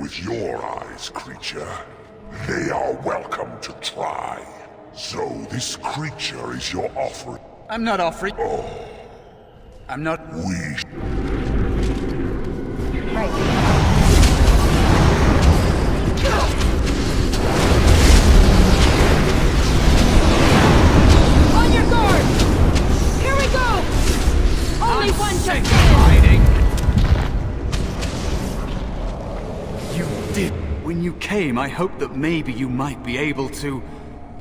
with your eyes, creature, they are welcome to try. So this creature is your offering. I'm not offering. Oh. I'm not. Right. On your guard! Here we go! Only one to hiding. You did. When you came, I hoped that maybe you might be able to.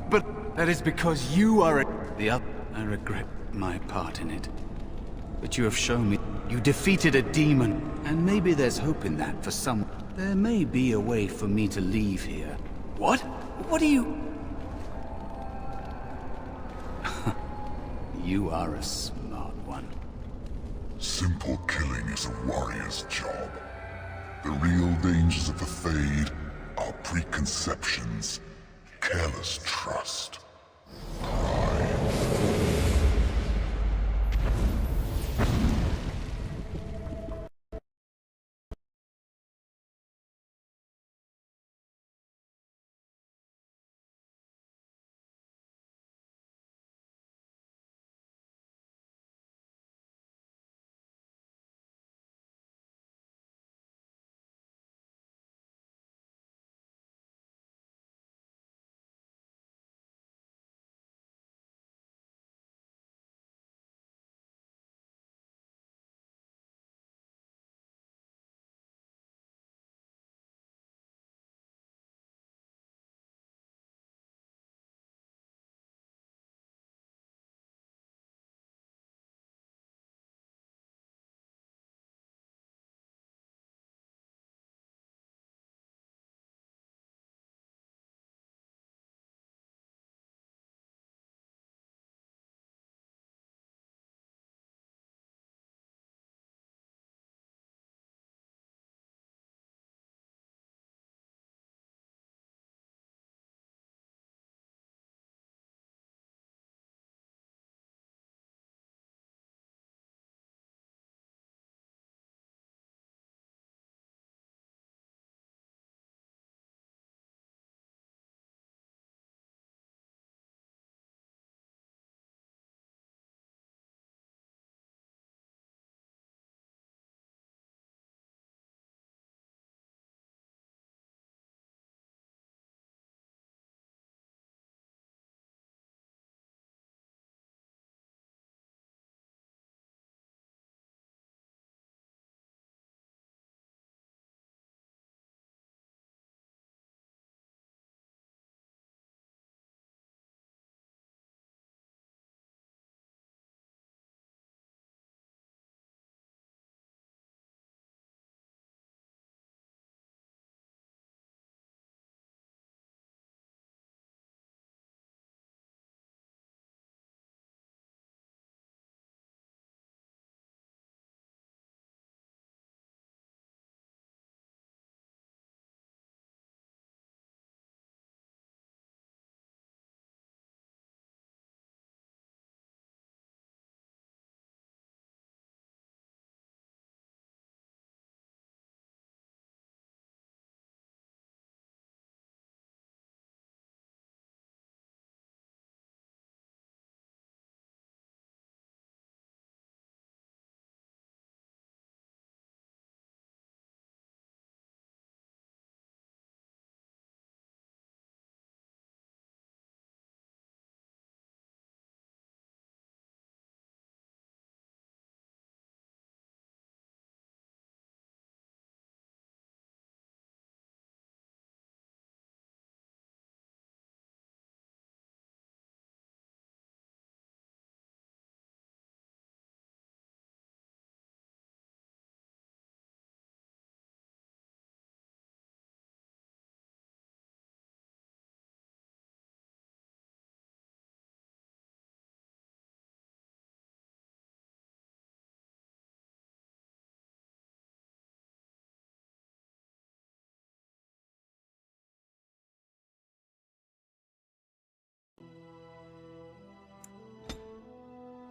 But that is because you are the other. I regret my part in it. But you have shown me you defeated a demon, and maybe there's hope in that for some. There may be a way for me to leave here. What? What do you... You are a smart one. Simple killing is a warrior's job. The real dangers of the Fade are preconceptions, careless trust, pride.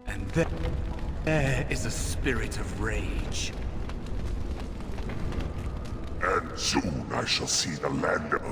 And there is a spirit of rage. And Soon I shall see the land of...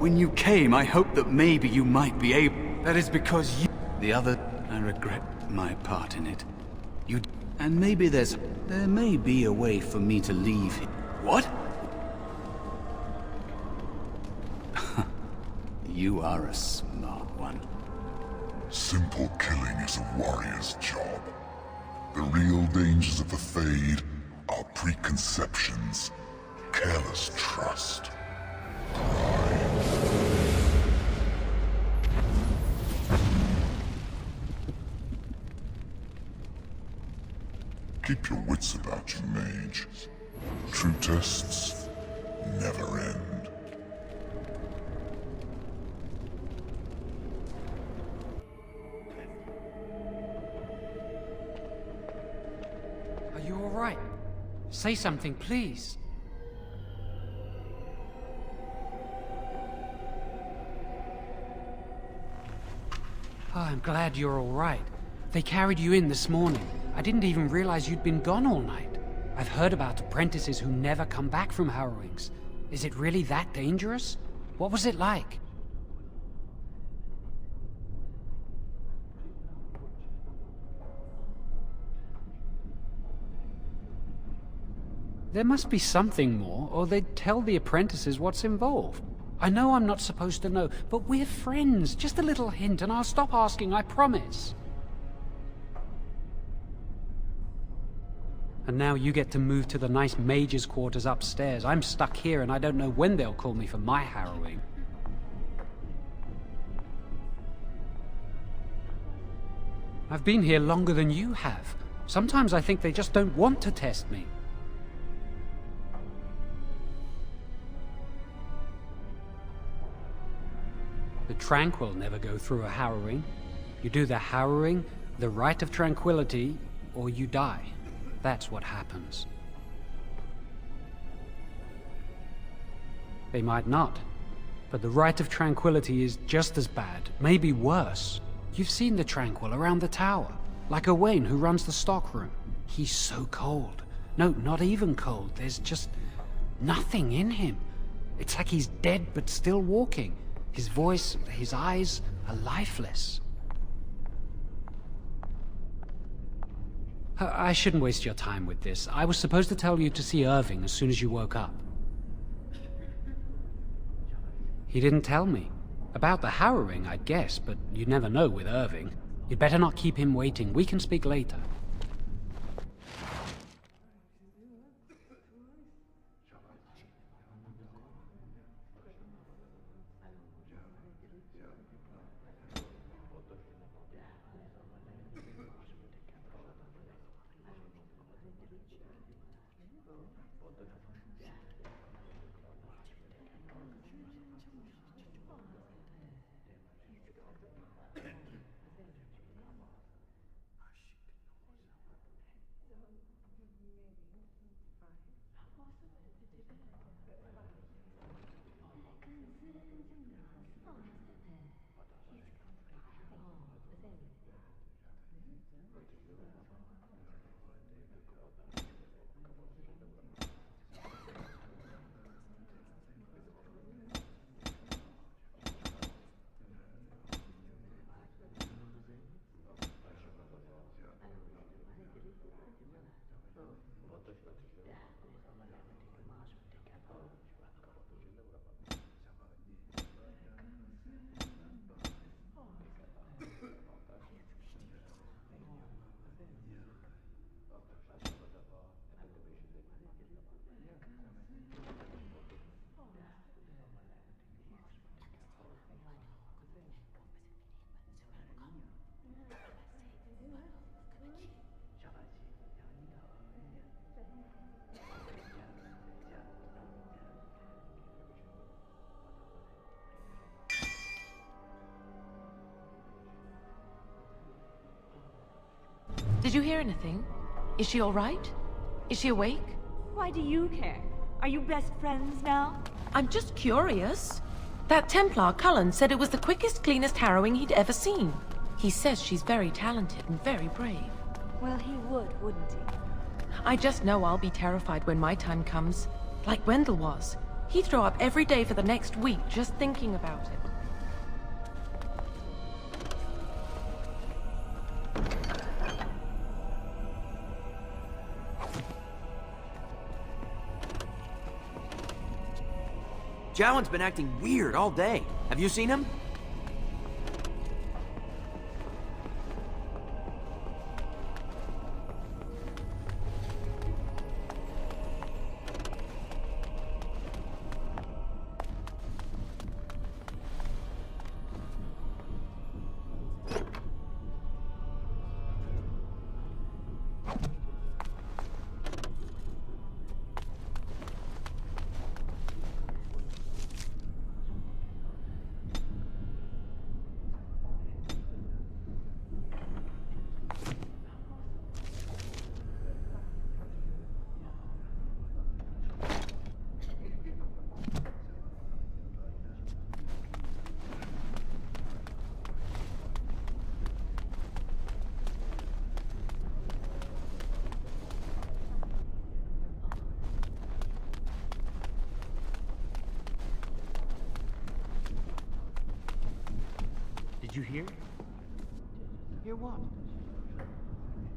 When you came, I hoped that maybe you might be able... That is because you... The other... I regret my part in it. You... And maybe there may be a way for me to leave here. What? You are a smart one. Simple killing is a warrior's job. The real dangers of the Fade are preconceptions, careless trust, pride. Keep your wits about you, mage. True tests never end. Are you all right? Say something, please. Oh, I'm glad you're all right. They carried you in this morning. I didn't even realize you'd been gone all night. I've heard about apprentices who never come back from harrowings. Is it really that dangerous? What was it like? There must be something more, or they'd tell the apprentices what's involved. I know I'm not supposed to know, but we're friends. Just a little hint, and I'll stop asking, I promise. And now you get to move to the nice mage's quarters upstairs. I'm stuck here, and I don't know when they'll call me for my harrowing. I've been here longer than you have. Sometimes I think they just don't want to test me. The Tranquil never go through a harrowing. You do the harrowing, the rite of tranquility, or you die. That's what happens. They might not, but the rite of tranquility is just as bad, maybe worse. You've seen the Tranquil around the tower, like Owain who runs the stockroom. He's so cold. No, not even cold. There's just nothing in him. It's like he's dead but still walking. His voice, his eyes are lifeless. I shouldn't waste your time with this. I was supposed to tell you to see Irving as soon as you woke up. He didn't tell me. About the harrowing, I'd guess, but you never know with Irving. You'd better not keep him waiting. We can speak later. Did you hear anything? Is she all right? Is she awake? Why do you care? Are you best friends now? I'm just curious. That Templar, Cullen, said it was the quickest, cleanest harrowing he'd ever seen. He says she's very talented and very brave. Well, he would, wouldn't he? I just know I'll be terrified when my time comes. Like Wendell was. He'd throw up every day for the next week just thinking about it. Jowan's been acting weird all day. Have you seen him? Did you hear? Hear what?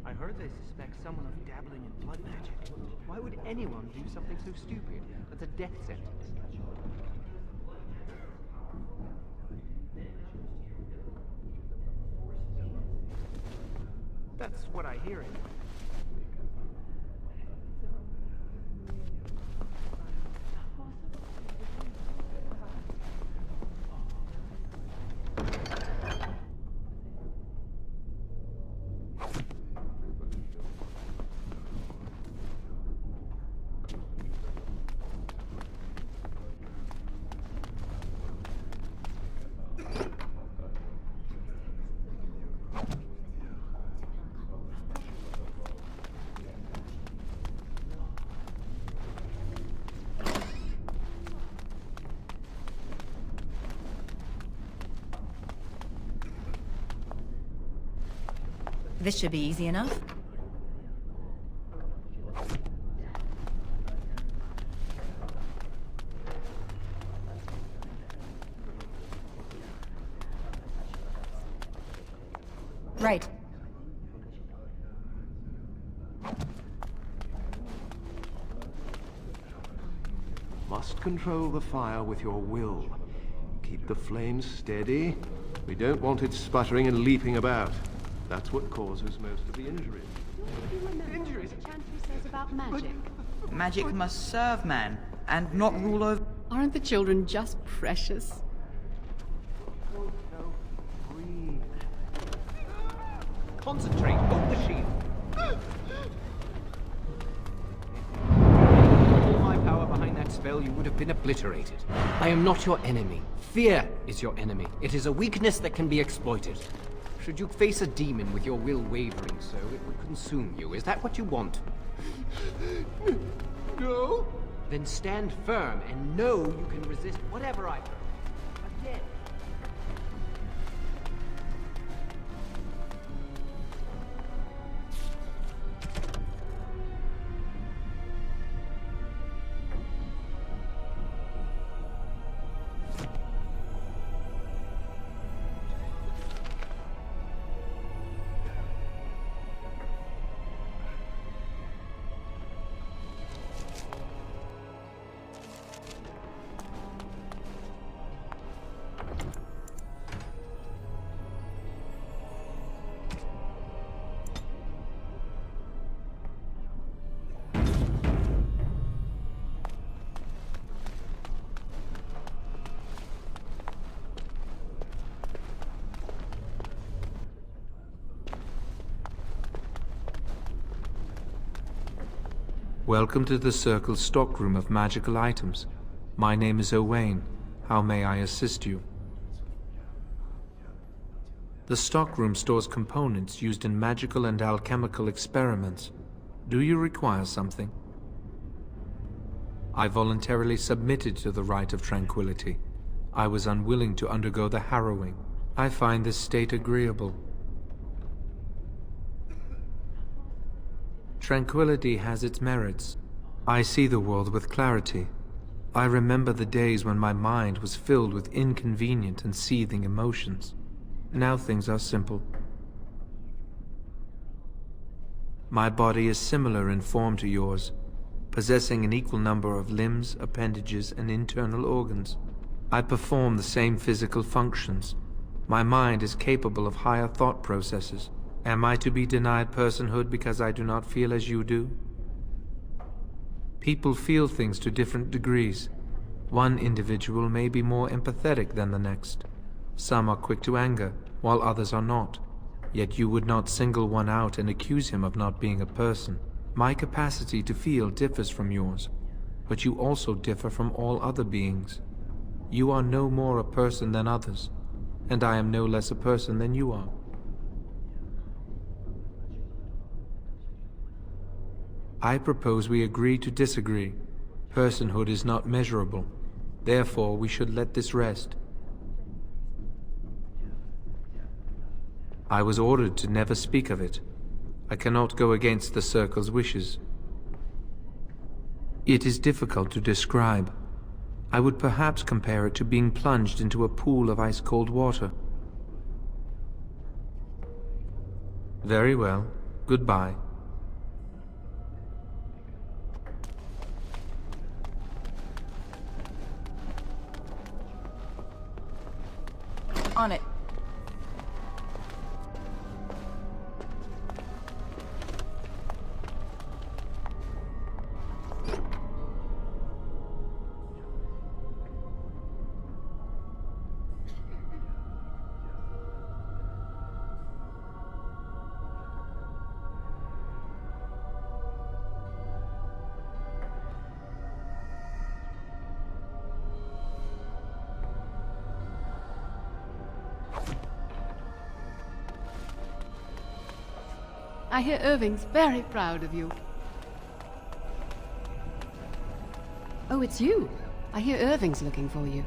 I heard they suspect someone of dabbling in blood magic. Why would anyone do something so stupid? That's a death sentence. That's what I hear anyway. This should be easy enough. Right. Must control the fire with your will. Keep the flames steady. We don't want it sputtering and leaping about. That's what causes most of the injuries. Injuries? Chantry says about magic. Magic must serve man, and not rule over... Aren't the children just precious? No, breathe. Concentrate, hold the shield. All my power behind that spell, you would have been obliterated. I am not your enemy. Fear is your enemy. It is a weakness that can be exploited. Should you face a demon with your will wavering so, it would consume you. Is that what you want? No? Then stand firm and know you can resist whatever I throw. Again. Welcome to the Circle's stockroom of magical items. My name is Owain. How may I assist you? The stockroom stores components used in magical and alchemical experiments. Do you require something? I voluntarily submitted to the right of tranquility. I was unwilling to undergo the harrowing. I find this state agreeable. Tranquility has its merits. I see the world with clarity. I remember the days when my mind was filled with inconvenient and seething emotions. Now things are simple. My body is similar in form to yours, possessing an equal number of limbs, appendages, and internal organs. I perform the same physical functions. My mind is capable of higher thought processes. Am I to be denied personhood because I do not feel as you do? People feel things to different degrees. One individual may be more empathetic than the next. Some are quick to anger, while others are not. Yet you would not single one out and accuse him of not being a person. My capacity to feel differs from yours, but you also differ from all other beings. You are no more a person than others, and I am no less a person than you are. I propose we agree to disagree. Personhood is not measurable. Therefore, we should let this rest. I was ordered to never speak of it. I cannot go against the Circle's wishes. It is difficult to describe. I would perhaps compare it to being plunged into a pool of ice-cold water. Very well. Goodbye. On it. I hear Irving's very proud of you. Oh, it's you. I hear Irving's looking for you.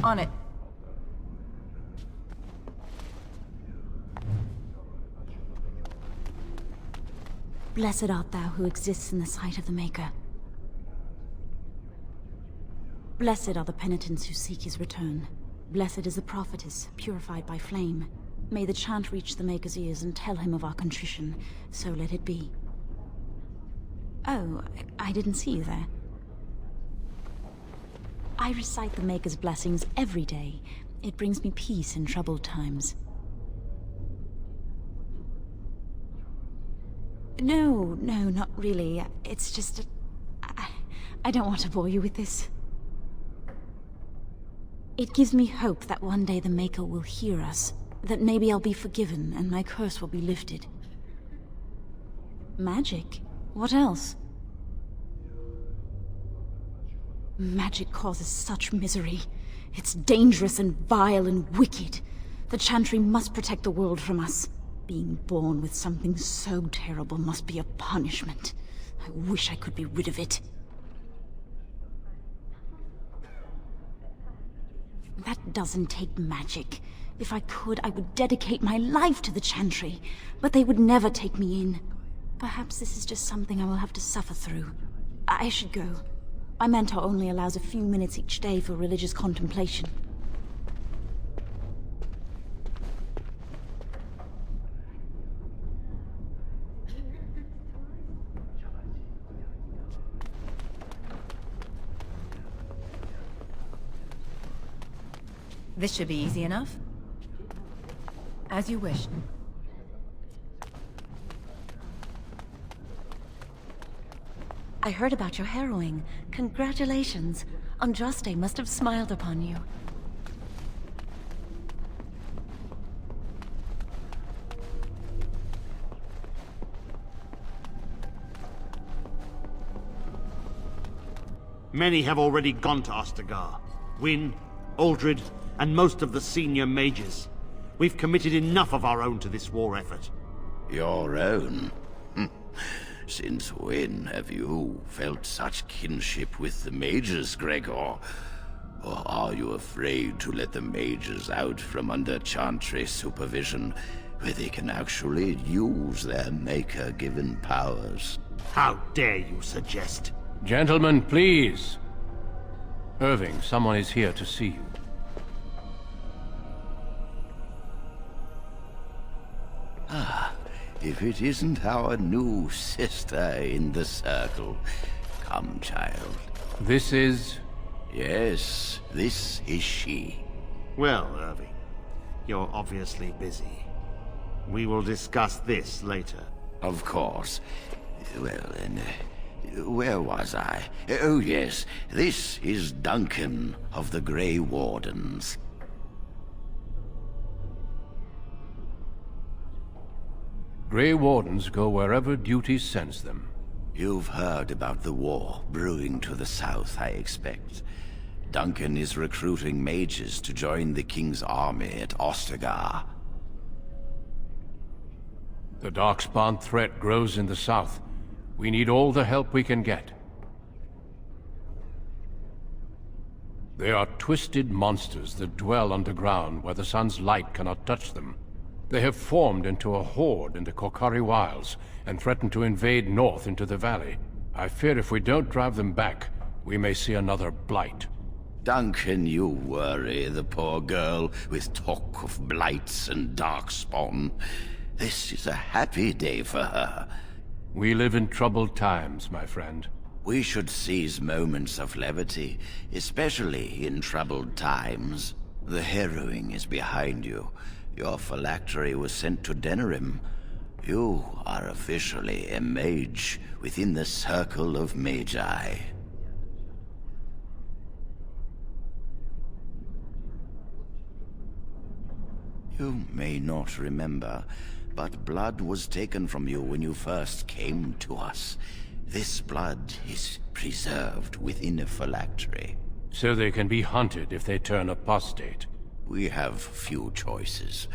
On it. Blessed art thou who exists in the sight of the Maker. Blessed are the penitents who seek his return. Blessed is the prophetess, purified by flame. May the chant reach the Maker's ears and tell him of our contrition, so let it be. Oh, I didn't see you there. I recite the Maker's blessings every day. It brings me peace in troubled times. No, not really. It's just... I don't want to bore you with this. It gives me hope that one day the Maker will hear us, that maybe I'll be forgiven and my curse will be lifted. Magic? What else? Magic causes such misery. It's dangerous and vile and wicked. The Chantry must protect the world from us. Being born with something so terrible must be a punishment. I wish I could be rid of it. That doesn't take magic. If I could, I would dedicate my life to the Chantry, but they would never take me in. Perhaps this is just something I will have to suffer through. I should go. My mentor only allows a few minutes each day for religious contemplation. This should be easy enough. As you wish. I heard about your harrowing. Congratulations. Andraste must have smiled upon you. Many have already gone to Ostagar. Wynne, Aldred, and most of the senior mages. We've committed enough of our own to this war effort. Your own? Since when have you felt such kinship with the mages, Gregor? Or are you afraid to let the mages out from under Chantry supervision, where they can actually use their Maker-given powers? How dare you suggest? Gentlemen, please. Irving, someone is here to see you. If it isn't our new sister in the circle. Come, child. This is... Yes, this is she. Well, Irving, you're obviously busy. We will discuss this later. Of course. Well, then, where was I? Oh, yes, this is Duncan of the Grey Wardens. Grey Wardens go wherever duty sends them. You've heard about the war brewing to the south, I expect. Duncan is recruiting mages to join the King's army at Ostagar. The Darkspawn threat grows in the south. We need all the help we can get. They are twisted monsters that dwell underground where the sun's light cannot touch them. They have formed into a horde in the Korkari Wilds and threaten to invade north into the valley. I fear if we don't drive them back, we may see another blight. Duncan, you worry the poor girl with talk of blights and darkspawn. This is a happy day for her. We live in troubled times, my friend. We should seize moments of levity, especially in troubled times. The harrowing is behind you. Your phylactery was sent to Denerim. You are officially a mage within the circle of magi. You may not remember, but blood was taken from you when you first came to us. This blood is preserved within a phylactery. So they can be hunted if they turn apostate. We have few choices.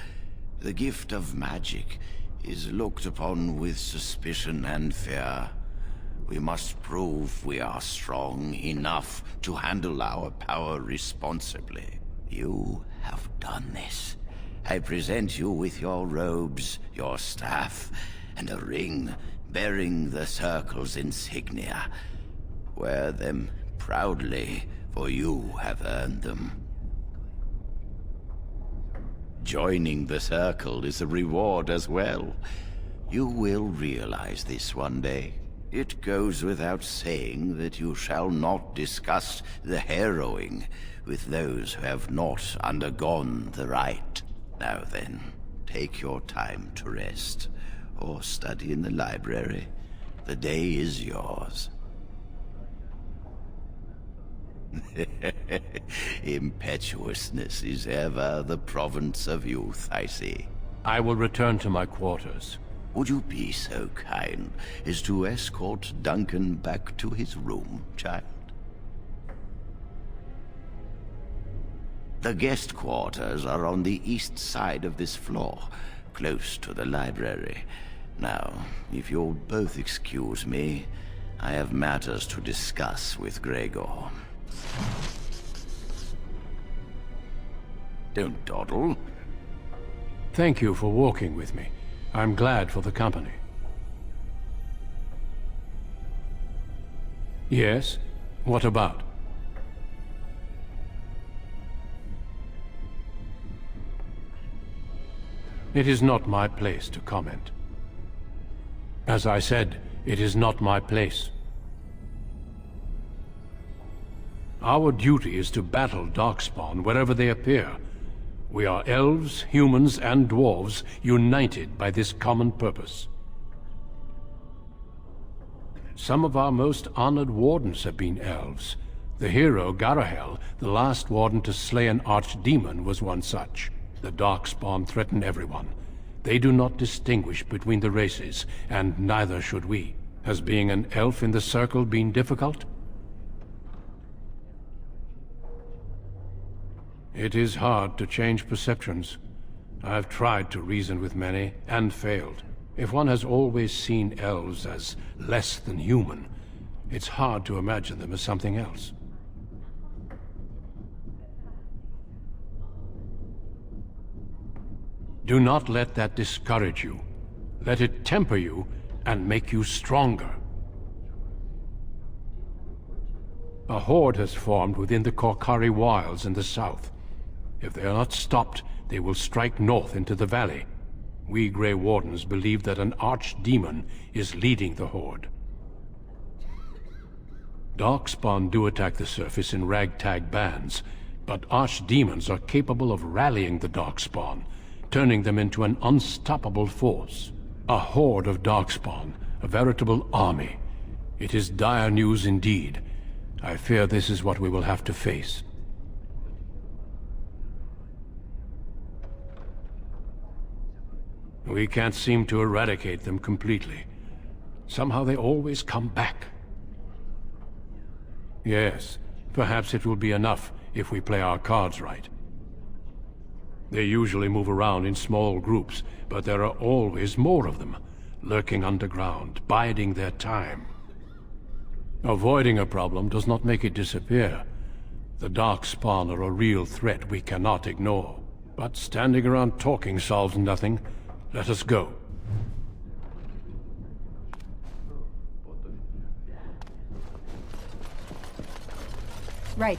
The gift of magic is looked upon with suspicion and fear. We must prove we are strong enough to handle our power responsibly. You have done this. I present you with your robes, your staff, and a ring bearing the Circle's insignia. Wear them proudly, for you have earned them. Joining the Circle is a reward as well. You will realize this one day. It goes without saying that you shall not discuss the harrowing with those who have not undergone the rite. Now then, take your time to rest, or study in the library. The day is yours. Impetuousness is ever the province of youth, I see. I will return to my quarters. Would you be so kind as to escort Duncan back to his room, child? The guest quarters are on the east side of this floor, close to the library. Now, if you'll both excuse me, I have matters to discuss with Gregor. Don't dawdle. Thank you for walking with me. I'm glad for the company. Yes? What about? It is not my place to comment. As I said, it is not my place. Our duty is to battle Darkspawn wherever they appear, We are elves, humans, and dwarves united by this common purpose. Some of our most honored wardens have been elves. The hero, Garahel, the last warden to slay an archdemon, was one such. The Darkspawn threaten everyone. They do not distinguish between the races, and neither should we. Has being an elf in the Circle been difficult? It is hard to change perceptions. I've tried to reason with many, and failed. If one has always seen elves as less than human, it's hard to imagine them as something else. Do not let that discourage you. Let it temper you and make you stronger. A horde has formed within the Korkari Wilds in the south. If they are not stopped, they will strike north into the valley. We Grey Wardens believe that an archdemon is leading the horde. Darkspawn do attack the surface in ragtag bands, but archdemons are capable of rallying the Darkspawn, turning them into an unstoppable force. A horde of Darkspawn, a veritable army. It is dire news indeed. I fear this is what we will have to face. We can't seem to eradicate them completely. Somehow they always come back. Yes, perhaps it will be enough if we play our cards right. They usually move around in small groups, but there are always more of them, lurking underground, biding their time. Avoiding a problem does not make it disappear. The Darkspawn are a real threat we cannot ignore. But standing around talking solves nothing. Let us go. Right.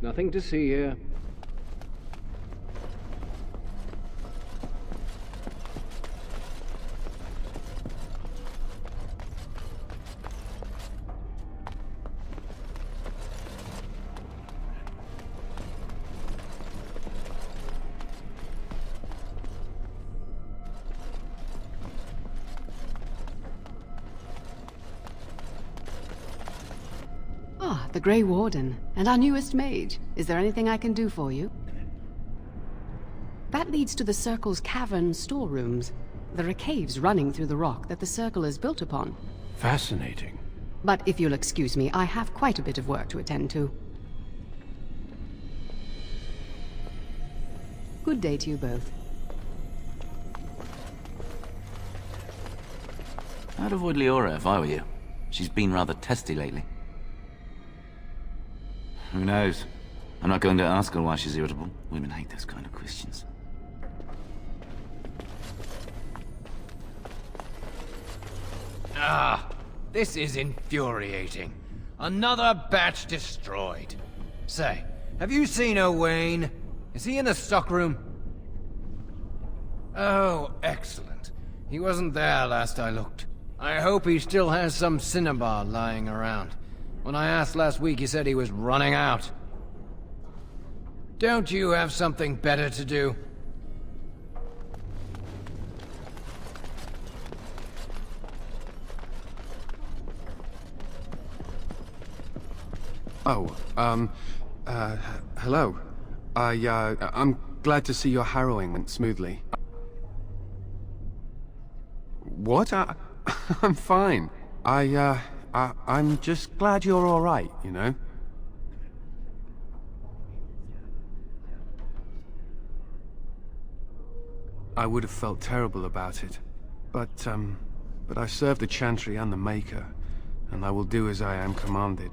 Nothing to see here. Ah, the Grey Warden, and our newest mage. Is there anything I can do for you? That leads to the Circle's cavern storerooms. There are caves running through the rock that the Circle is built upon. Fascinating. But if you'll excuse me, I have quite a bit of work to attend to. Good day to you both. I'd avoid Leora if I were you. She's been rather testy lately. Who knows? I'm not going to ask her why she's irritable. Women hate those kind of questions. Ah, this is infuriating. Another batch destroyed. Say, have you seen Owain? Is he in the stockroom? Oh, excellent. He wasn't there last I looked. I hope he still has some cinnabar lying around. When I asked last week, he said he was running out. Don't you have something better to do? Oh, hello. I'm glad to see your harrowing went smoothly. What? I'm fine. I'm just glad you're all right, you know? I would have felt terrible about it, but I serve the Chantry and the Maker, and I will do as I am commanded.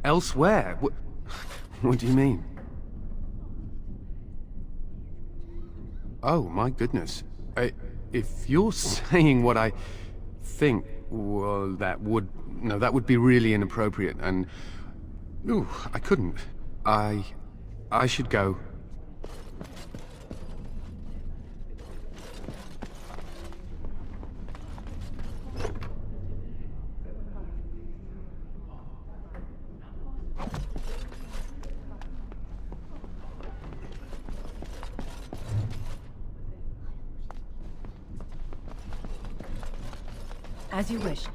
Elsewhere? What do you mean? Oh, my goodness. If you're saying what I think, well, that would be really inappropriate, and Ooh, I couldn't. I should go. As you wish.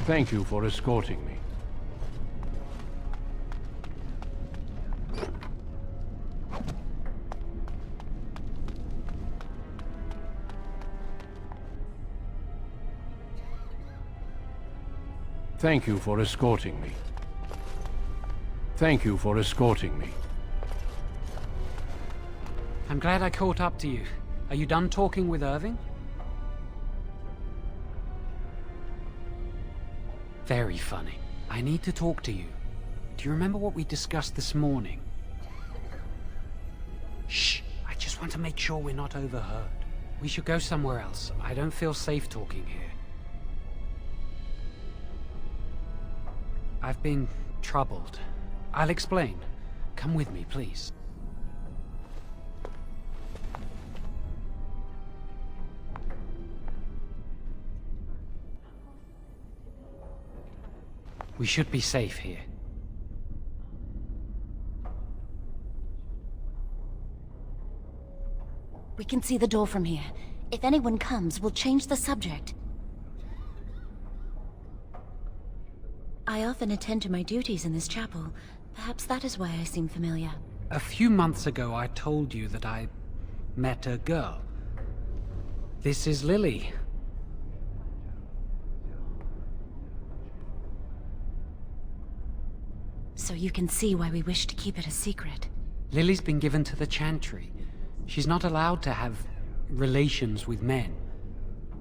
Thank you for escorting me. Thank you for escorting me. Thank you for escorting me. I'm glad I caught up to you. Are you done talking with Irving? Very funny. I need to talk to you. Do you remember what we discussed this morning? Shh! I just want to make sure we're not overheard. We should go somewhere else. I don't feel safe talking here. I've been troubled. I'll explain. Come with me, please. We should be safe here. We can see the door from here. If anyone comes, we'll change the subject. I often attend to my duties in this chapel. Perhaps that is why I seem familiar. A few months ago, I told you that I met a girl. This is Lily. So you can see why we wish to keep it a secret. Lily's been given to the Chantry. She's not allowed to have relations with men.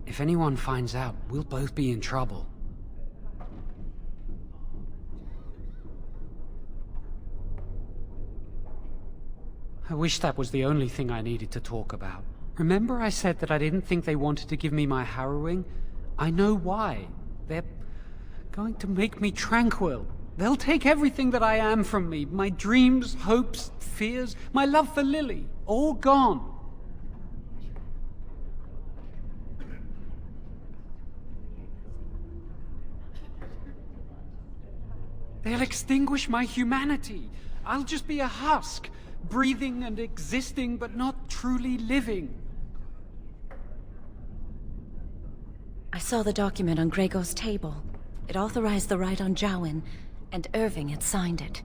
If anyone finds out, we'll both be in trouble. I wish that was the only thing I needed to talk about. Remember I said that I didn't think they wanted to give me my harrowing? I know why. They're going to make me tranquil. They'll take everything that I am from me. My dreams, hopes, fears, my love for Lily. All gone. They'll extinguish my humanity. I'll just be a husk, breathing and existing, but not truly living. I saw the document on Gregor's table. It authorized the right on Jowen, and Irving had signed it.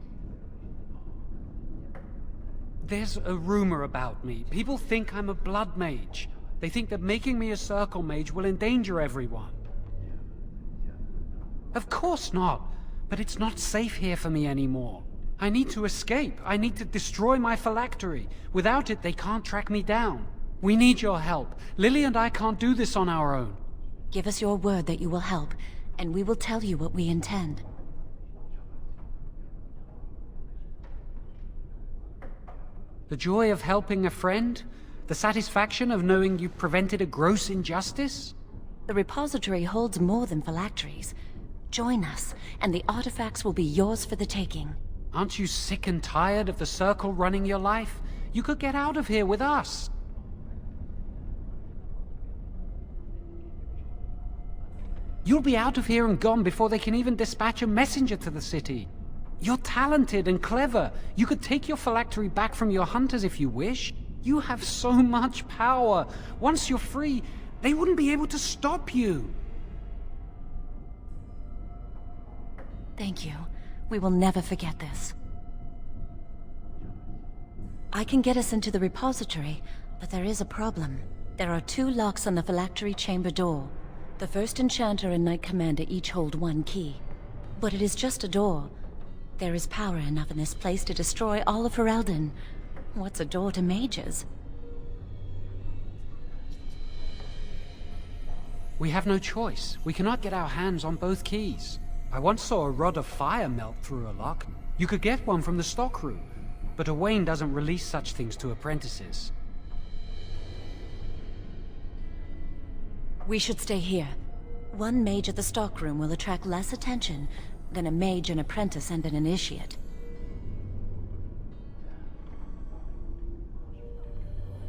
There's a rumor about me. People think I'm a blood mage. They think that making me a circle mage will endanger everyone. Of course not, but it's not safe here for me anymore. I need to escape. I need to destroy my phylactery. Without it, they can't track me down. We need your help. Lily and I can't do this on our own. Give us your word that you will help, and we will tell you what we intend. The joy of helping a friend? The satisfaction of knowing you prevented a gross injustice? The repository holds more than phylacteries. Join us, and the artifacts will be yours for the taking. Aren't you sick and tired of the Circle running your life? You could get out of here with us. You'll be out of here and gone before they can even dispatch a messenger to the city. You're talented and clever. You could take your phylactery back from your hunters if you wish. You have so much power. Once you're free, they wouldn't be able to stop you. Thank you. We will never forget this. I can get us into the repository, but there is a problem. There are 2 locks on the phylactery chamber door. The First Enchanter and Knight Commander each hold 1 key. But it is just a door. There is power enough in this place to destroy all of Ferelden. What's a door to mages? We have no choice. We cannot get our hands on both keys. I once saw a rod of fire melt through a lock. You could get one from the stockroom, but Owain doesn't release such things to apprentices. We should stay here. 1 mage at the stockroom will attract less attention than a mage, an apprentice, and an initiate.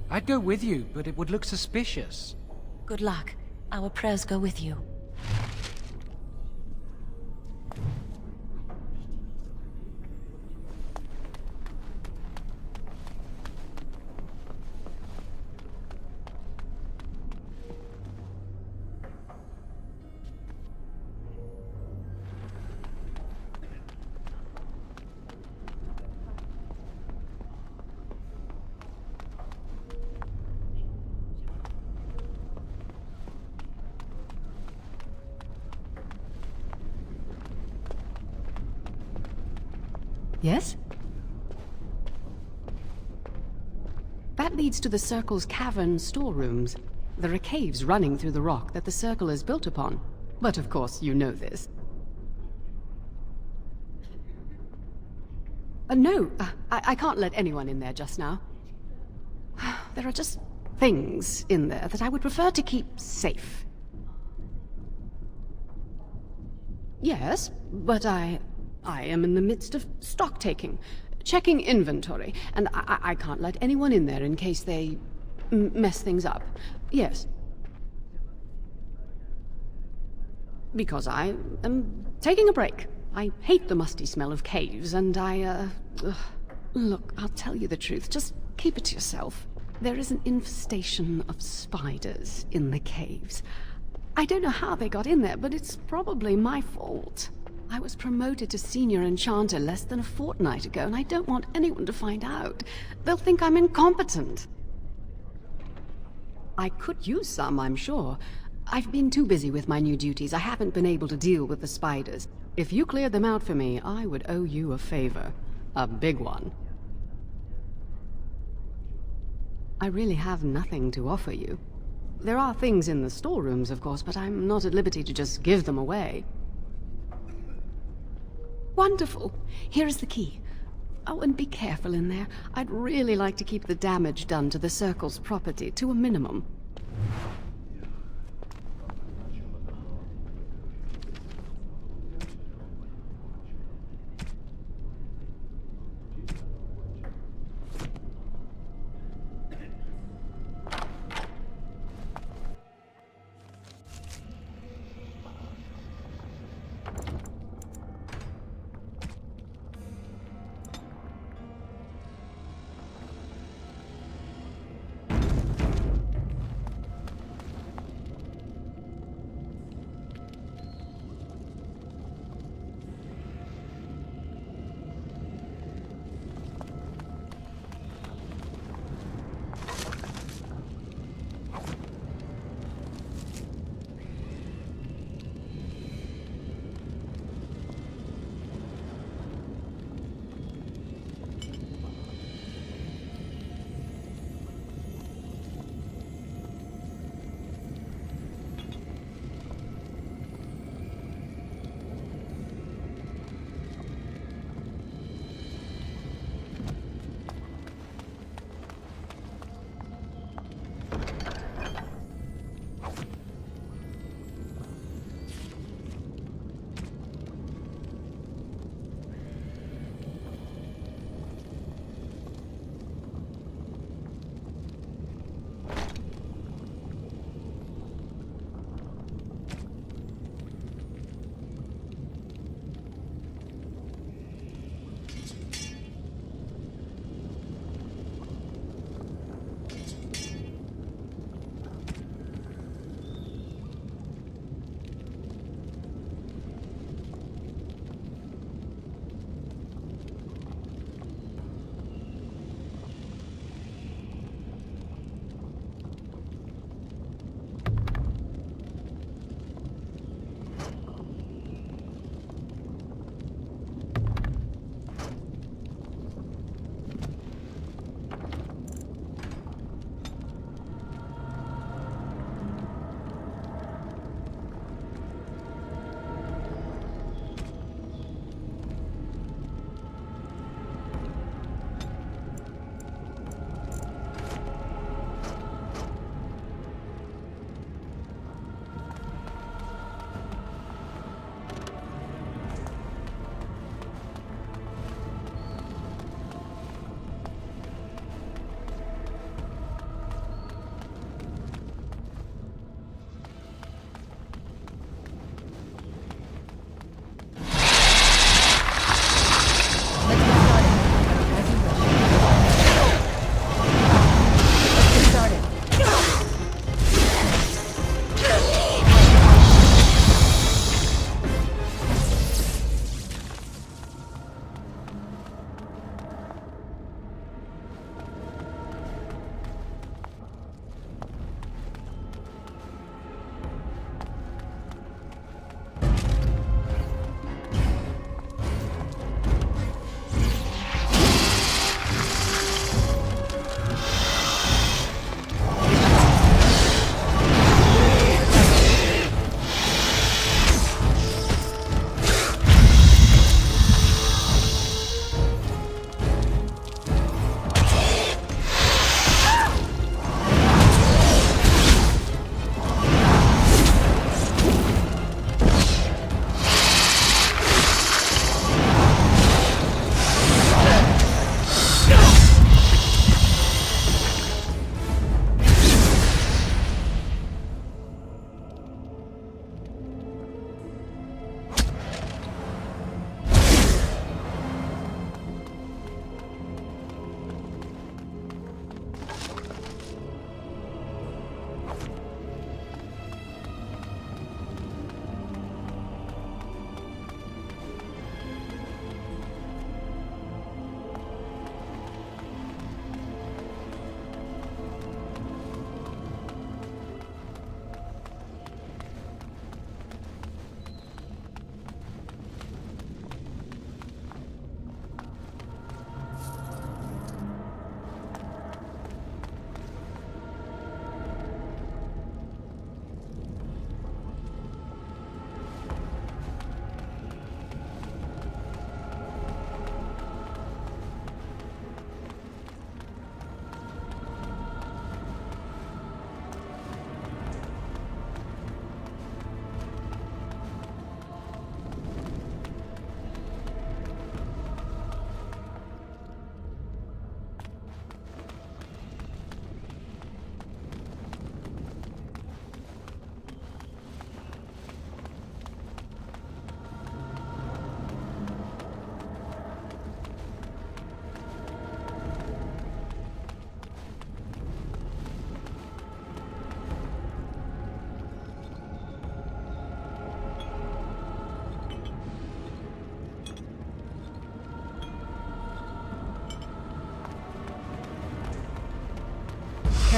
I'd go with you, but it would look suspicious. Good luck. Our prayers go with you. Yes? That leads to the Circle's cavern storerooms. There are caves running through the rock that the Circle is built upon. But of course, you know this. No, I can't let anyone in there just now. There are just things in there that I would prefer to keep safe. Yes, but I am in the midst of stock-taking, checking inventory, and I can't let anyone in there in case they mess things up. Yes. Because I am taking a break. I hate the musty smell of caves, and Look, I'll tell you the truth. Just keep it to yourself. There is an infestation of spiders in the caves. I don't know how they got in there, but it's probably my fault. I was promoted to senior enchanter less than a fortnight ago, and I don't want anyone to find out. They'll think I'm incompetent. I could use some, I'm sure. I've been too busy with my new duties. I haven't been able to deal with the spiders. If you cleared them out for me, I would owe you a favor. A big one. I really have nothing to offer you. There are things in the storerooms, of course, but I'm not at liberty to just give them away. Wonderful. Here is the key. Oh, and be careful in there. I'd really like to keep the damage done to the Circle's property to a minimum.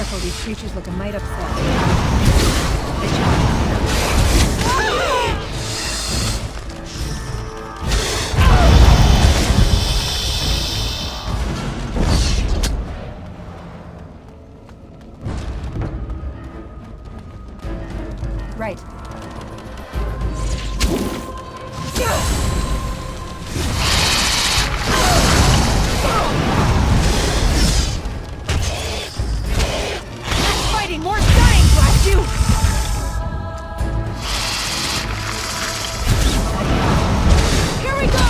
careful, these creatures look a mite upset. Right. Fighting more dying, blast you! Here we go!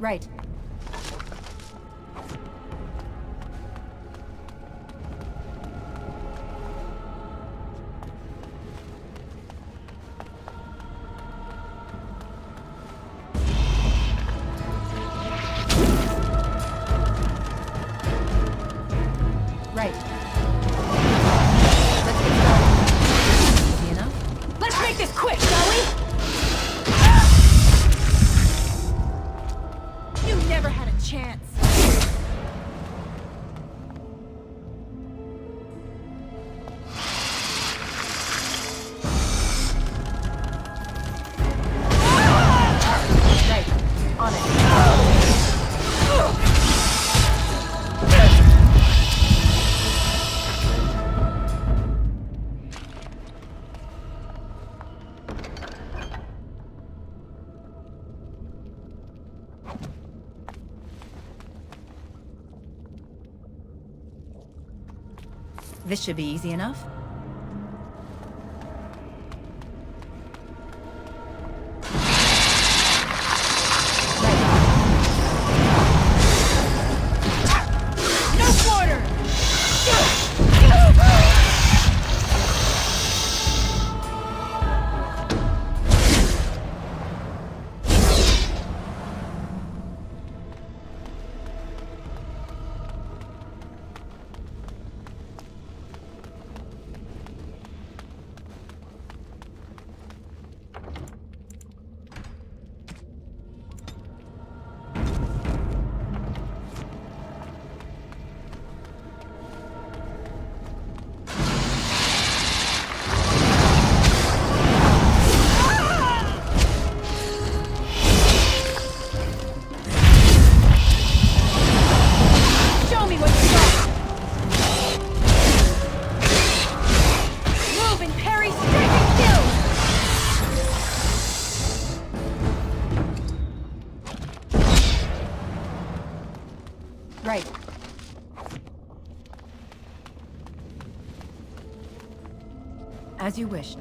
Right. Right. Let's get started. Easy enough? Let's make this quick, shall we? You never had a chance. Right. On it. This should be easy enough. No quarter! Right. As you wish.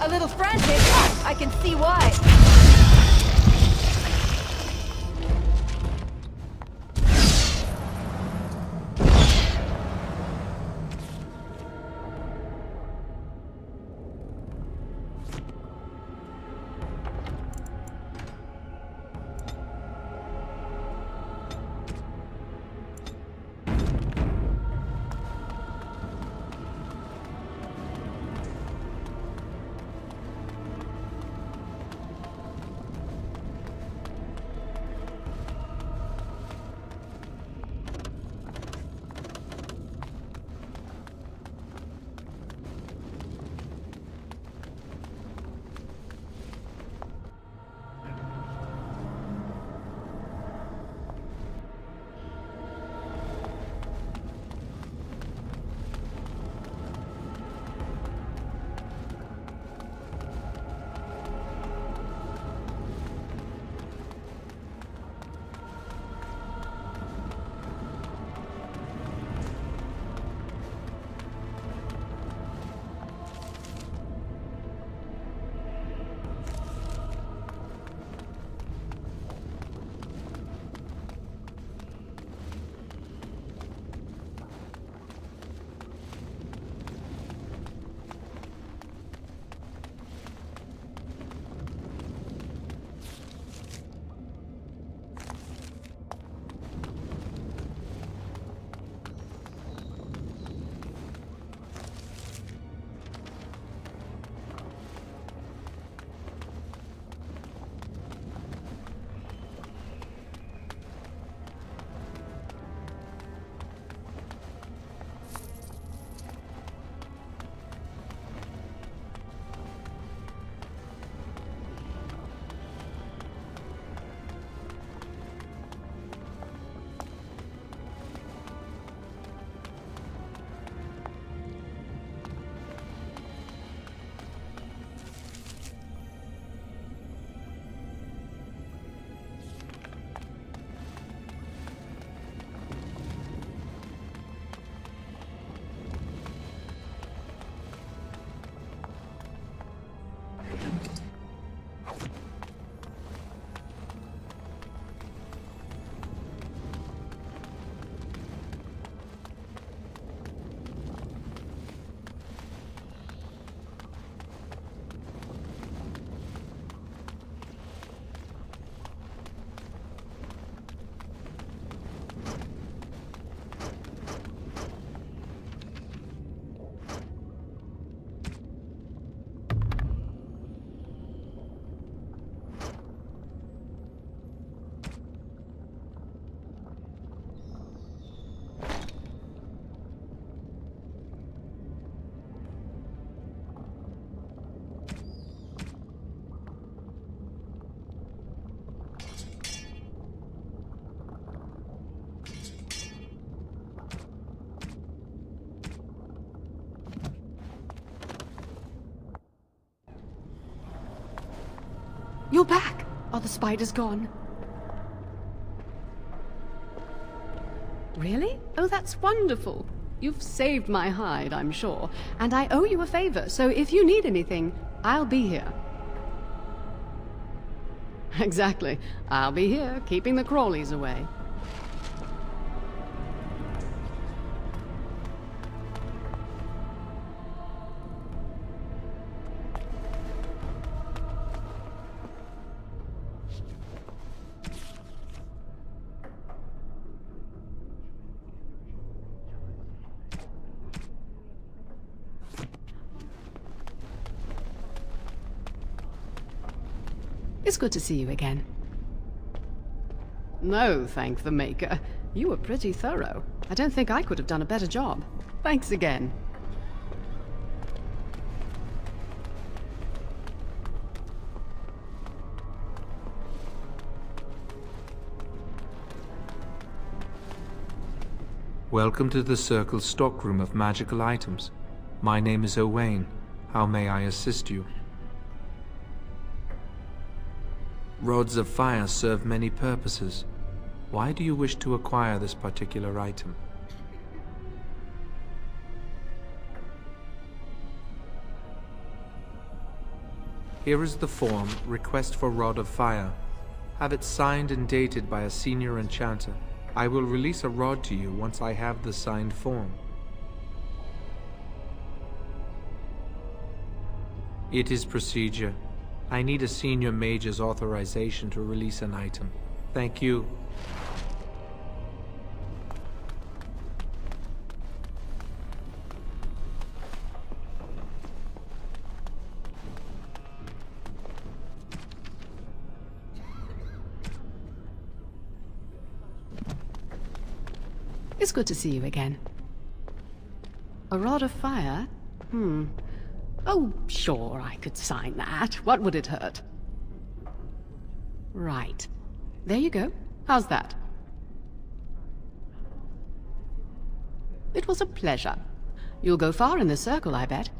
A little frantic. I can see why. You're back! Are the spiders gone? Really? Oh, that's wonderful. You've saved my hide, I'm sure. And I owe you a favor, so if you need anything, I'll be here. Exactly. I'll be here, keeping the crawlies away. It's good to see you again. No, thank the Maker. You were pretty thorough. I don't think I could have done a better job. Thanks again. Welcome to the Circle's stockroom of magical items. My name is Owain. How may I assist you? Rods of fire serve many purposes. Why do you wish to acquire this particular item? Here is the form, Request for Rod of Fire. Have it signed and dated by a senior enchanter. I will release a rod to you once I have the signed form. It is procedure. I need a senior mage's authorization to release an item. Thank you. It's good to see you again. A rod of fire? Oh, sure, I could sign that. What would it hurt? Right. There you go. How's that? It was a pleasure. You'll go far in the circle, I bet.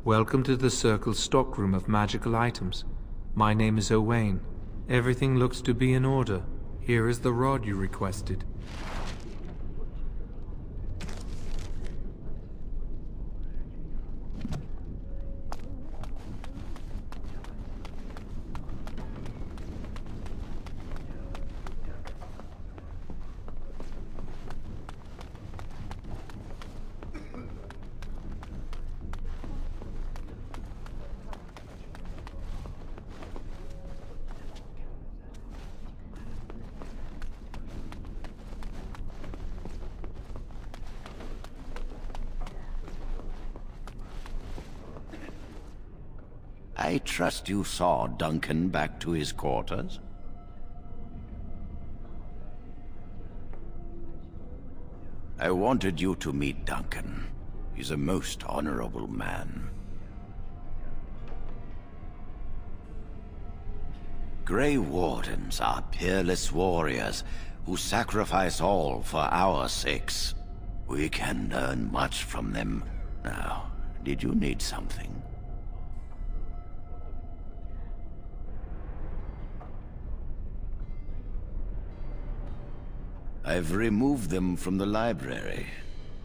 Welcome to the Circle's stockroom of magical items. My name is Owain. Everything looks to be in order. Here is the rod you requested. I trust you saw Duncan back to his quarters? I wanted you to meet Duncan. He's a most honorable man. Grey Wardens are peerless warriors who sacrifice all for our sakes. We can learn much from them. Now, did you need something? I've removed them from the library.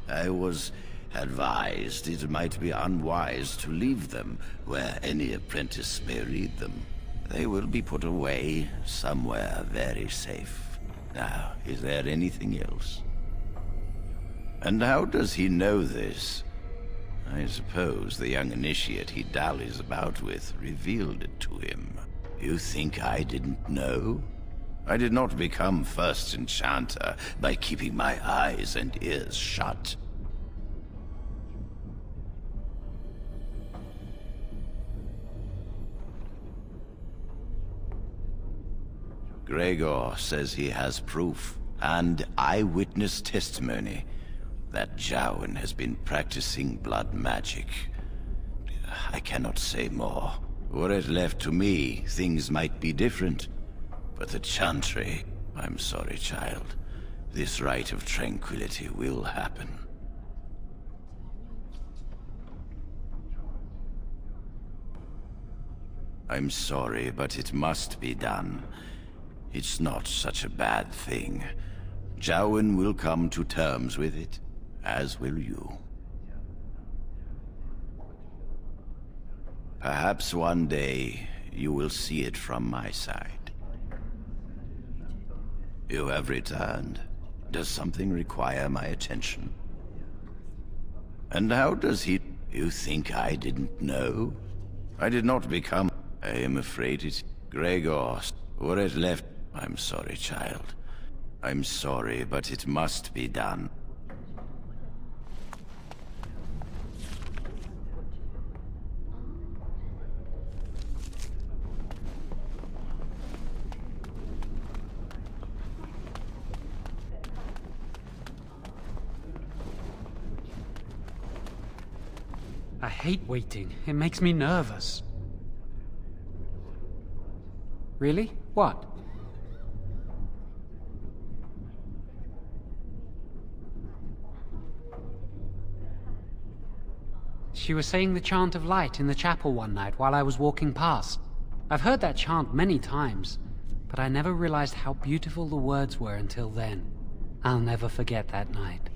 I was advised it might be unwise to leave them where any apprentice may read them. They will be put away somewhere very safe. Now, is there anything else? And how does he know this? I suppose the young initiate he dallies about with revealed it to him. You think I didn't know? I did not become first enchanter by keeping my eyes and ears shut. Gregor says he has proof and eyewitness testimony that Jowan has been practicing blood magic. I cannot say more. Were it left to me, things might be different. But the Chantry... I'm sorry, child. This rite of tranquility will happen. I'm sorry, but it must be done. It's not such a bad thing. Jowan will come to terms with it, as will you. Perhaps one day you will see it from my side. You have returned. Does something require my attention? And how does he... You think I didn't know? I did not become... I am afraid it... Gregor... Were it left... I'm sorry, child. I'm sorry, but it must be done. I hate waiting. It makes me nervous. Really? What? She was saying the chant of light in the chapel one night while I was walking past. I've heard that chant many times, but I never realized how beautiful the words were until then. I'll never forget that night.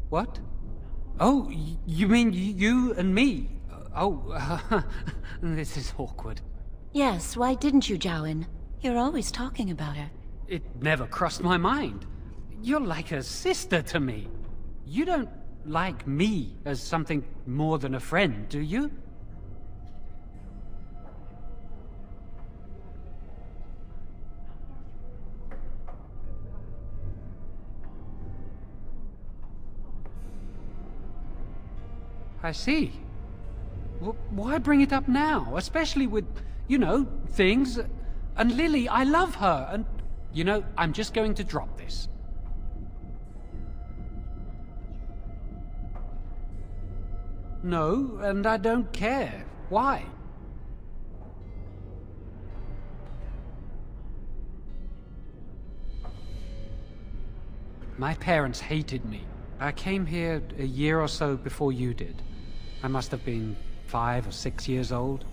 What? Oh, you mean you and me? Oh, this is awkward. Yes, why didn't you, Jowen? You're always talking about her. It never crossed my mind. You're like a sister to me. You don't like me as something more than a friend, do you? I see. Why bring it up now? Especially with, you know, things. And Lily, I love her, and, you know, I'm just going to drop this. No, and I don't care. Why? My parents hated me. I came here a year or so before you did. I must have been 5 or 6 years old.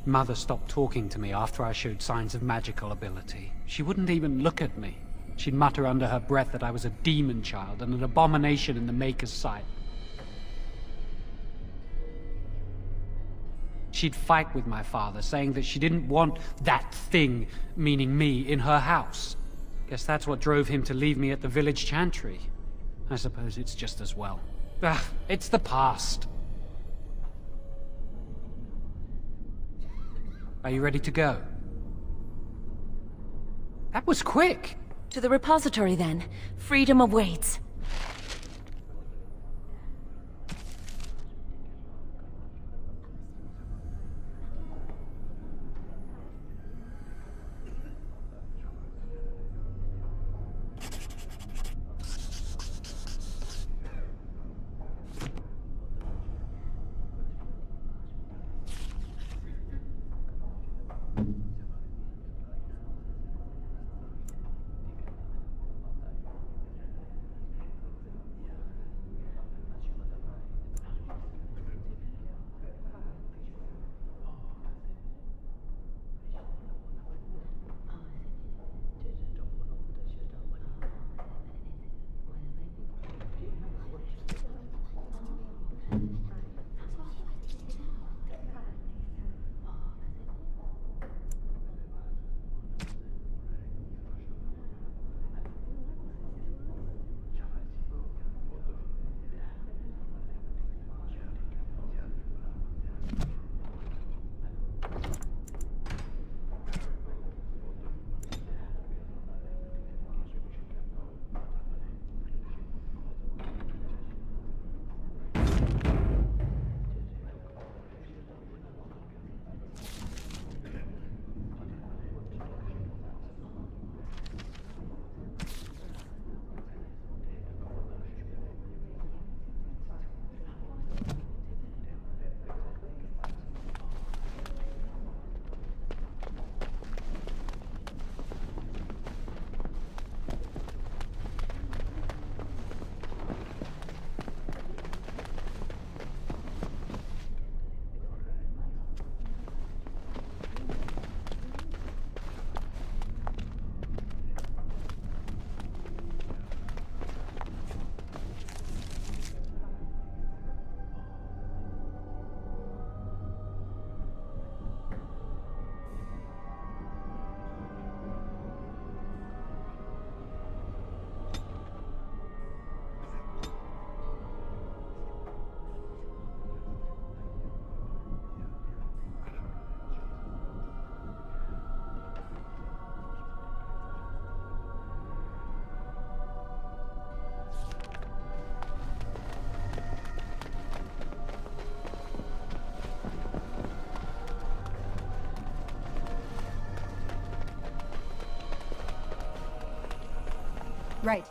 Mother stopped talking to me after I showed signs of magical ability. She wouldn't even look at me. She'd mutter under her breath that I was a demon child and an abomination in the Maker's sight. She'd fight with my father, saying that she didn't want that thing, meaning me, in her house. Guess that's what drove him to leave me at the village chantry. I suppose it's just as well. Ugh, it's the past. Are you ready to go? That was quick! To the repository, then. Freedom awaits. Right.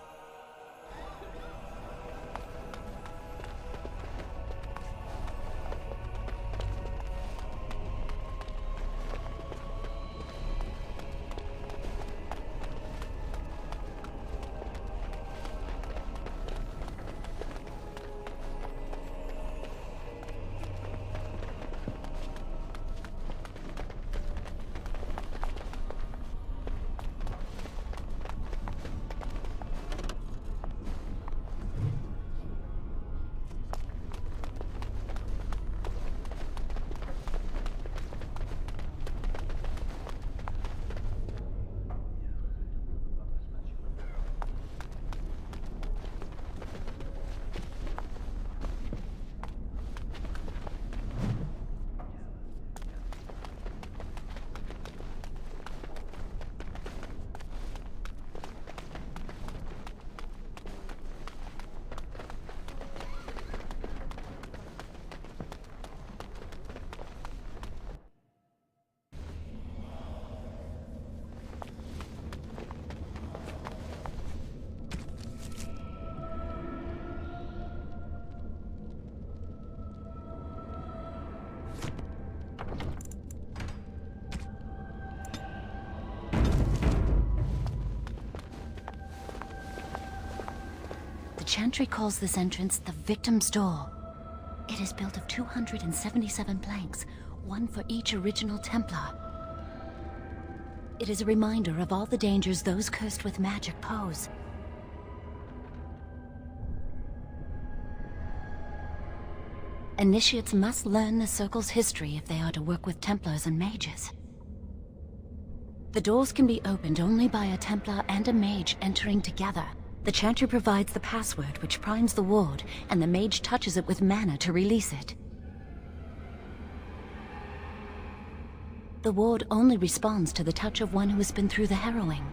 The Chantry calls this entrance the Victim's Door. It is built of 277 planks, one for each original Templar. It is a reminder of all the dangers those cursed with magic pose. Initiates must learn the Circle's history if they are to work with Templars and mages. The doors can be opened only by a Templar and a mage entering together. The Chantry provides the password, which primes the ward, and the mage touches it with mana to release it. The ward only responds to the touch of one who has been through the harrowing.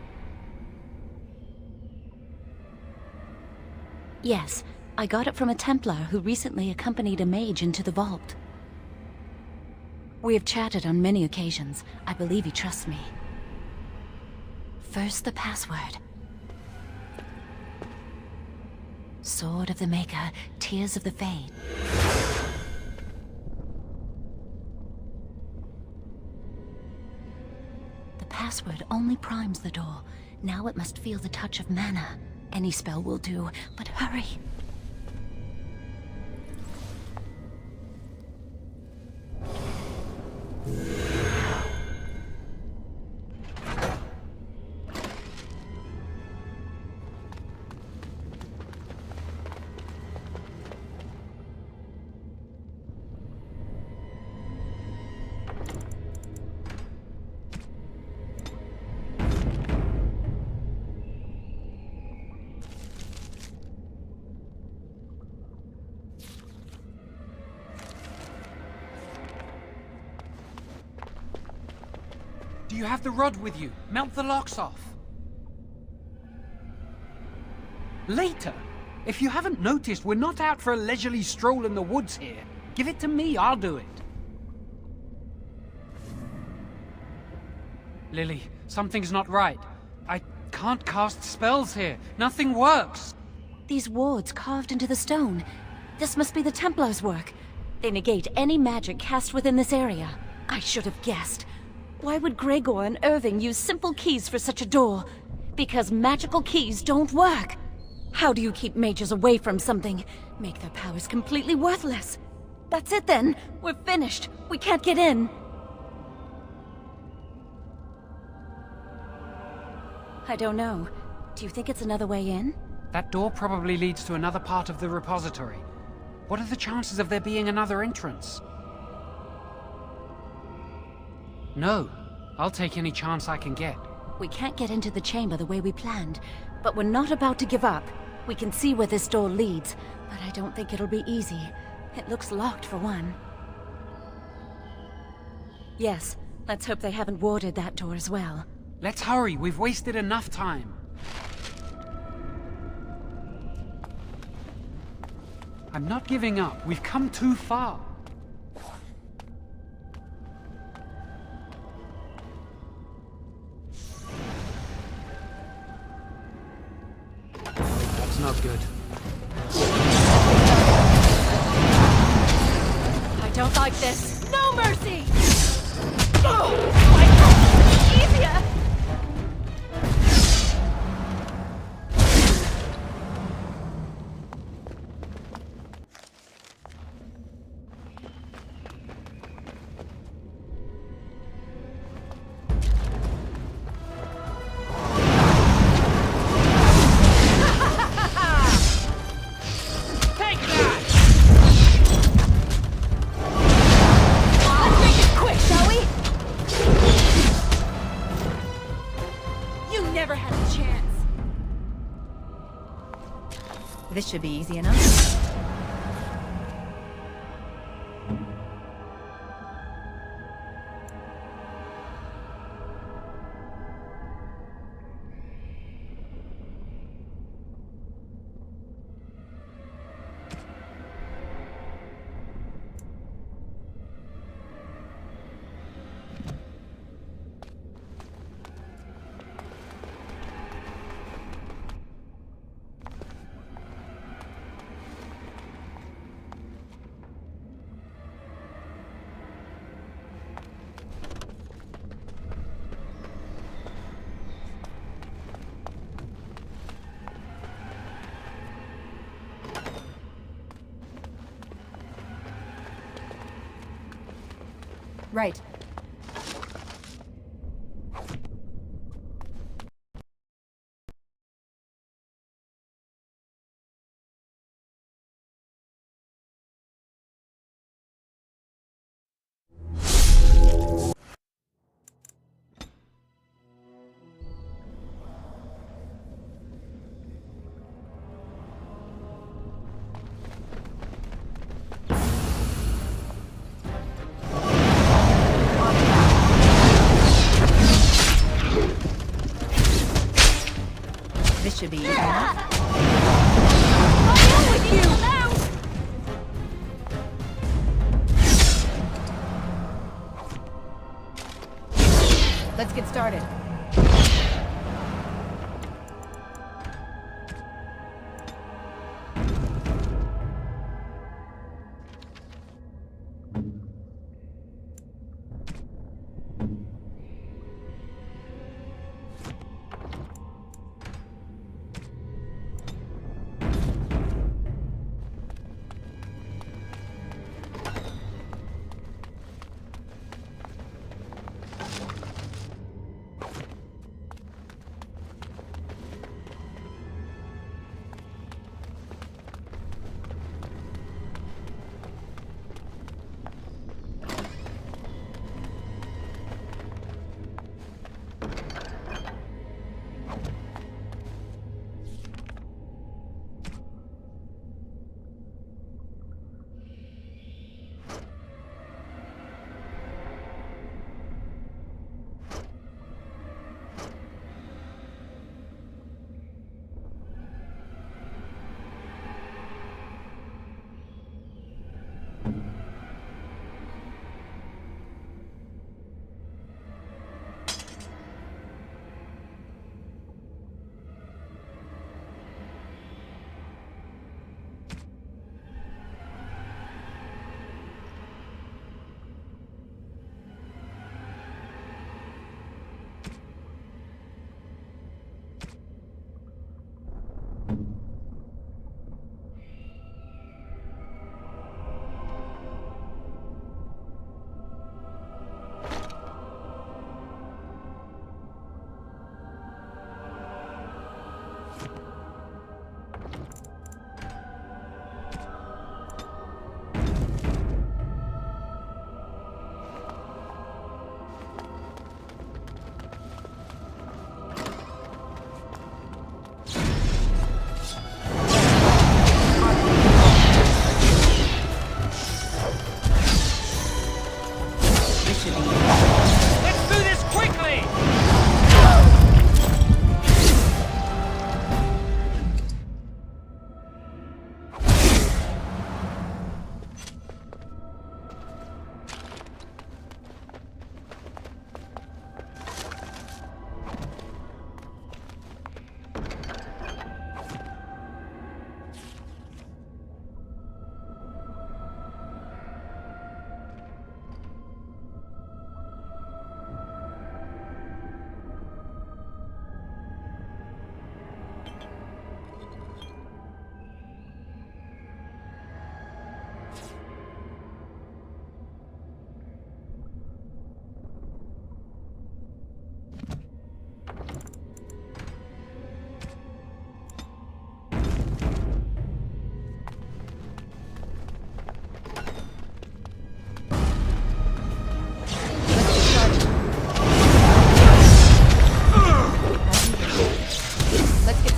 Yes, I got it from a Templar who recently accompanied a mage into the vault. We have chatted on many occasions. I believe he trusts me. First, the password. Sword of the Maker, Tears of the Fade. The password only primes the door. Now it must feel the touch of mana. Any spell will do, but hurry! Do you have the rod with you? Melt the locks off. Later? If you haven't noticed, we're not out for a leisurely stroll in the woods here. Give it to me, I'll do it. Lily, something's not right. I can't cast spells here. Nothing works. These wards carved into the stone. This must be the Templars' work. They negate any magic cast within this area. I should have guessed. Why would Gregor and Irving use simple keys for such a door? Because magical keys don't work. How do you keep mages away from something? Make their powers completely worthless. That's it then. We're finished. We can't get in. I don't know. Do you think it's another way in? That door probably leads to another part of the repository. What are the chances of there being another entrance? No. I'll take any chance I can get. We can't get into the chamber the way we planned, but we're not about to give up. We can see where this door leads, but I don't think it'll be easy. It looks locked for one. Yes, let's hope they haven't warded that door as well. Let's hurry, we've wasted enough time. I'm not giving up, we've come too far. That's not good. I don't like this. No mercy! Oh, I thought it would be easier! This should be easy enough. Right. This should be easy enough. I'm with you! Let's get started.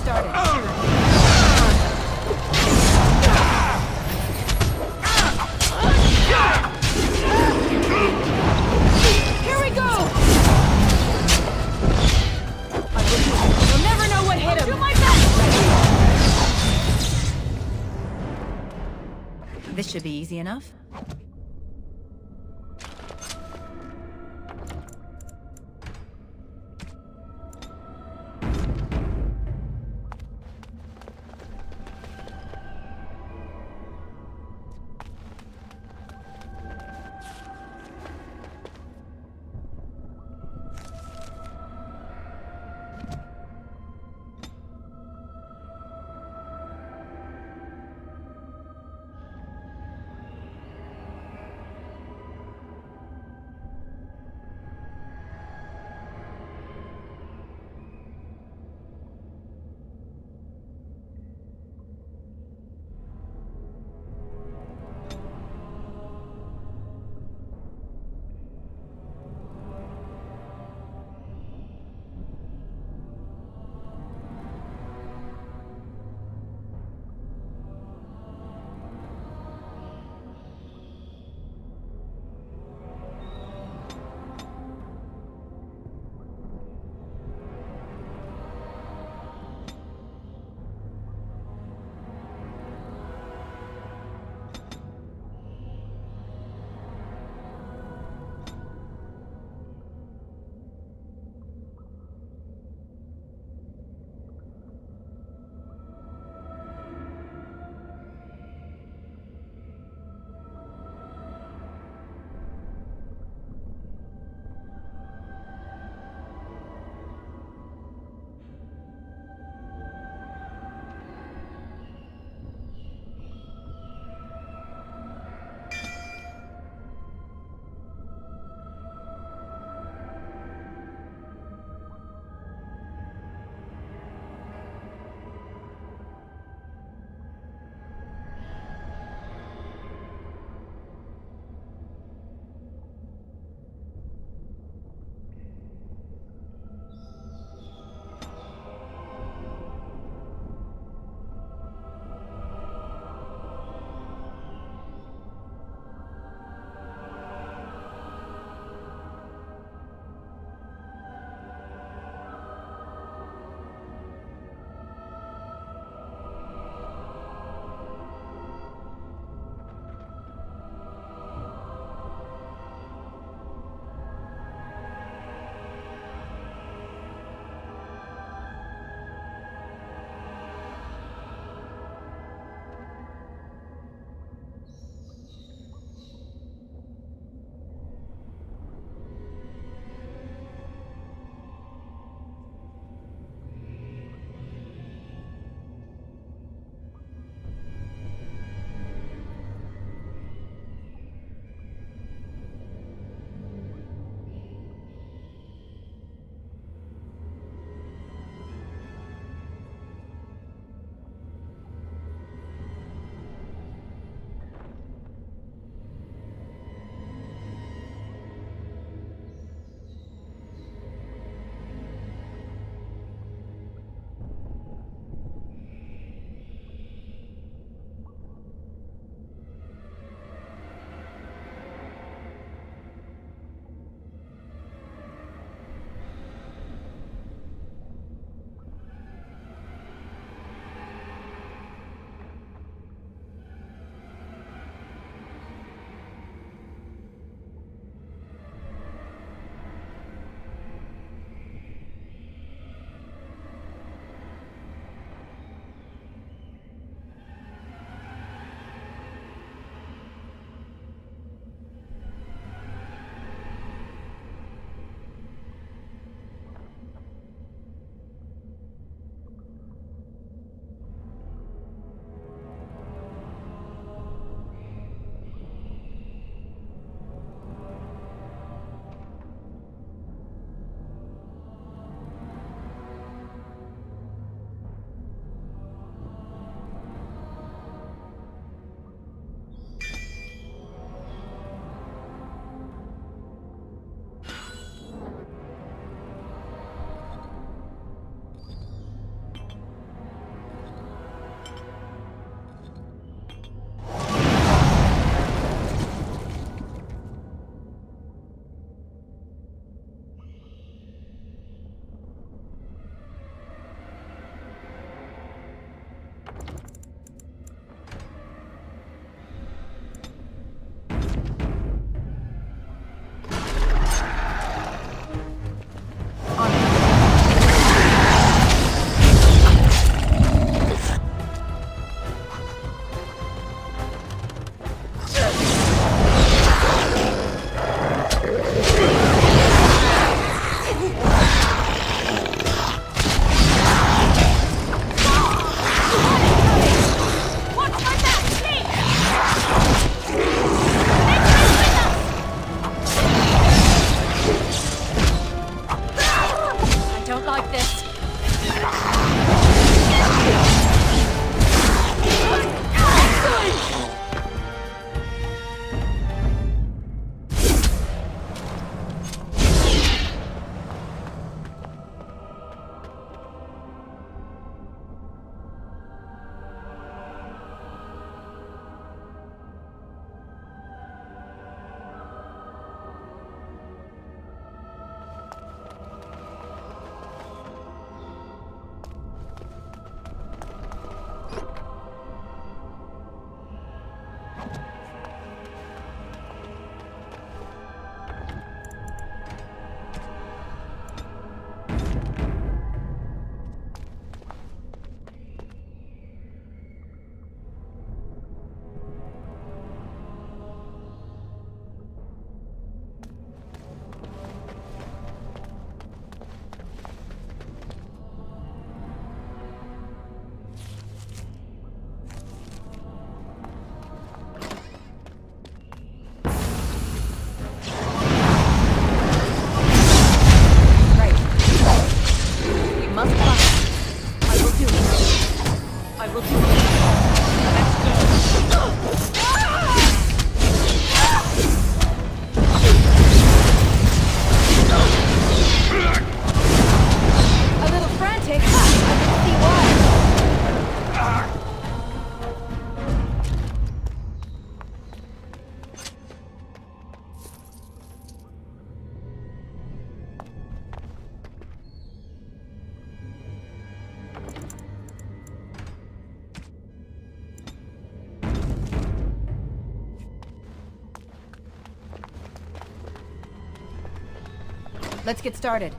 started. Here we go! You'll never know what hit him! Do my best! This should be easy enough. will do it. Let's go. A little frantic. I can see why. Let's get started.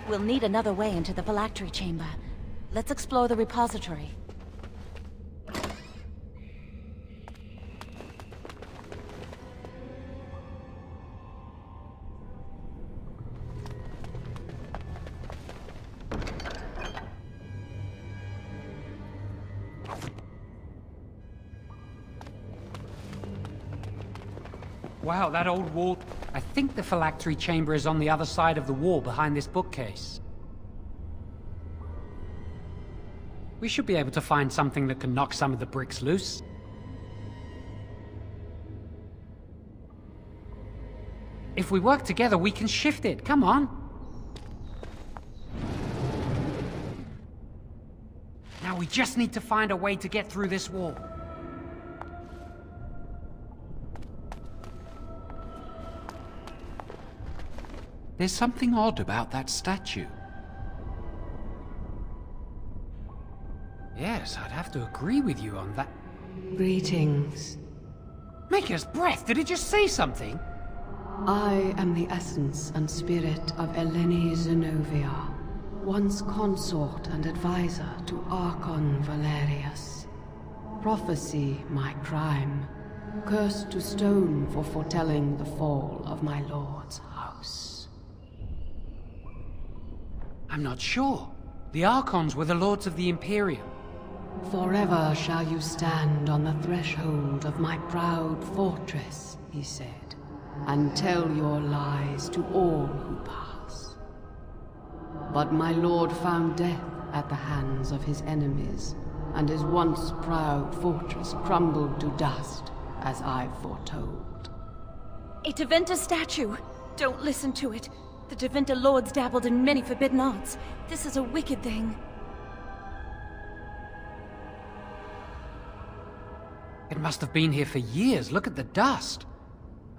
We'll need another way into the phylactery chamber. Let's explore the repository. Wow, that old wall... I think the phylactery chamber is on the other side of the wall behind this bookcase. We should be able to find something that can knock some of the bricks loose. If we work together, we can shift it. Come on. Now we just need to find a way to get through this wall. There's something odd about that statue. Yes, I'd have to agree with you on that. Greetings. Maker's breath, did it just say something? I am the essence and spirit of Eleni Zenobia, once consort and advisor to Archon Valerius. Prophecy my crime, cursed to stone for foretelling the fall of my lord's house. I'm not sure. The Archons were the lords of the Imperium. Forever shall you stand on the threshold of my proud fortress, he said, and tell your lies to all who pass. But my lord found death at the hands of his enemies, and his once proud fortress crumbled to dust, as I foretold. A Tevinter statue! Don't listen to it. The Tevinter lords dabbled in many forbidden arts. This is a wicked thing. It must have been here for years. Look at the dust.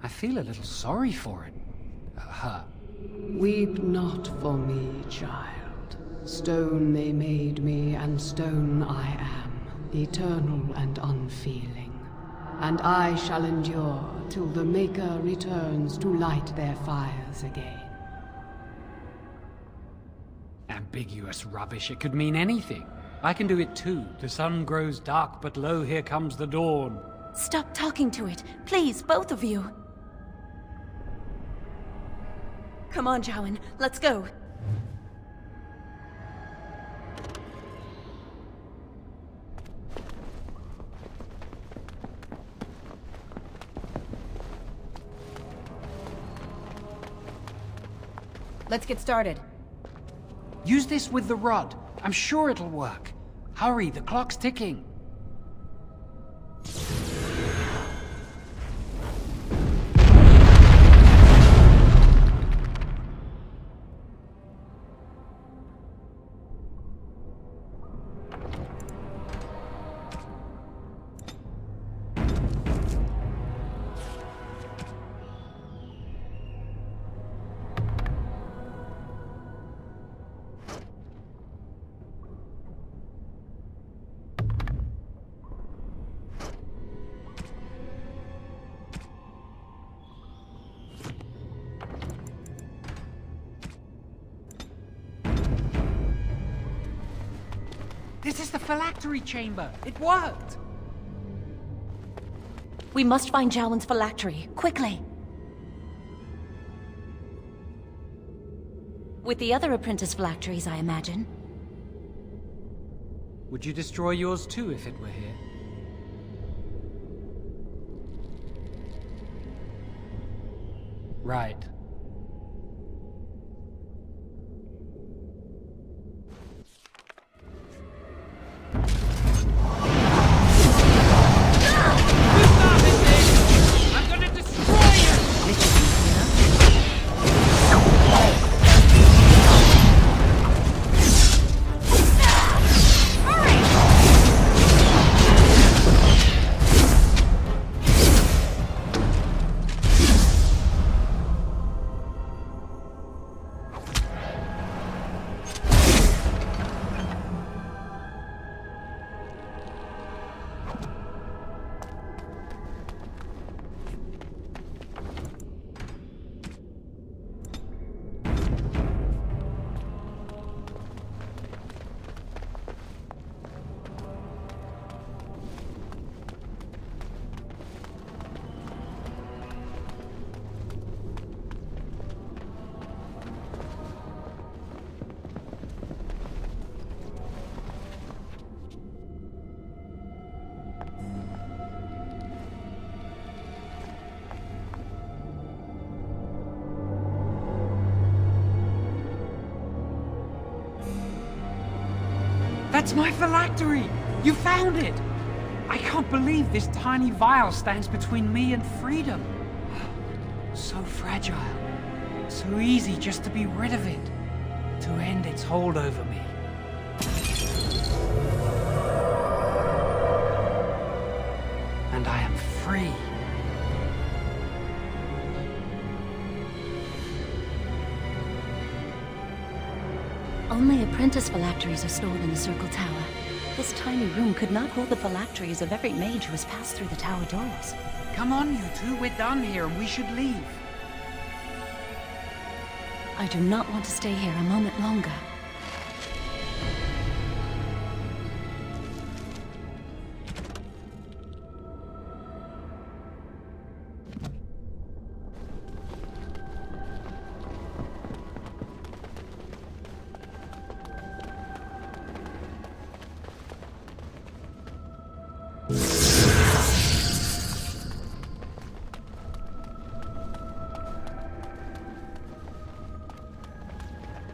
I feel a little sorry for it. Her. Weep not for me, child. Stone they made me, and stone I am, eternal and unfeeling. And I shall endure till the Maker returns to light their fires again. Ambiguous rubbish. It could mean anything. I can do it too. The sun grows dark, but lo, here comes the dawn. Stop talking to it. Please, both of you. Come on, Jowan. Let's go. Let's get started. Use this with the rod. I'm sure it'll work. Hurry, the clock's ticking. This is the phylactery chamber. It worked. We must find Jowan's phylactery, quickly. With the other apprentice phylacteries, I imagine. Would you destroy yours too if it were here? Right. That's my phylactery! You found it! I can't believe this tiny vial stands between me and freedom. So fragile. So easy just to be rid of it. To end its hold over me. And I am free. Only apprentice phylacteries are stored in the Circle Tower. This tiny room could not hold the phylacteries of every mage who has passed through the tower doors. Come on, you two. We're done here and we should leave. I do not want to stay here a moment longer.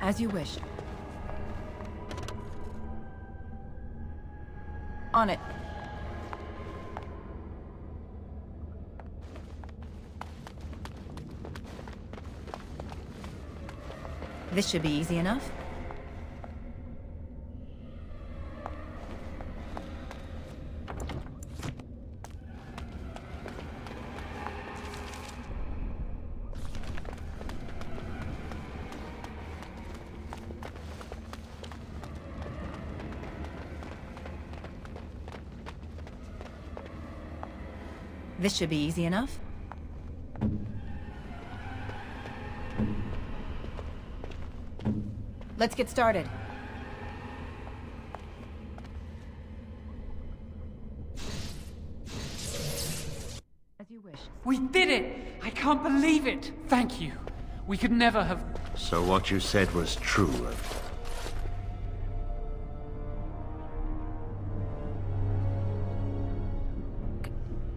As you wish. On it. This should be easy enough. This should be easy enough. Let's get started. As you wish. We did it! I can't believe it! Thank you. We could never have... So what you said was true.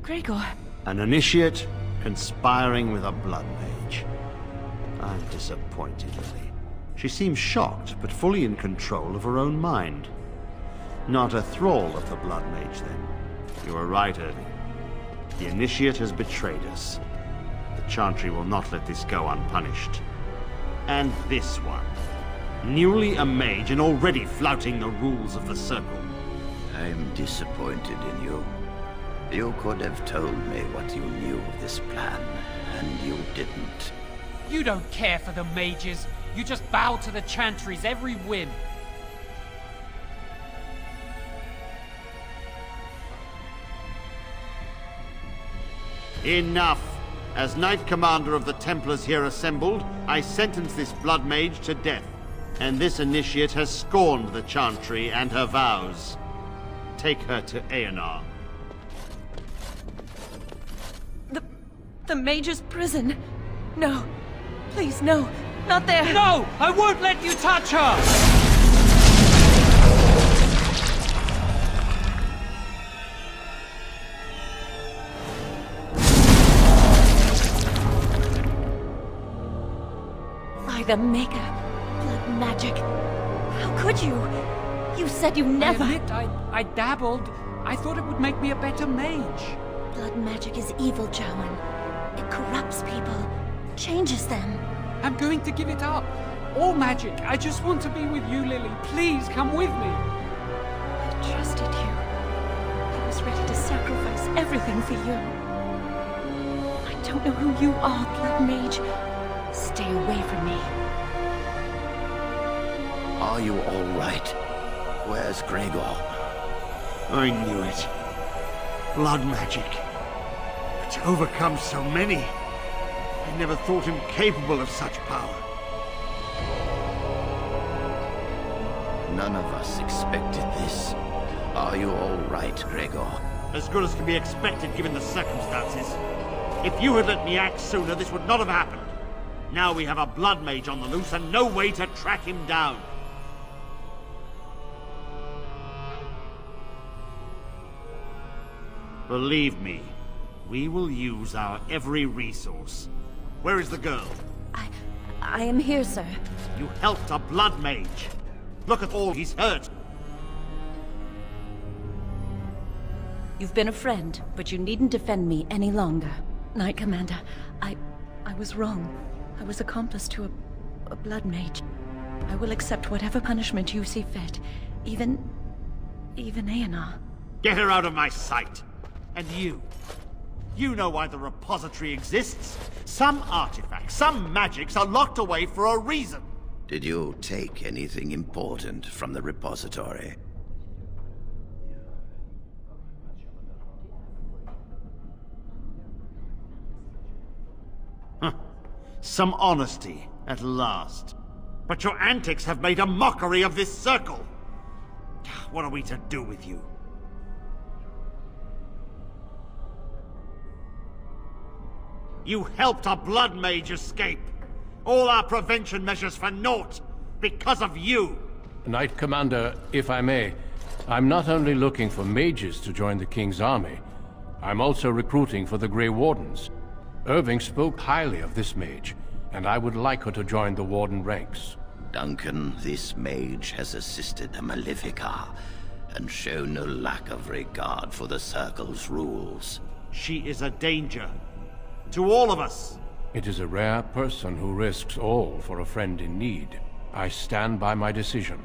Gregor. An initiate conspiring with a blood mage. I'm disappointed, Lily. She seems shocked, but fully in control of her own mind. Not a thrall of the blood mage, then. You were right, Irving. The initiate has betrayed us. The Chantry will not let this go unpunished. And this one. Newly a mage and already flouting the rules of the Circle. I'm disappointed in you. You could have told me what you knew of this plan, and you didn't. You don't care for the mages. You just bow to the Chantry's every whim. Enough! As Knight Commander of the Templars here assembled, I sentence this blood mage to death. And this initiate has scorned the Chantry and her vows. Take her to Aenar. The mage's prison. No. Please, no. Not there. No! I won't let you touch her! By the Maker. Blood magic. How could you? You said you never... I admit, I dabbled. I thought it would make me a better mage. Blood magic is evil, Jowan. It corrupts people, changes them. I'm going to give it up. All magic. I just want to be with you, Lily. Please, come with me. I trusted you. I was ready to sacrifice everything for you. I don't know who you are, Blood Mage. Stay away from me. Are you all right? Where's Gregor? I knew it. Blood magic. To overcome so many. I never thought him capable of such power. None of us expected this. Are you all right, Gregor? As good as can be expected given the circumstances. If you had let me act sooner, this would not have happened. Now we have a blood mage on the loose and no way to track him down. Believe me, we will use our every resource. Where is the girl? I am here, sir. You helped a blood mage. Look at all he's hurt. You've been a friend, but you needn't defend me any longer. Knight Commander, I was wrong. I was accomplice to a blood mage. I will accept whatever punishment you see fit. Even Aenar. Get her out of my sight! And you know why the repository exists? Some artifacts, some magics are locked away for a reason! Did you take anything important from the repository? Some honesty, at last. But your antics have made a mockery of this circle! What are we to do with you? You helped a blood mage escape! All our prevention measures for naught! Because of you! Knight Commander, if I may, I'm not only looking for mages to join the King's army, I'm also recruiting for the Grey Wardens. Irving spoke highly of this mage, and I would like her to join the Warden ranks. Duncan, this mage has assisted the Malefica, and shown no lack of regard for the Circle's rules. She is a danger. To all of us. It is a rare person who risks all for a friend in need. I stand by my decision.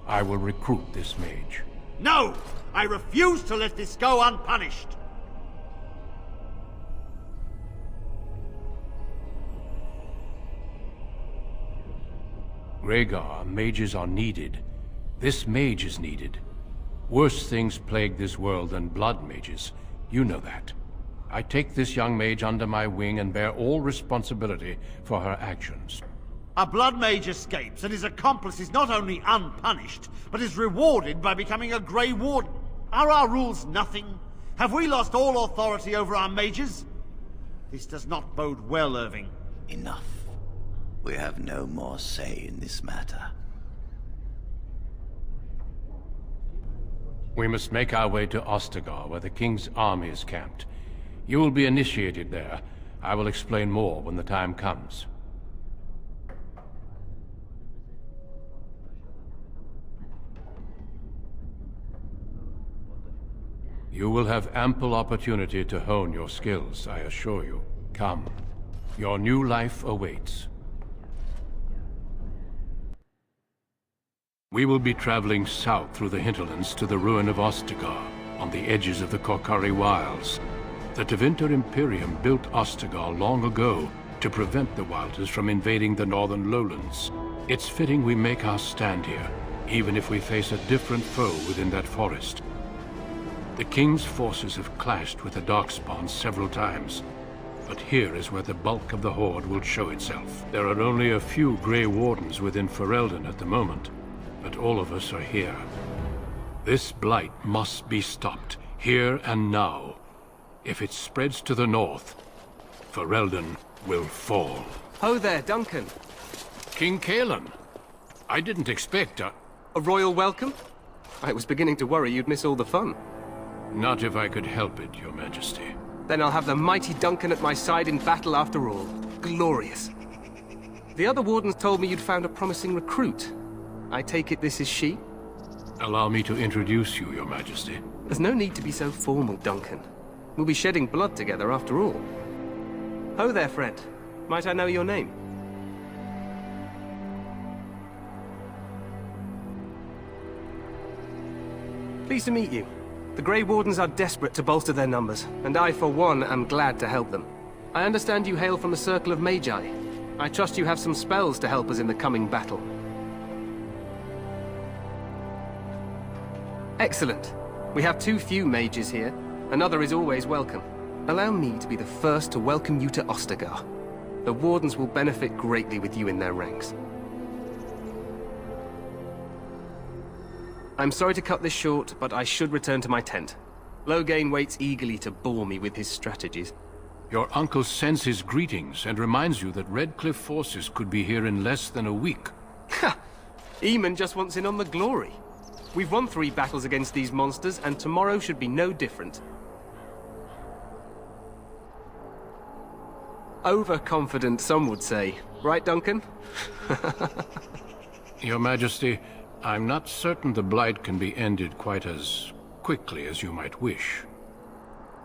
I will recruit this mage. No! I refuse to let this go unpunished! Rhaegar, mages are needed. This mage is needed. Worse things plague this world than blood mages. You know that. I take this young mage under my wing and bear all responsibility for her actions. A blood mage escapes, and his accomplice is not only unpunished, but is rewarded by becoming a Grey Warden. Are our rules nothing? Have we lost all authority over our mages? This does not bode well, Irving. Enough. We have no more say in this matter. We must make our way to Ostagar, where the King's army is camped. You will be initiated there. I will explain more when the time comes. You will have ample opportunity to hone your skills, I assure you. Come. Your new life awaits. We will be traveling south through the hinterlands to the ruin of Ostagar, on the edges of the Korkari Wilds. The Tevinter Imperium built Ostagar long ago to prevent the Wilders from invading the northern lowlands. It's fitting we make our stand here, even if we face a different foe within that forest. The King's forces have clashed with the Darkspawn several times, but here is where the bulk of the Horde will show itself. There are only a few Grey Wardens within Ferelden at the moment, but all of us are here. This blight must be stopped, here and now. If it spreads to the north, Ferelden will fall. Ho there, Duncan. King Kaelan. I didn't expect a royal welcome? I was beginning to worry you'd miss all the fun. Not if I could help it, Your Majesty. Then I'll have the mighty Duncan at my side in battle after all. Glorious. The other wardens told me you'd found a promising recruit. I take it this is she? Allow me to introduce you, Your Majesty. There's no need to be so formal, Duncan. We'll be shedding blood together after all. Ho there, friend. Might I know your name? Pleased to meet you. The Grey Wardens are desperate to bolster their numbers, and I, for one, am glad to help them. I understand you hail from the Circle of Magi. I trust you have some spells to help us in the coming battle. Excellent. We have too few mages here. Another is always welcome. Allow me to be the first to welcome you to Ostagar. The Wardens will benefit greatly with you in their ranks. I'm sorry to cut this short, but I should return to my tent. Loghain waits eagerly to bore me with his strategies. Your uncle sends his greetings and reminds you that Redcliffe forces could be here in less than a week. Ha! Eamon just wants in on the glory. We've won 3 battles against these monsters, and tomorrow should be no different. Overconfident, some would say. Right, Duncan? Your Majesty, I'm not certain the Blight can be ended quite as quickly as you might wish.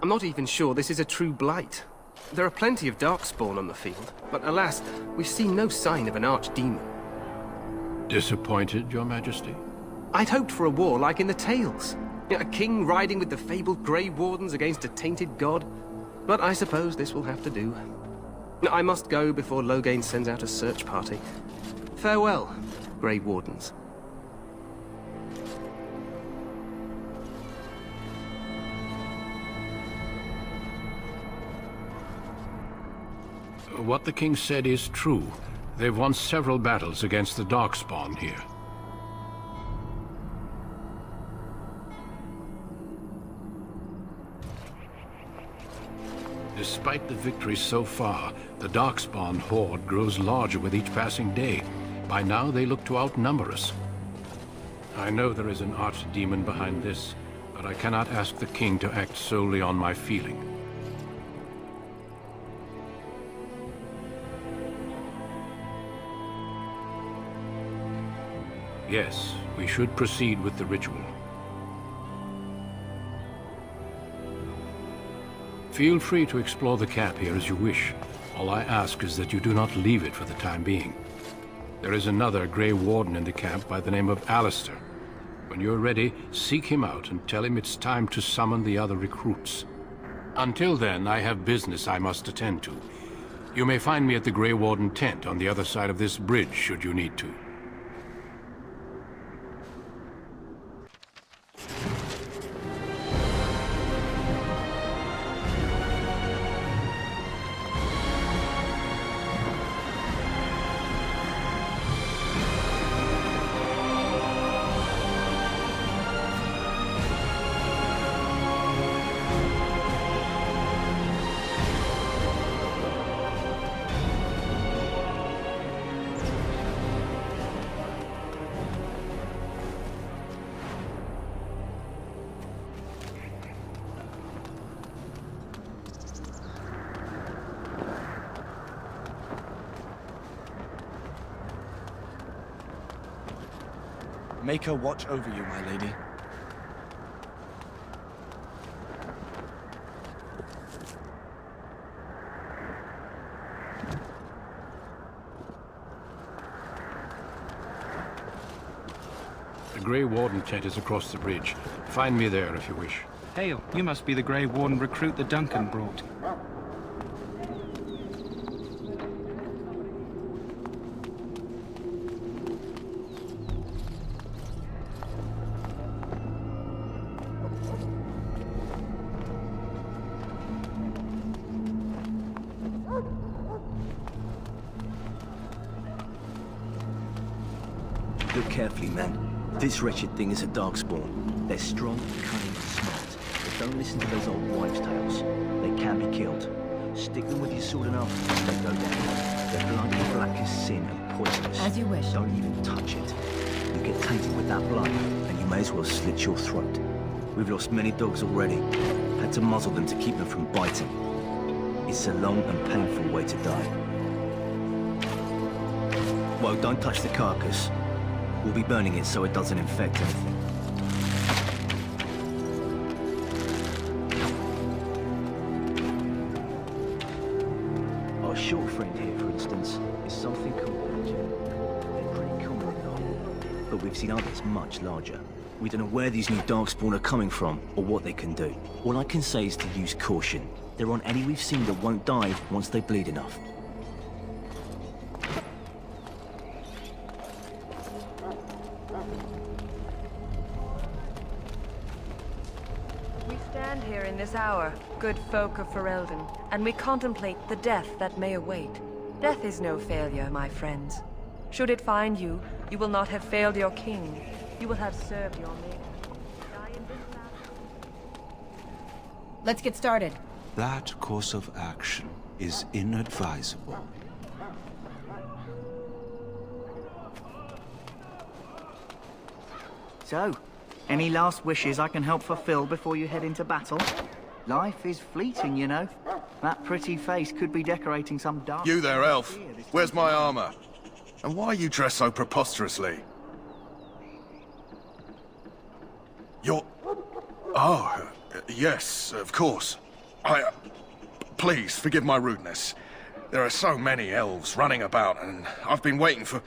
I'm not even sure this is a true blight. There are plenty of darkspawn on the field, but alas, we've seen no sign of an archdemon. Disappointed, Your Majesty? I'd hoped for a war like in the tales. A king riding with the fabled Grey Wardens against a tainted god. But I suppose this will have to do. I must go before Loghain sends out a search party. Farewell, Grey Wardens. What the king said is true. They've won several battles against the Darkspawn here. Despite the victories so far, the Darkspawn horde grows larger with each passing day. By now, they look to outnumber us. I know there is an archdemon behind this, but I cannot ask the king to act solely on my feeling. Yes, we should proceed with the ritual. Feel free to explore the camp here as you wish. All I ask is that you do not leave it for the time being. There is another Grey Warden in the camp by the name of Alistair. When you're ready, seek him out and tell him it's time to summon the other recruits. Until then, I have business I must attend to. You may find me at the Grey Warden tent on the other side of this bridge, should you need to. Make her watch over you, my lady. The Grey Warden tent is across the bridge. Find me there if you wish. Hail, you must be the Grey Warden recruit that Duncan brought. Look carefully, man. This wretched thing is a darkspawn. They're strong, cunning, and smart. But don't listen to those old wives' tales. They can be killed. Stick them with your sword enough, they go down. Their blood is black as sin and poisonous. As you wish. Don't even touch it. You get tainted with that blood, and you may as well slit your throat. We've lost many dogs already. Had to muzzle them to keep them from biting. It's a long and painful way to die. Well, don't touch the carcass. We'll be burning it so it doesn't infect anything. Our short friend here, for instance, is something called a gem. They're pretty common in the hole, but we've seen others much larger. We don't know where these new Darkspawn are coming from, or what they can do. All I can say is to use caution. There aren't any we've seen that won't die once they bleed enough. We stand here in this hour, good folk of Ferelden, and we contemplate the death that may await. Death is no failure, my friends. Should it find you, you will not have failed your king. You will have served your maker. Let's get started. That course of action is inadvisable. So, any last wishes I can help fulfill before you head into battle? Life is fleeting, you know. That pretty face could be decorating some dark... You there, elf. Where's my armor? And why are you dressed so preposterously? You're... Oh, yes, of course. Please, forgive my rudeness. There are so many elves running about, and I've been waiting for...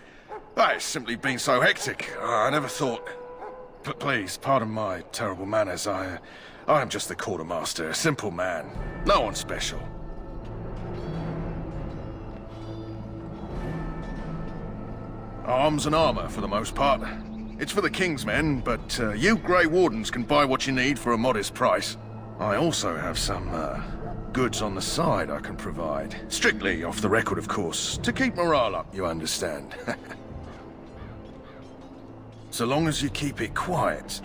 It's simply been so hectic. I never thought... Please, pardon my terrible manners. I am just the quartermaster, a simple man. No one special. Arms and armor, for the most part. It's for the King's men, but you Grey Wardens can buy what you need for a modest price. I also have some, goods on the side I can provide. Strictly off the record, of course. To keep morale up, you understand. So long as you keep it quiet.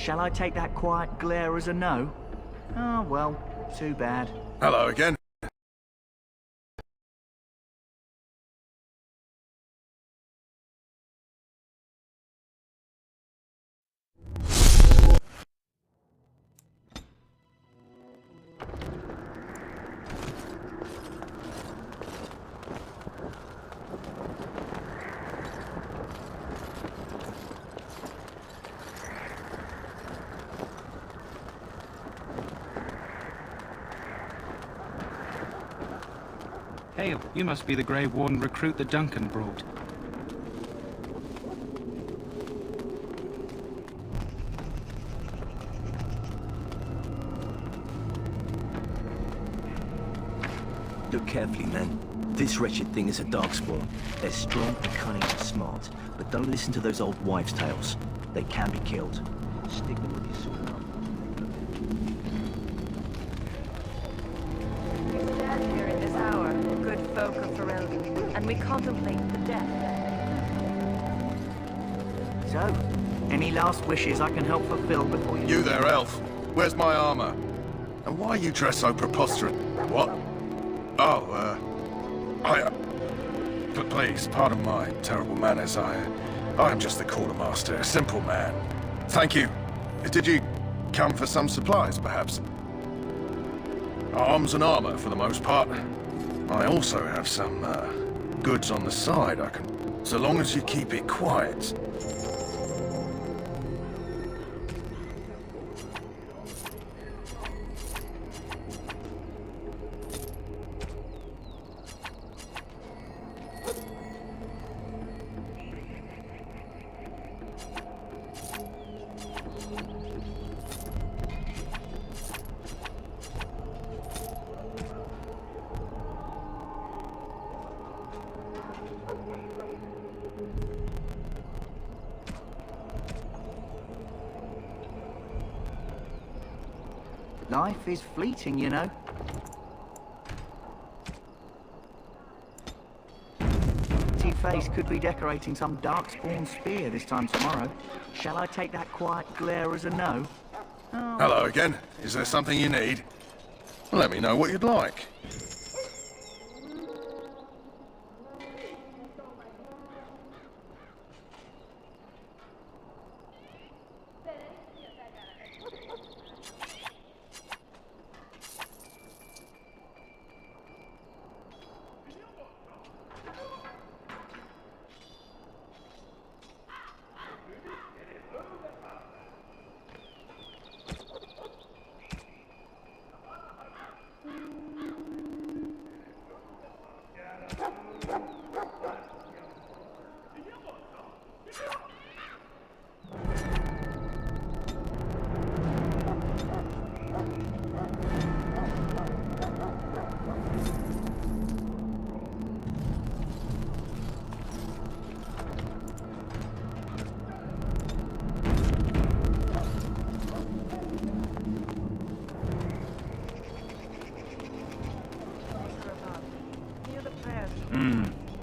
Shall I take that quiet glare as a no? Oh, well, too bad. Hello again. Hail, you must be the Grey Warden recruit that Duncan brought. Look carefully, men. This wretched thing is a darkspawn. They're strong and cunning and smart, but don't listen to those old wives' tales. They can be killed. Stick them with your sword up. We stand here in this hour, good folk of Ferelden, and we contemplate the death. So, any last wishes I can help fulfill before you... You there, elf. Where's my armor? And why are you dressed so preposterous? What? Oh, please, pardon my terrible manners. I am just the quartermaster, a simple man. Thank you. Did you come for some supplies, perhaps? Arms and armor, for the most part. I also have some, goods on the side I can... So long as you keep it quiet. Life is fleeting, you know. Face could be decorating some darkspawn spear this time tomorrow. Shall I take that quiet glare as a no? Oh. Hello again. Is there something you need? Let me know what you'd like.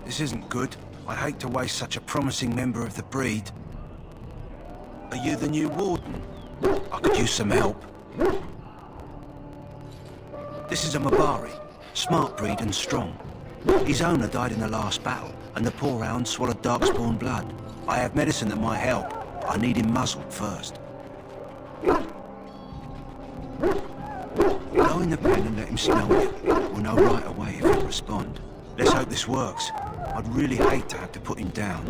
This isn't good. I'd hate to waste such a promising member of the breed. Are you the new warden? I could use some help. This is a Mabari, smart breed and strong. His owner died in the last battle, and the poor hound swallowed darkspawn blood. I have medicine that might help. I need him muzzled first. Go in the pen and let him smell you. We'll know right away if he'll respond. Let's hope this works. I'd really hate to have to put him down.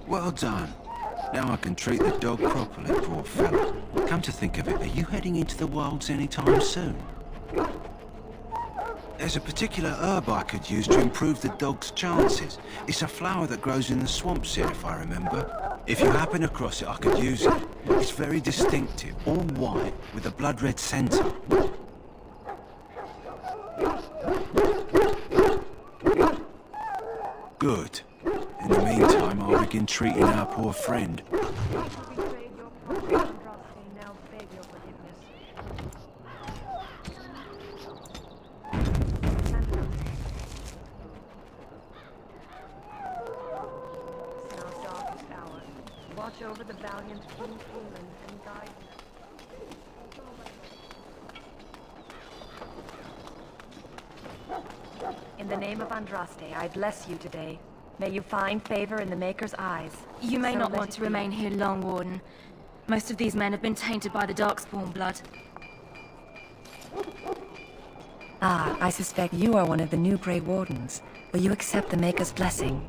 Well done. Now I can treat the dog properly, poor fella. Come to think of it, are you heading into the wilds anytime soon? There's a particular herb I could use to improve the dog's chances. It's a flower that grows in the swamps here, if I remember. If you happen across it, I could use it. It's very distinctive, all white, with a blood-red centre. Good. In the meantime, I'll begin treating our poor friend. Watch over the valiant King Freeman and guide him. In the name of Andraste, I bless you today. May you find favor in the Maker's eyes. You may not want to remain here long, Warden. Most of these men have been tainted by the Darkspawn blood. Ah, I suspect you are one of the new Grey Wardens. Will you accept the Maker's blessing?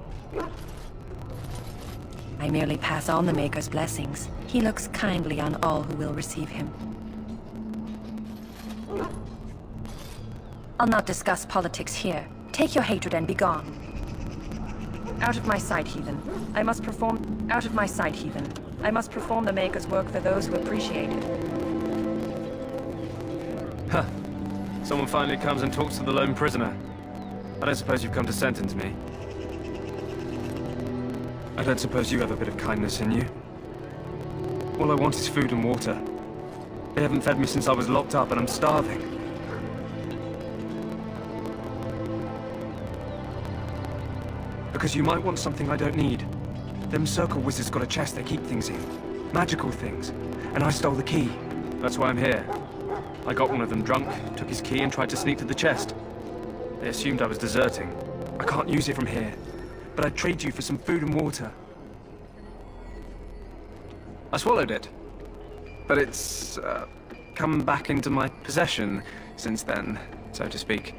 I merely pass on the Maker's blessings. He looks kindly on all who will receive him. I'll not discuss politics here. Take your hatred and be gone. Out of my sight, heathen. I must perform... Out of my sight, heathen. I must perform the Maker's work for those who appreciate it. Huh. Someone finally comes and talks to the lone prisoner. I don't suppose you've come to sentence me. I don't suppose you have a bit of kindness in you. All I want is food and water. They haven't fed me since I was locked up and I'm starving. Because you might want something I don't need. Them circle wizards got a chest they keep things in. Magical things. And I stole the key. That's why I'm here. I got one of them drunk, took his key and tried to sneak to the chest. They assumed I was deserting. I can't use it from here. But I'd trade you for some food and water. I swallowed it. But it's come back into my possession since then, so to speak.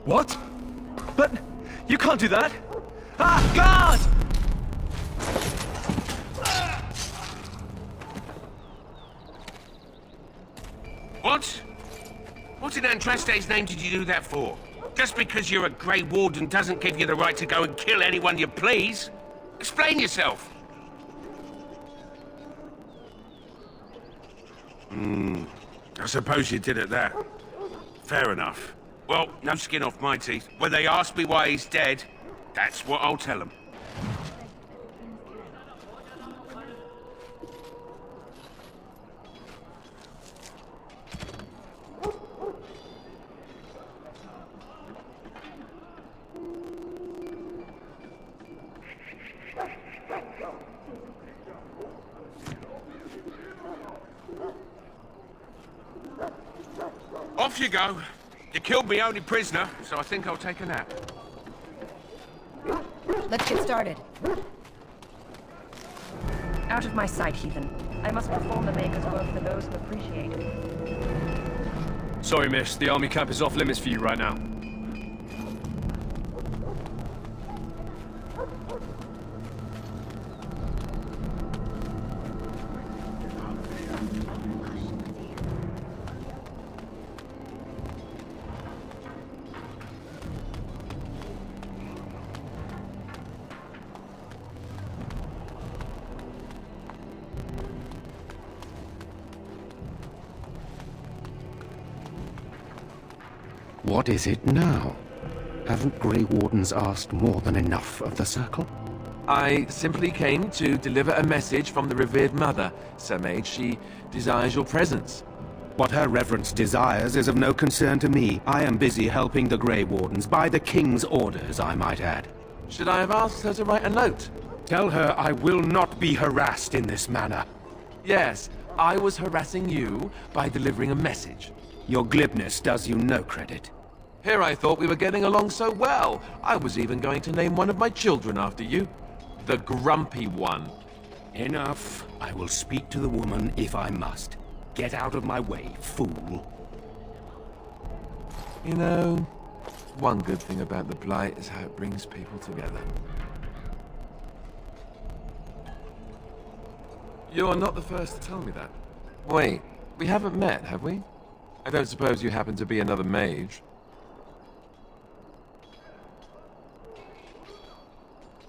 What? But you can't do that! Ah, God! What? What in Andraste's name did you do that for? Just because you're a Grey Warden doesn't give you the right to go and kill anyone you please. Explain yourself. I suppose you did it that. Fair enough. Well, no skin off my teeth. When they ask me why he's dead, that's what I'll tell them. Off you go. You killed me only prisoner, so I think I'll take a nap. Let's get started. Out of my sight, heathen. I must perform the Maker's work for those who appreciate it. Sorry, miss. The army camp is off limits for you right now. What is it now? Haven't Grey Wardens asked more than enough of the Circle? I simply came to deliver a message from the revered mother, Sir Mage. She desires your presence. What her reverence desires is of no concern to me. I am busy helping the Grey Wardens, by the King's orders, I might add. Should I have asked her to write a note? Tell her I will not be harassed in this manner. Yes, I was harassing you by delivering a message. Your glibness does you no credit. Here I thought we were getting along so well. I was even going to name one of my children after you. The Grumpy One. Enough. I will speak to the woman if I must. Get out of my way, fool. You know, one good thing about the Blight is how it brings people together. You're not the first to tell me that. Wait, we haven't met, have we? I don't suppose you happen to be another mage?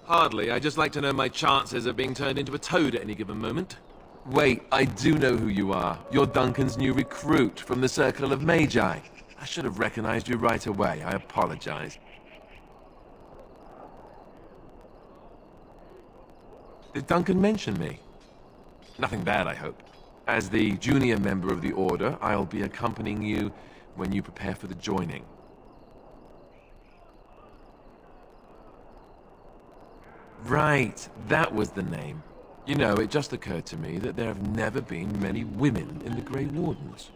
Hardly. I'd just like to know my chances of being turned into a toad at any given moment. Wait, I do know who you are. You're Duncan's new recruit from the Circle of Magi. I should have recognized you right away. I apologize. Did Duncan mention me? Nothing bad, I hope. As the junior member of the Order, I'll be accompanying you when you prepare for the joining. Right, that was the name. You know, it just occurred to me that there have never been many women in the Grey Wardens.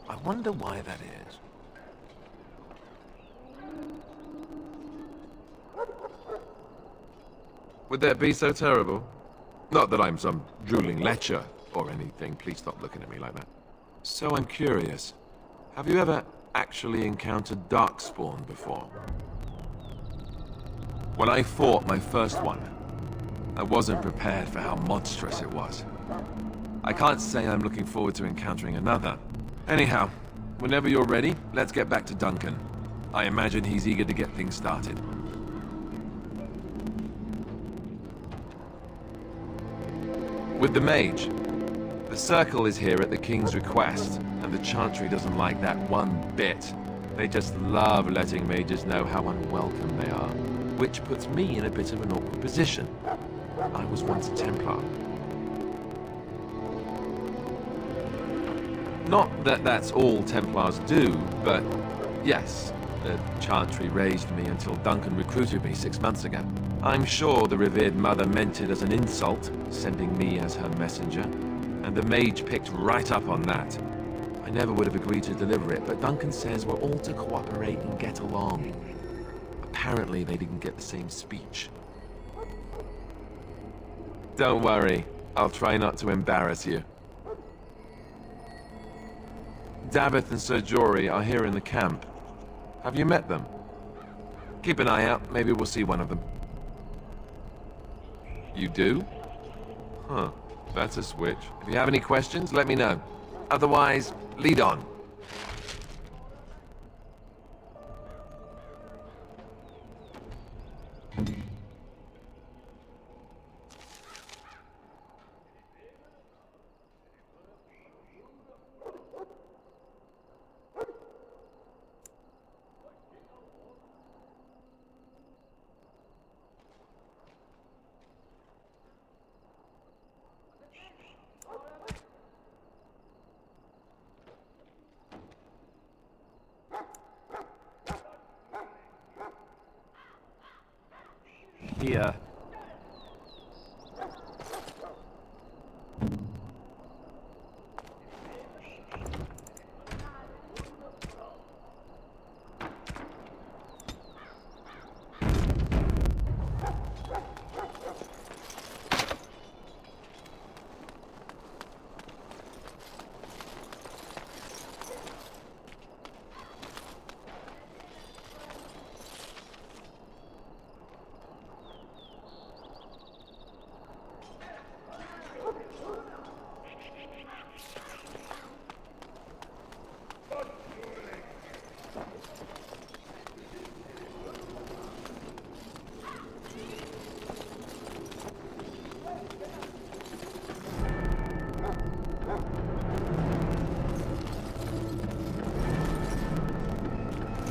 I wonder why that is. Would that be so terrible? Not that I'm some drooling lecher or anything. Please stop looking at me like that. So I'm curious. Have you ever actually encountered Darkspawn before? When I fought my first one, I wasn't prepared for how monstrous it was. I can't say I'm looking forward to encountering another. Anyhow, whenever you're ready, let's get back to Duncan. I imagine he's eager to get things started. With the mage, the Circle is here at the King's request, and the Chantry doesn't like that one bit. They just love letting mages know how unwelcome they are, which puts me in a bit of an awkward position. I was once a Templar. Not that that's all Templars do, but yes, the Chantry raised me until Duncan recruited me 6 months ago. I'm sure the revered mother meant it as an insult, sending me as her messenger, and the mage picked right up on that. I never would have agreed to deliver it, but Duncan says we're all to cooperate and get along. Apparently they didn't get the same speech. Don't worry, I'll try not to embarrass you. Davith and Sir Jory are here in the camp. Have you met them? Keep an eye out, maybe we'll see one of them. You do? Huh, that's a switch. If you have any questions, let me know. Otherwise, lead on. Here.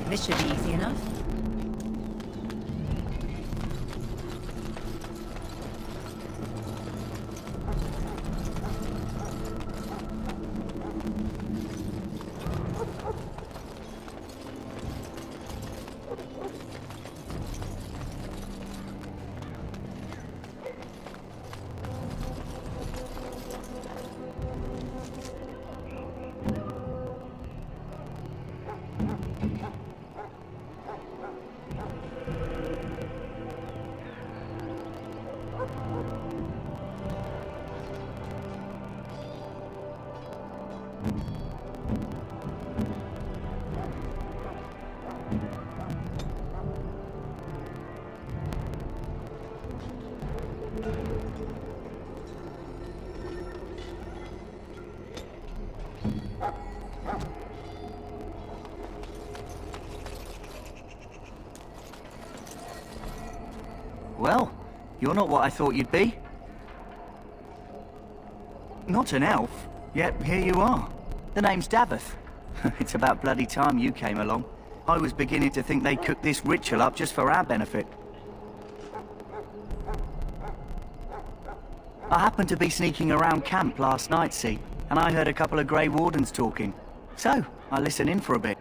This should be easy enough. Well, you're not what I thought you'd be. Not an elf, yet here you are. The name's Davith. It's about bloody time you came along. I was beginning to think they cooked this ritual up just for our benefit. I happened to be sneaking around camp last night, see, and I heard a couple of Grey Wardens talking. So, I listened in for a bit.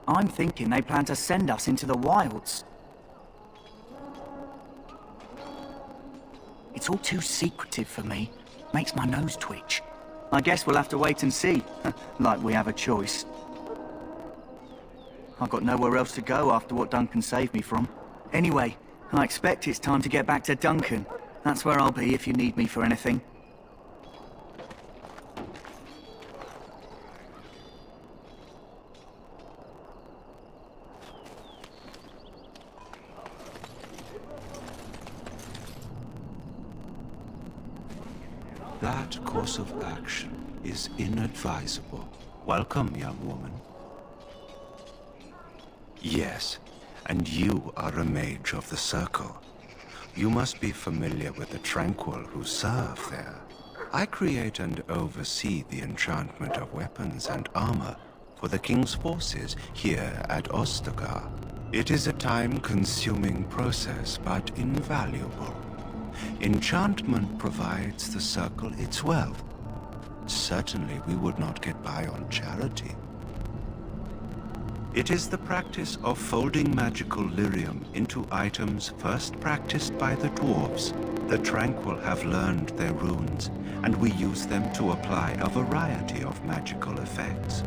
I'm thinking they plan to send us into the wilds. It's all too secretive for me. Makes my nose twitch. I guess we'll have to wait and see. Like we have a choice. I've got nowhere else to go after what Duncan saved me from. Anyway, I expect it's time to get back to Duncan. That's where I'll be if you need me for anything. That course of action is inadvisable. Welcome, young woman. Yes, and you are a mage of the Circle. You must be familiar with the Tranquil who serve there. I create and oversee the enchantment of weapons and armor for the King's forces here at Ostagar. It is a time-consuming process, but invaluable. Enchantment provides the Circle its wealth. Certainly we would not get by on charity. It is the practice of folding magical lyrium into items first practiced by the dwarves. The Tranquil have learned their runes, and we use them to apply a variety of magical effects.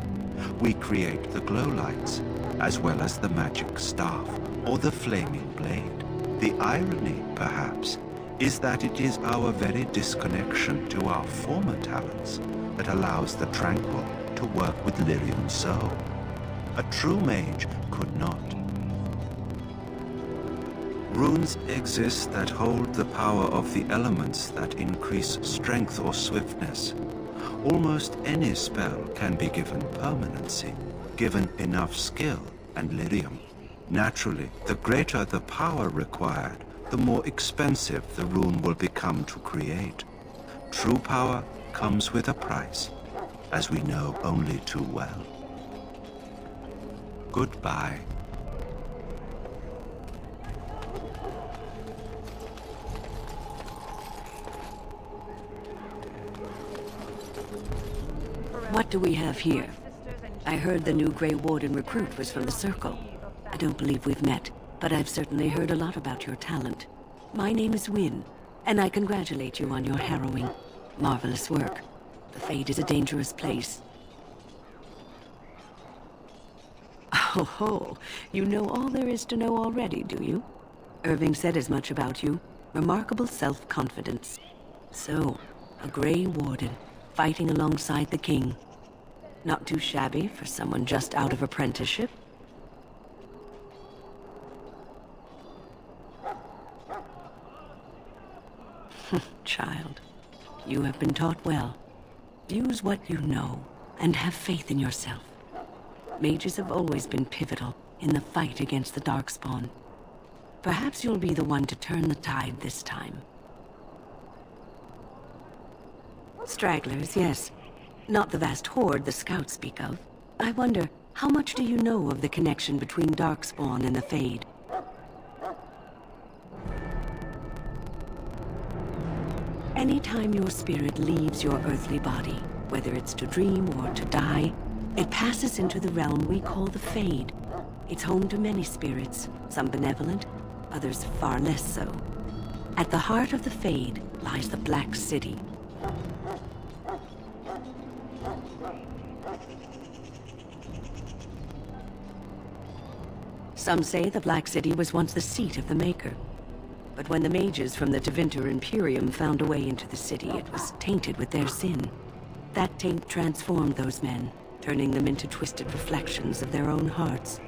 We create the glow lights, as well as the magic staff, or the flaming blade. The irony, perhaps, is that it is our very disconnection to our former talents that allows the Tranquil to work with lyrium so. A true mage could not. Runes exist that hold the power of the elements that increase strength or swiftness. Almost any spell can be given permanency, given enough skill and lyrium. Naturally, the greater the power required, the more expensive the rune will become to create. True power comes with a price, as we know only too well. Goodbye. What do we have here? I heard the new Grey Warden recruit was from the Circle. I don't believe we've met, but I've certainly heard a lot about your talent. My name is Wynne, and I congratulate you on your harrowing, marvelous work. The Fade is a dangerous place. Oh, you know all there is to know already, do you? Irving said as much about you. Remarkable self-confidence. So, a Grey Warden, fighting alongside the King. Not too shabby for someone just out of apprenticeship. Child, you have been taught well. Use what you know, and have faith in yourself. Mages have always been pivotal in the fight against the Darkspawn. Perhaps you'll be the one to turn the tide this time. Stragglers, yes. Not the vast horde the scouts speak of. I wonder, how much do you know of the connection between Darkspawn and the Fade? Anytime your spirit leaves your earthly body, whether it's to dream or to die, it passes into the realm we call the Fade. It's home to many spirits, some benevolent, others far less so. At the heart of the Fade lies the Black City. Some say the Black City was once the seat of the Maker. But when the mages from the Tevinter Imperium found a way into the city, it was tainted with their sin. That taint transformed those men, turning them into twisted reflections of their own hearts.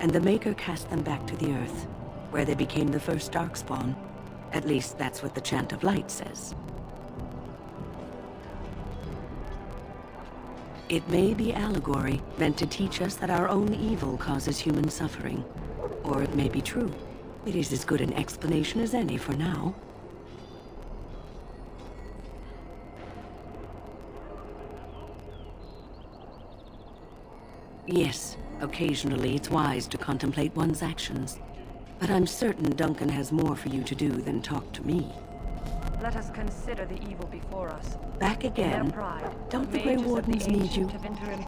And the Maker cast them back to the Earth, where they became the first Darkspawn. At least that's what the Chant of Light says. It may be allegory, meant to teach us that our own evil causes human suffering. Or it may be true. It is as good an explanation as any for now. Yes, occasionally it's wise to contemplate one's actions. But I'm certain Duncan has more for you to do than talk to me. Let us consider the evil before us. Back again? Don't the Grey Wardens need you?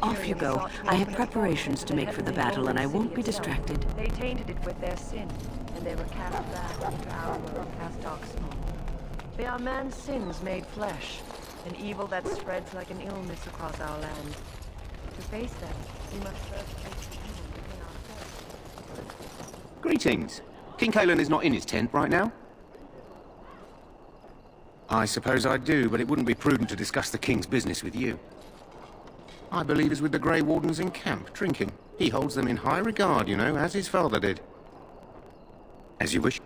Off you go. I have preparations to make for the battle, and I won't be distracted. They tainted it with their sin, and they were cast back into our world as Darkspawn. They are man's sins made flesh, an evil that spreads like an illness across our land. To face them, we must first face the evil within ourselves. Greetings. King Kalen is not in his tent right now? I suppose I do, but it wouldn't be prudent to discuss the King's business with you. I believe he's with the Grey Wardens in camp, drinking. He holds them in high regard, you know, as his father did. As you wish.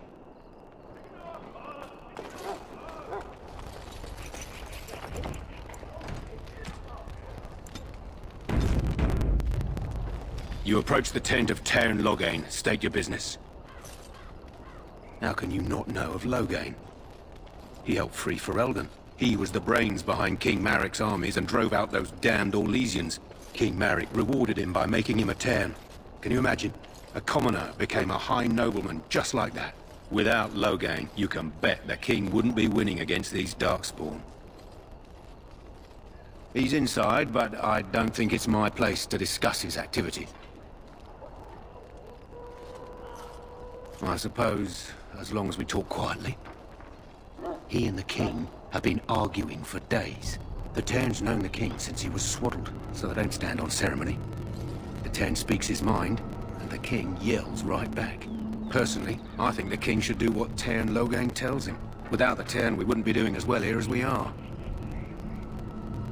approach the tent of Tairn Loghain. State your business. How can you not know of Loghain? He helped free Ferelden. He was the brains behind King Marik's armies and drove out those damned Orlesians. King Marik rewarded him by making him a Tairn. Can you imagine? A commoner became a high nobleman just like that. Without Loghain, you can bet the king wouldn't be winning against these Darkspawn. He's inside, but I don't think it's my place to discuss his activities. I suppose, as long as we talk quietly. He and the king have been arguing for days. The Tairn's known the king since he was swaddled, so they don't stand on ceremony. The Tairn speaks his mind, and the king yells right back. Personally, I think the king should do what Tairn Loghain tells him. Without the Tairn, we wouldn't be doing as well here as we are.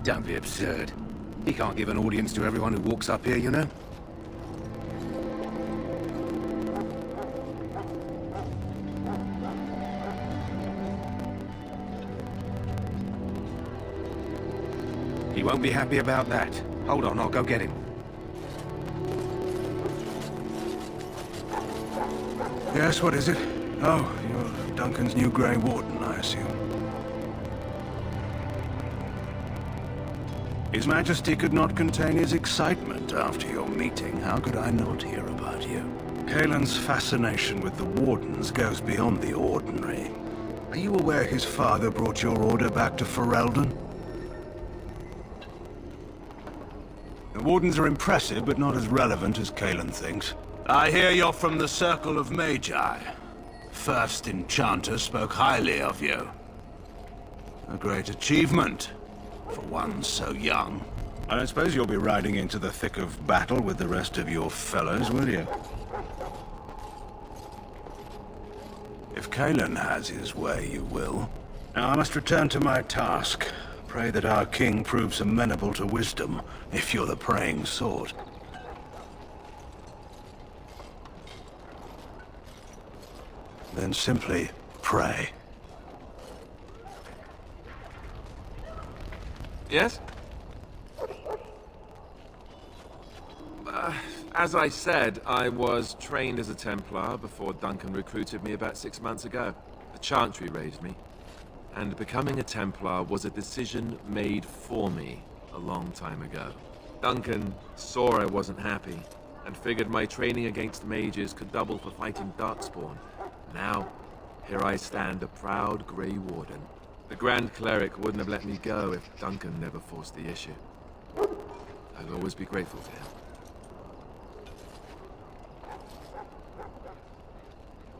Don't be absurd. He can't give an audience to everyone who walks up here, you know? He won't be happy about that. Hold on, I'll go get him. Yes, what is it? Oh, you're Duncan's new Grey Warden, I assume. His Majesty could not contain his excitement after your meeting. How could I not hear about you? Kaelin's fascination with the Wardens goes beyond the ordinary. Are you aware his father brought your order back to Ferelden? The Wardens are impressive, but not as relevant as Kaelin thinks. I hear you're from the Circle of Magi. First Enchanter spoke highly of you. A great achievement, for one so young. I don't suppose you'll be riding into the thick of battle with the rest of your fellows, will you? If Kaelin has his way, you will. Now I must return to my task. Pray that our king proves amenable to wisdom, if you're the praying sort. Then simply pray. Yes? As I said, I was trained as a Templar before Duncan recruited me about 6 months ago. The Chantry raised me. And becoming a Templar was a decision made for me a long time ago. Duncan saw I wasn't happy, and figured my training against mages could double for fighting Darkspawn. Now, here I stand, a proud Grey Warden. The Grand Cleric wouldn't have let me go if Duncan never forced the issue. I'll always be grateful to him.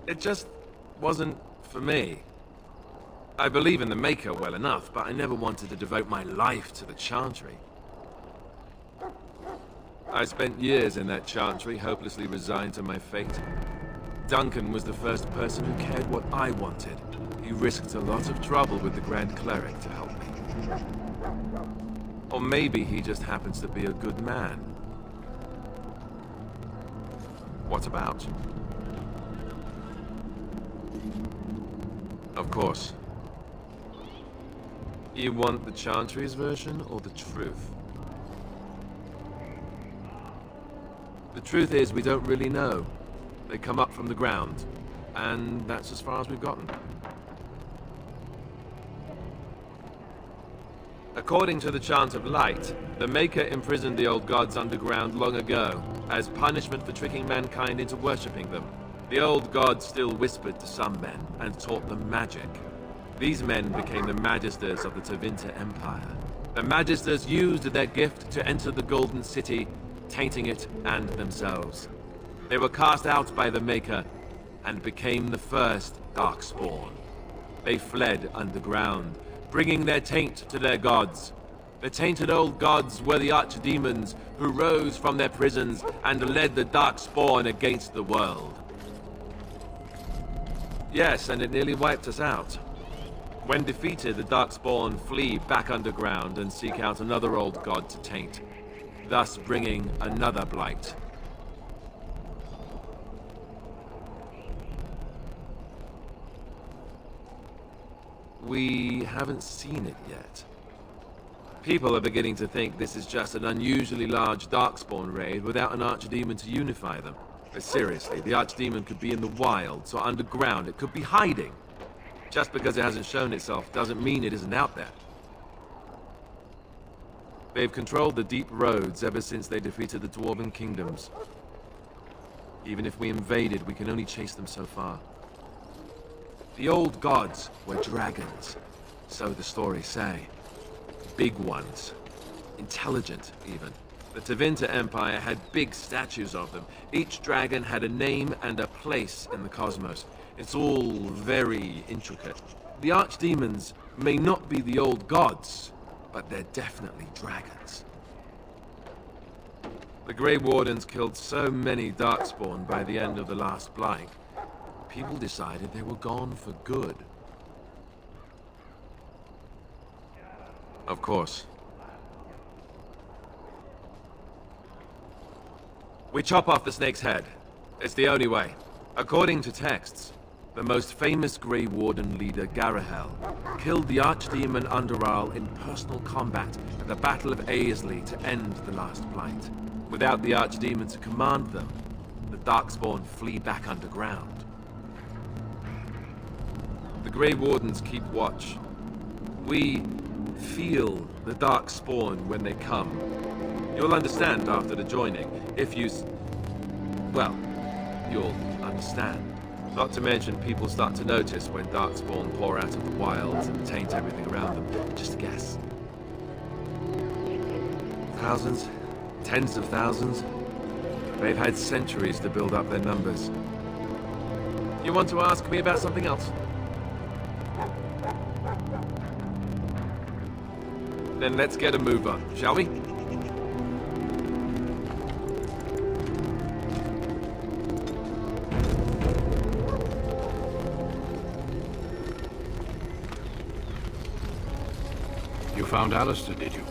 It just wasn't for me. I believe in the Maker well enough, but I never wanted to devote my life to the Chantry. I spent years in that Chantry, hopelessly resigned to my fate. Duncan was the first person who cared what I wanted. He risked a lot of trouble with the Grand Cleric to help me. Or maybe he just happens to be a good man. What about? Of course. You want the Chantry's version or the truth? The truth is, we don't really know. They come up from the ground, and that's as far as we've gotten. According to the Chant of Light, the Maker imprisoned the old gods underground long ago, as punishment for tricking mankind into worshipping them. The old gods still whispered to some men, and taught them magic. These men became the Magisters of the Tevinter Empire. The Magisters used their gift to enter the Golden City, tainting it and themselves. They were cast out by the Maker, and became the first Darkspawn. They fled underground, bringing their taint to their gods. The tainted old gods were the archdemons who rose from their prisons and led the Darkspawn against the world. Yes, and it nearly wiped us out. When defeated, the Darkspawn flee back underground and seek out another old god to taint, thus bringing another blight. We haven't seen it yet. People are beginning to think this is just an unusually large Darkspawn raid without an Archdemon to unify them. But seriously, the Archdemon could be in the wilds or underground. It could be hiding. Just because it hasn't shown itself doesn't mean it isn't out there. They've controlled the deep roads ever since they defeated the Dwarven Kingdoms. Even if we invaded, we can only chase them so far. The old gods were dragons, so the stories say. Big ones. Intelligent, even. The Tevinter Empire had big statues of them. Each dragon had a name and a place in the cosmos. It's all very intricate. The Archdemons may not be the old gods, but they're definitely dragons. The Grey Wardens killed so many Darkspawn by the end of the last Blight, people decided they were gone for good. Of course. We chop off the snake's head. It's the only way. According to texts, the most famous Grey Warden leader, Garahel, killed the Archdemon Underarl in personal combat at the Battle of Aesley to end the last Blight. Without the Archdemon to command them, the Darkspawn flee back underground. The Grey Wardens keep watch. We feel the Darkspawn when they come. You'll understand after the joining, if you well, you'll understand. Not to mention, people start to notice when Darkspawn pour out of the wilds and taint everything around them. Just a guess. Thousands? Tens of thousands? They've had centuries to build up their numbers. You want to ask me about something else? Then let's get a move on, shall we? You found Alistair, did you?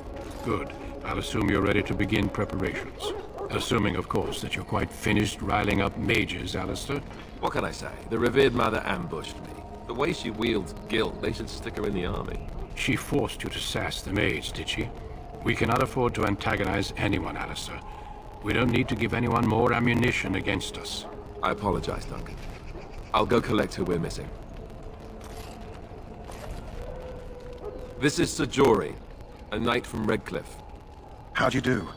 Good. I'll assume you're ready to begin preparations. Assuming, of course, that you're quite finished riling up mages, Alistair. What can I say? The revered mother ambushed me. The way she wields guilt, they should stick her in the army. She forced you to sass the mage, did she? We cannot afford to antagonize anyone, Alistair. We don't need to give anyone more ammunition against us. I apologize, Duncan. I'll go collect who we're missing. This is Sir Jory, a knight from Redcliffe. How'd you do?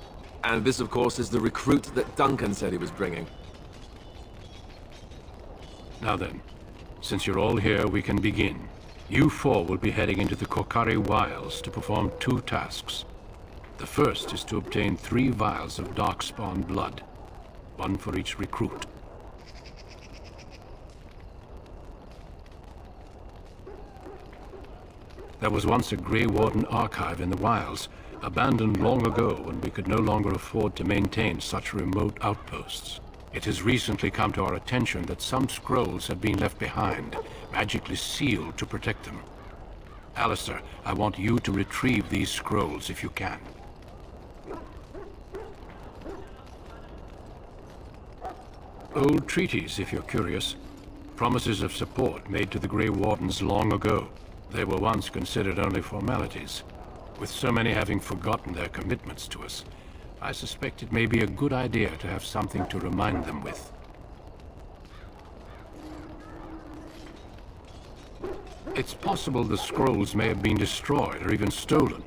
And this, of course, is the recruit that Duncan said he was bringing. Now then, since you're all here, we can begin. You four will be heading into the Korcari Wilds to perform 2 tasks. The first is to obtain 3 vials of Darkspawn blood, 1 for each recruit. There was once a Grey Warden archive in the wilds, abandoned long ago when we could no longer afford to maintain such remote outposts. It has recently come to our attention that some scrolls have been left behind, magically sealed to protect them. Alistair, I want you to retrieve these scrolls if you can. Old treaties, if you're curious. Promises of support made to the Grey Wardens long ago. They were once considered only formalities. With so many having forgotten their commitments to us, I suspect it may be a good idea to have something to remind them with. It's possible the scrolls may have been destroyed or even stolen,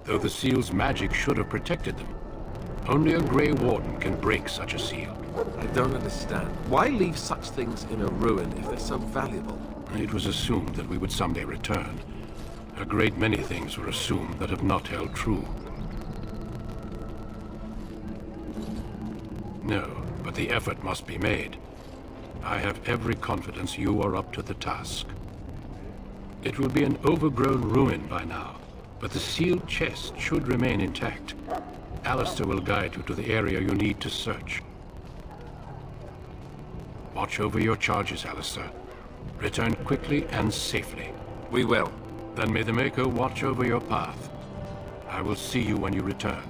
though the seal's magic should have protected them. Only a Grey Warden can break such a seal. I don't understand. Why leave such things in a ruin if they're so valuable? It was assumed that we would someday return. A great many things were assumed that have not held true. No, but the effort must be made. I have every confidence you are up to the task. It will be an overgrown ruin by now, but the sealed chest should remain intact. Alistair will guide you to the area you need to search. Watch over your charges, Alistair. Return quickly and safely. We will. Then may the Maker watch over your path. I will see you when you return.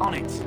On it.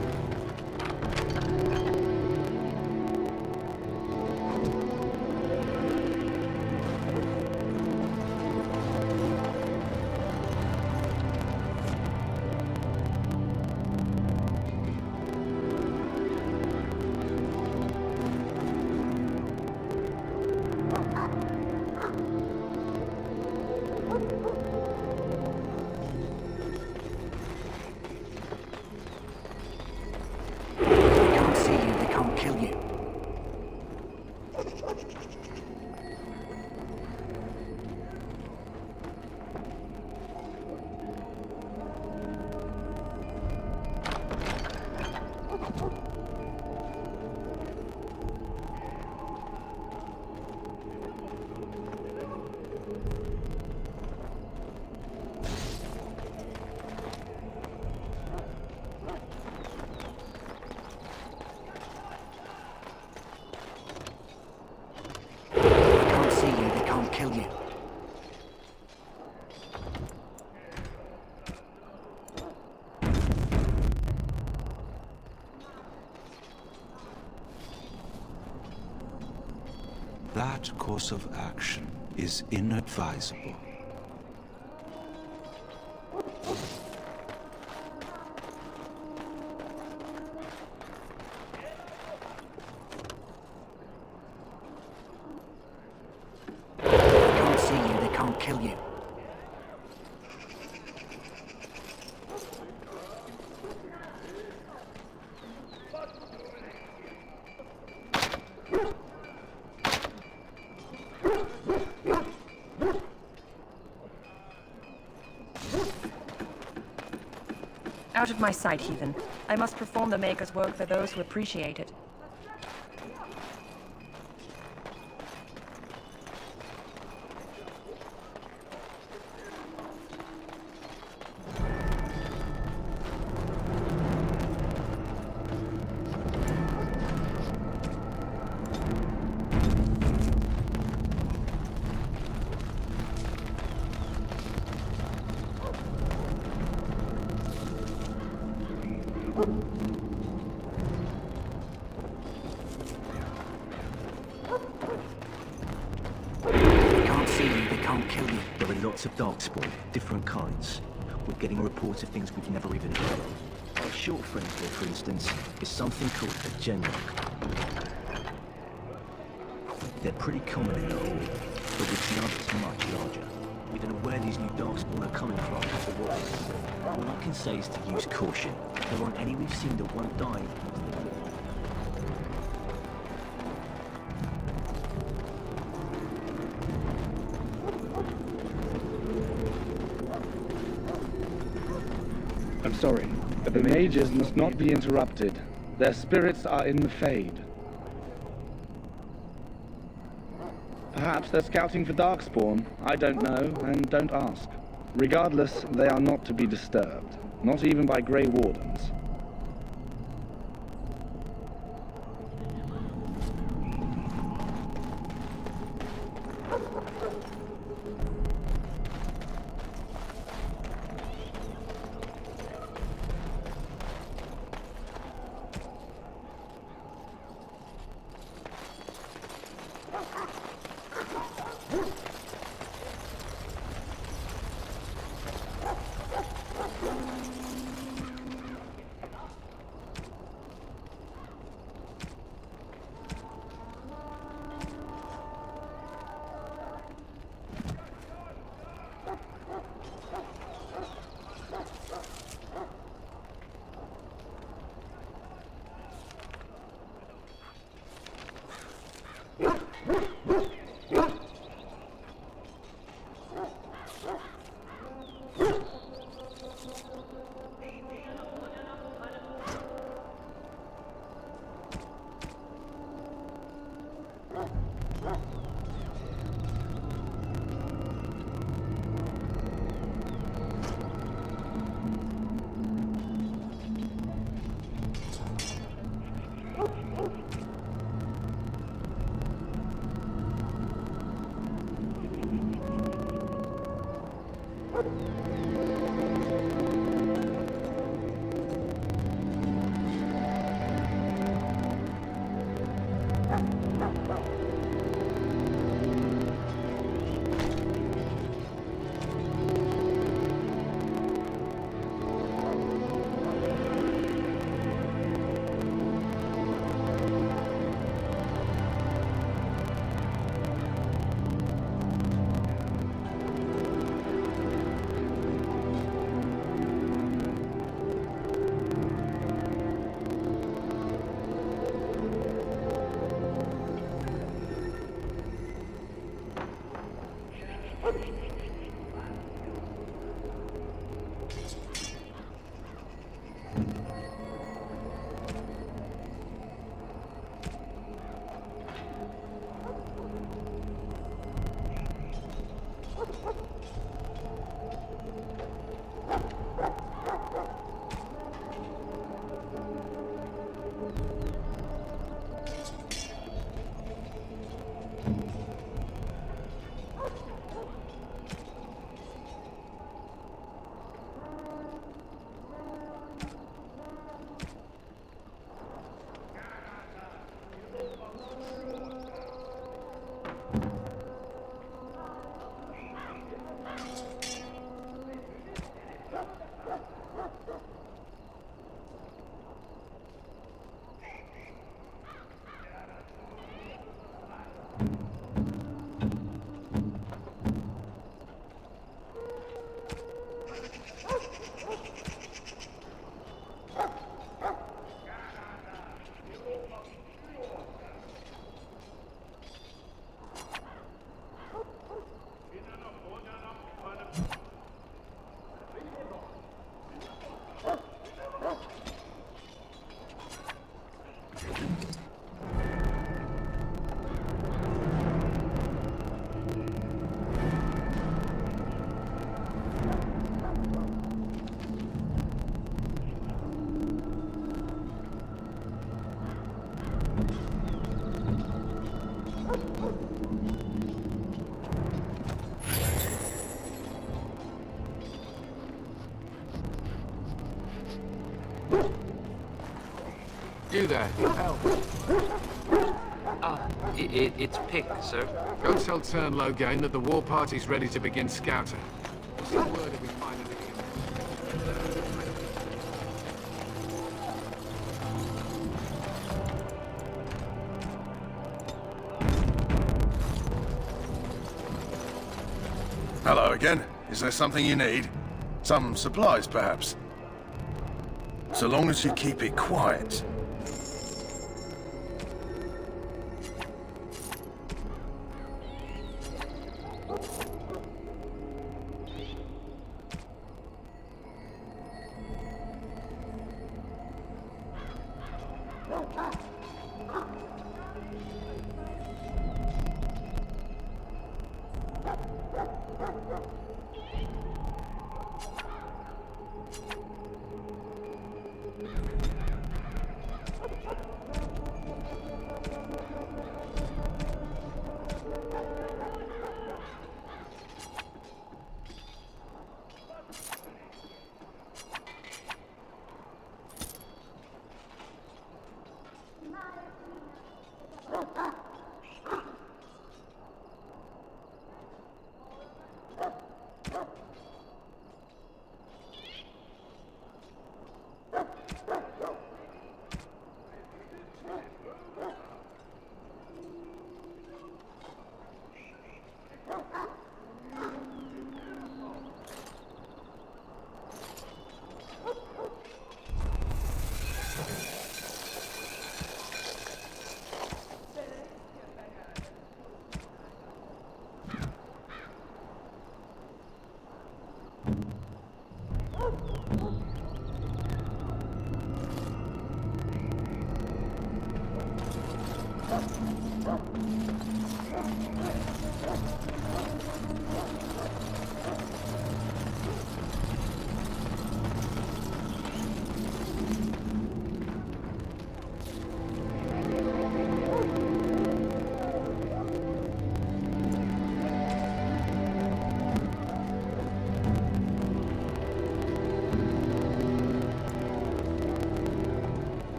That course of action is inadvisable. They can't see you, they can't kill you. Out of my sight, heathen. I must perform the Maker's work for those who appreciate it. There are lots of darkspawn, different kinds. We're getting reports of things we've never even heard of. Our short friend here, for instance, is something called a Genlock. They're pretty common in the Horde, but we've seen others much larger. We don't know where these new darkspawn are coming from at the war. All I can say is to use caution. There aren't any we've seen that won't die. I'm sorry, but the mages must not be interrupted. Their spirits are in the Fade. Perhaps they're scouting for Darkspawn. I don't know, and don't ask. Regardless, they are not to be disturbed. Not even by Grey Wardens. You there, need help? It's Pick, sir. Go tell Turn Logain that the war party's ready to begin scouting. What's the word if we find anything? Hello again. Is there something you need? Some supplies, perhaps? So long as you keep it quiet.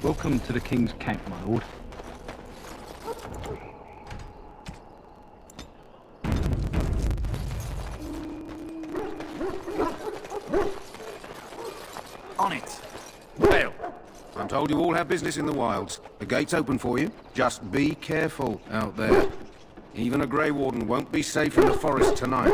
Welcome to the King's Camp, my lord. On it! Well, I'm told you all have business in the wilds. The gate's open for you. Just be careful out there. Even a Grey Warden won't be safe in the forest tonight.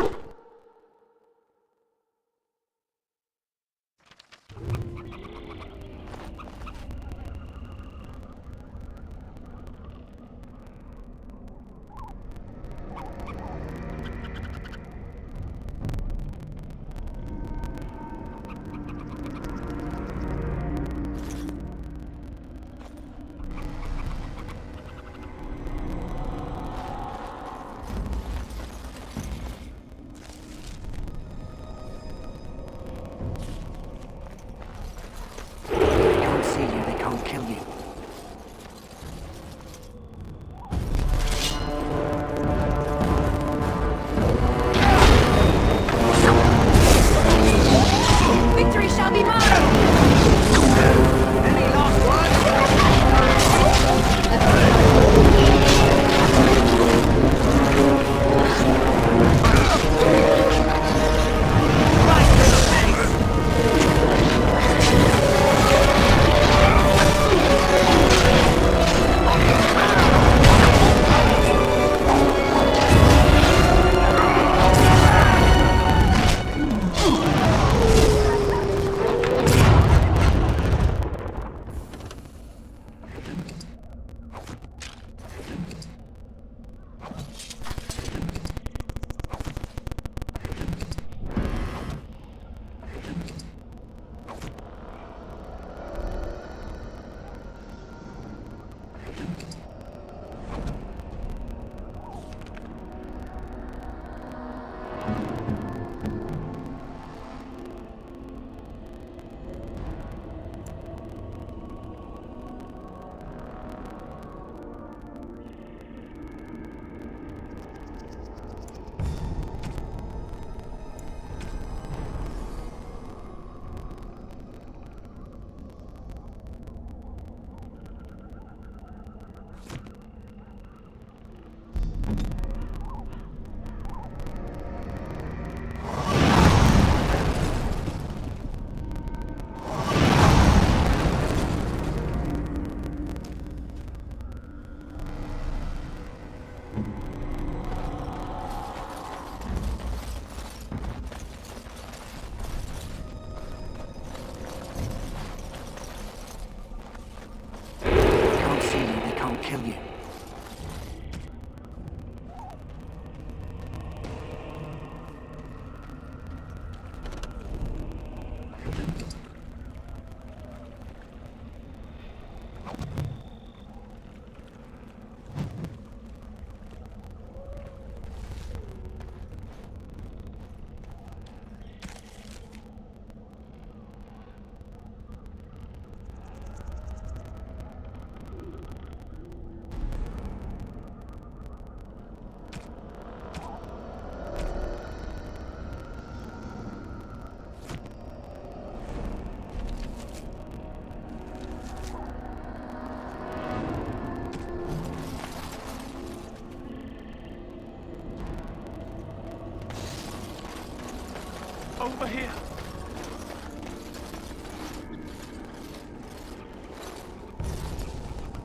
Over here.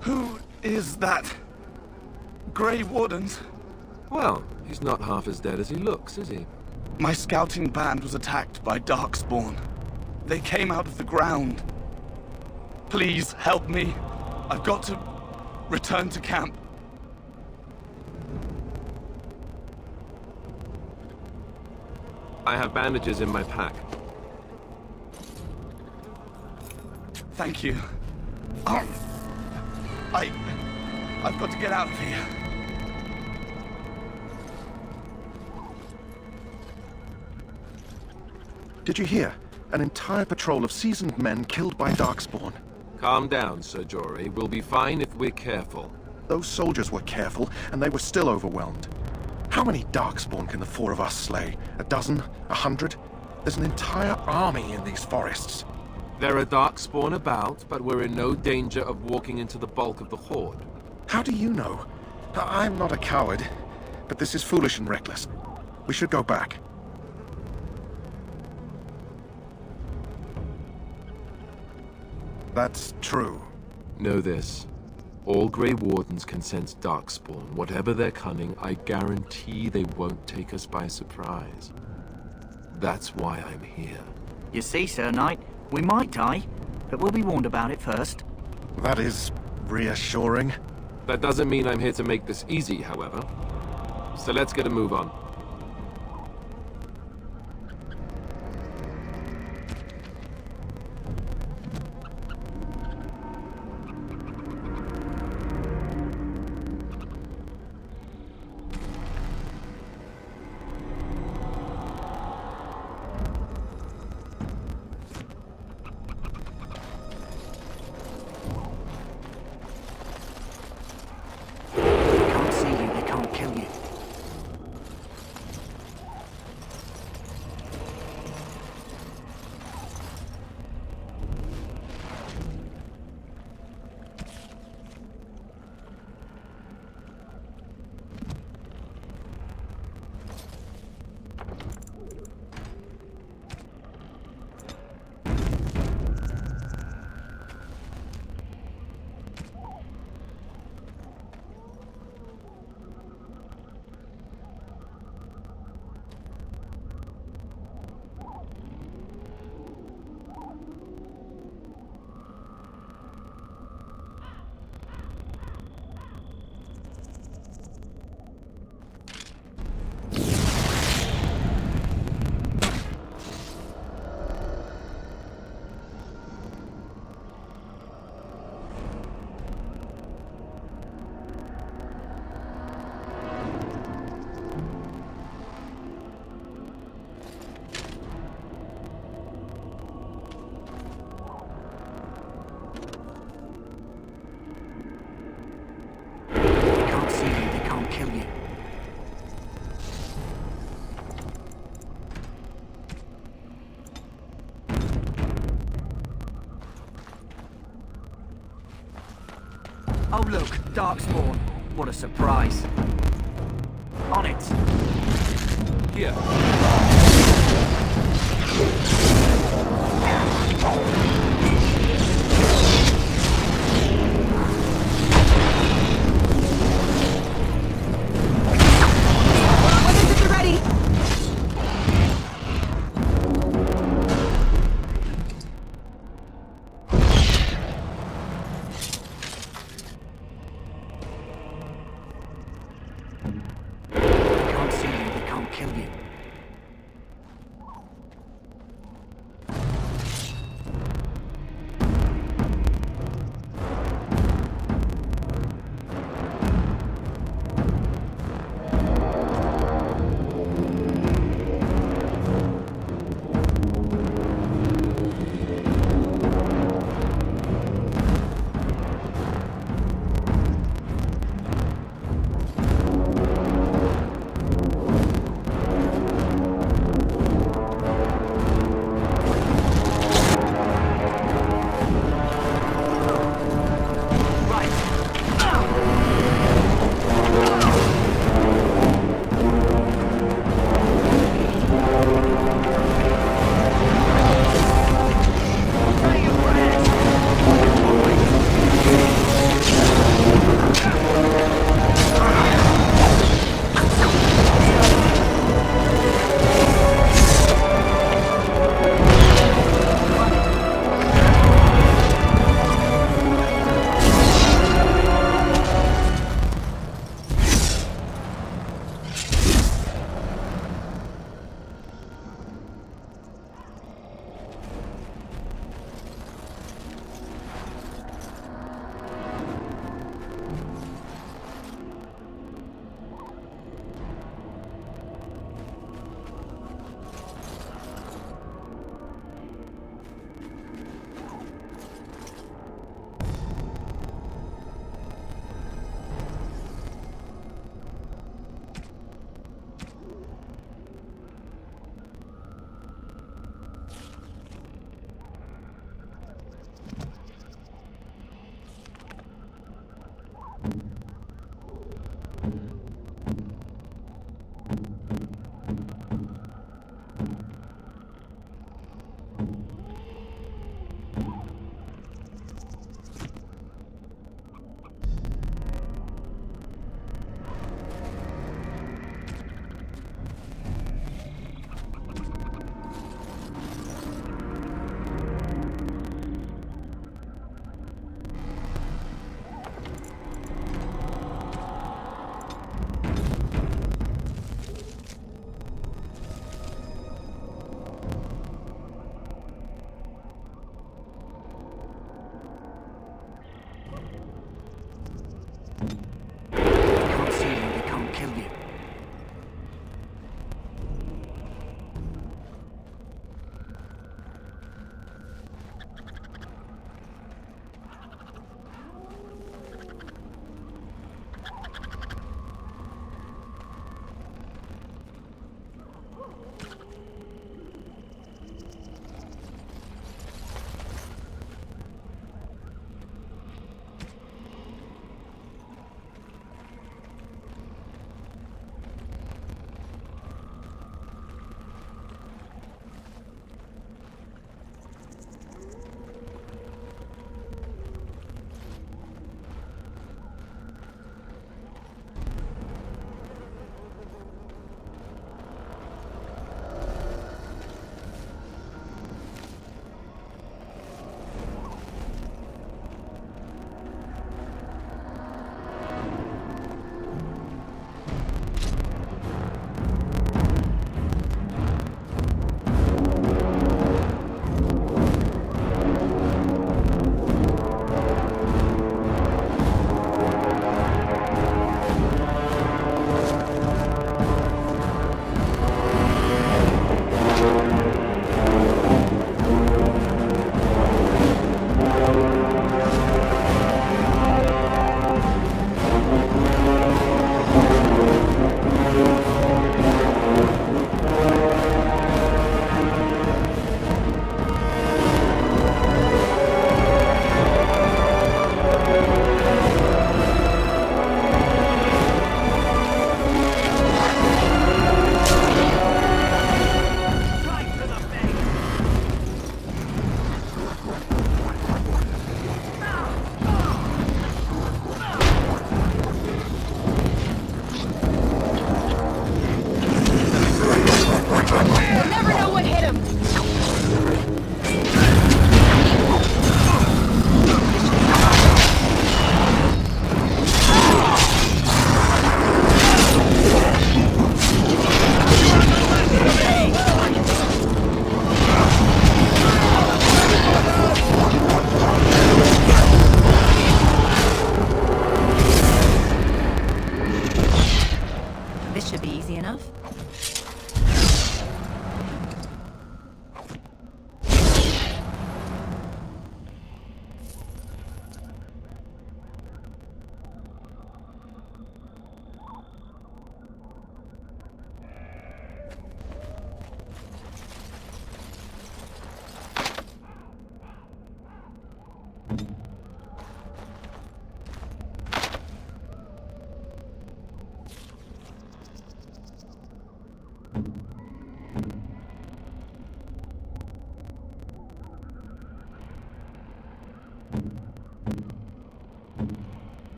Who is that? Grey Wardens? Well, he's not half as dead as he looks, is he? My scouting band was attacked by Darkspawn. They came out of the ground. Please help me. I've got to return to camp. I have bandages in my pack. Thank you. I've got to get out of here. Did you hear? An entire patrol of seasoned men killed by Darkspawn. Calm down, Sir Jory. We'll be fine if we're careful. Those soldiers were careful, and they were still overwhelmed. How many Darkspawn can the four of us slay? A dozen? 100? There's an entire army in these forests. There are Darkspawn about, but we're in no danger of walking into the bulk of the Horde. How do you know? I'm not a coward, but this is foolish and reckless. We should go back. That's true. Know this. All Grey Wardens can sense Darkspawn. Whatever their cunning, I guarantee they won't take us by surprise. That's why I'm here. You see, Sir Knight, we might die, but we'll be warned about it first. That is reassuring. That doesn't mean I'm here to make this easy, however. So let's get a move on. Oh look, Darkspawn. What a surprise. On it. Here. Weapons at the ready!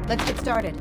Let's get started.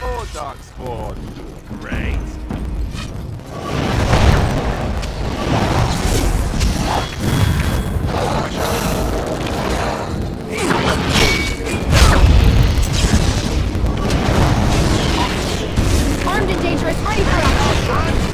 More darkspawn. Great. Armed and dangerous, ready for action!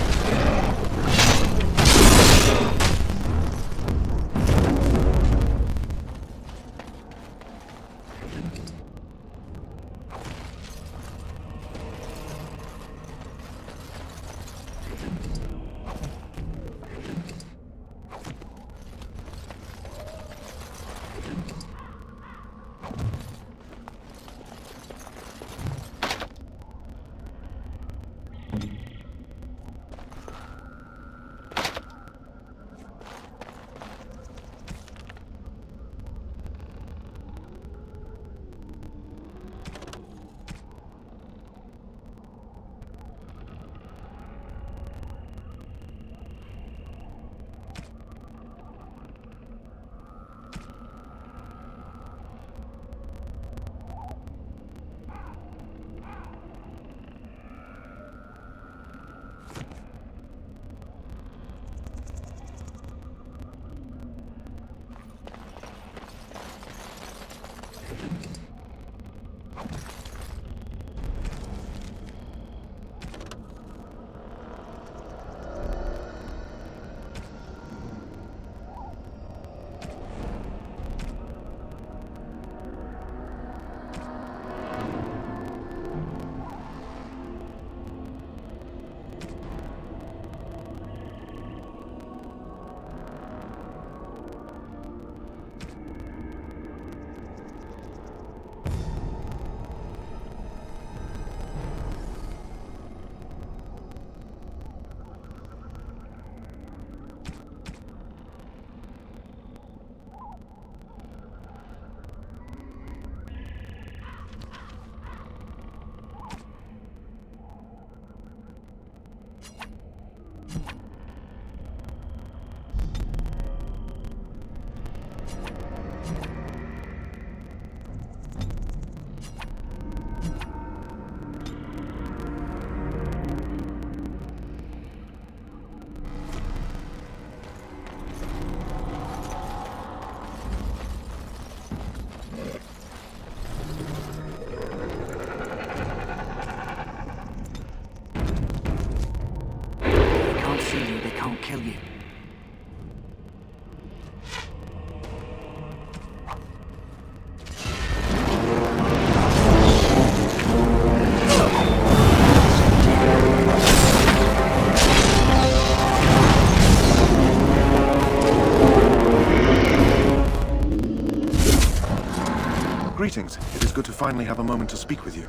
Greetings. It is good to finally have a moment to speak with you.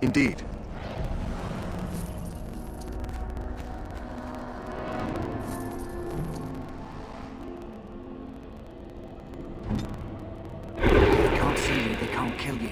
Indeed. They can't see you, they can't kill you.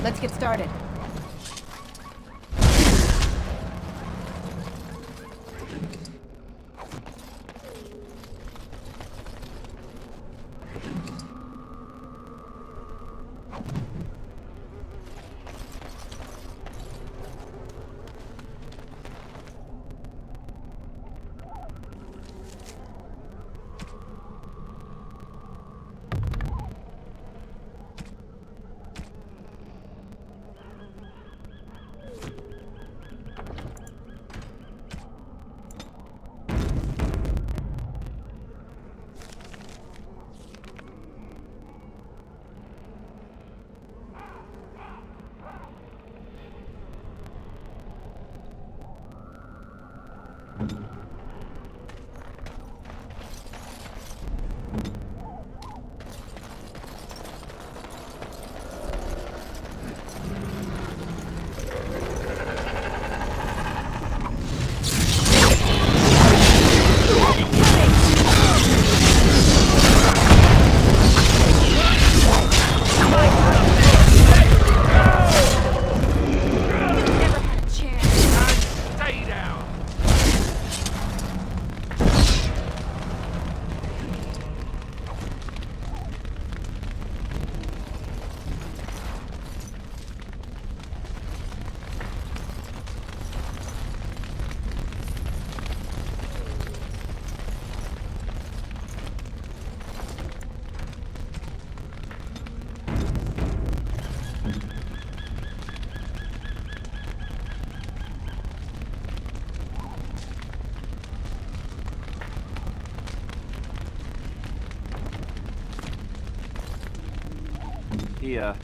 Let's get started. Here.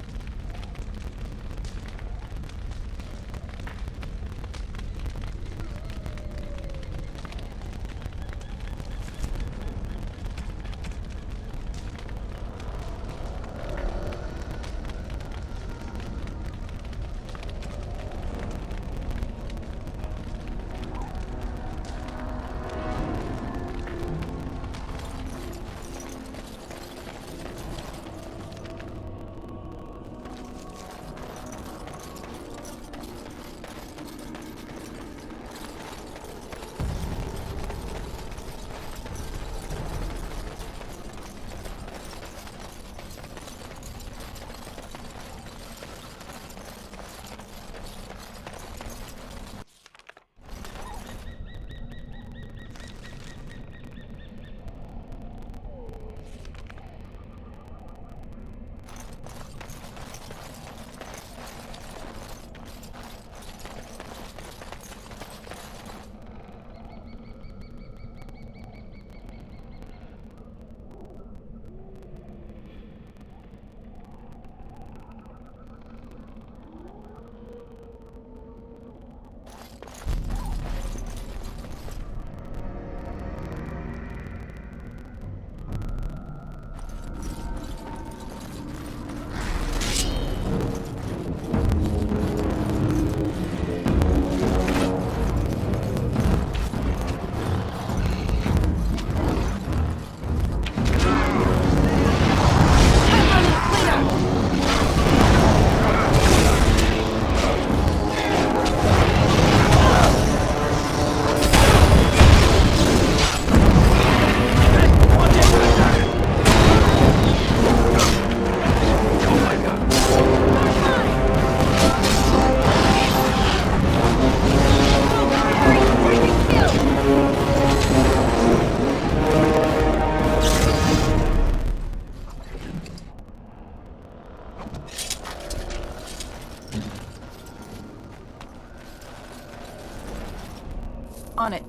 On it.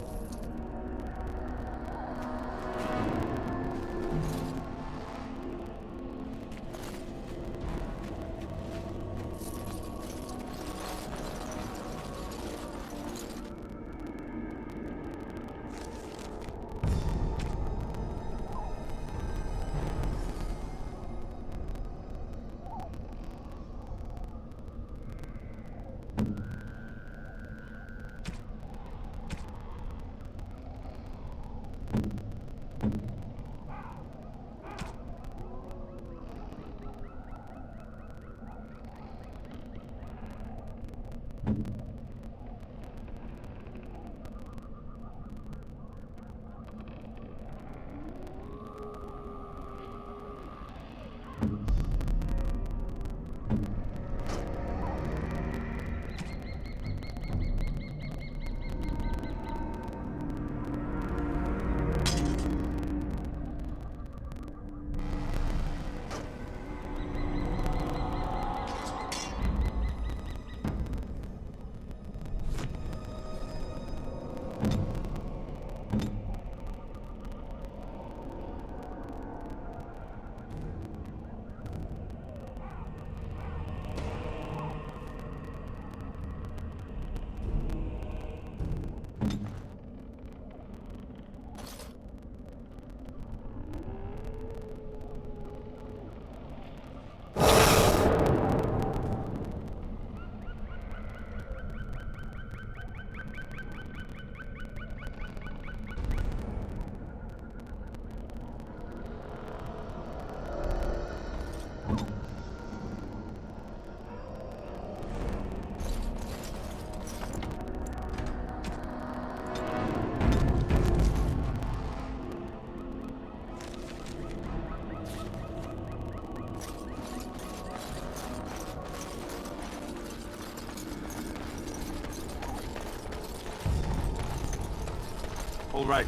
All right.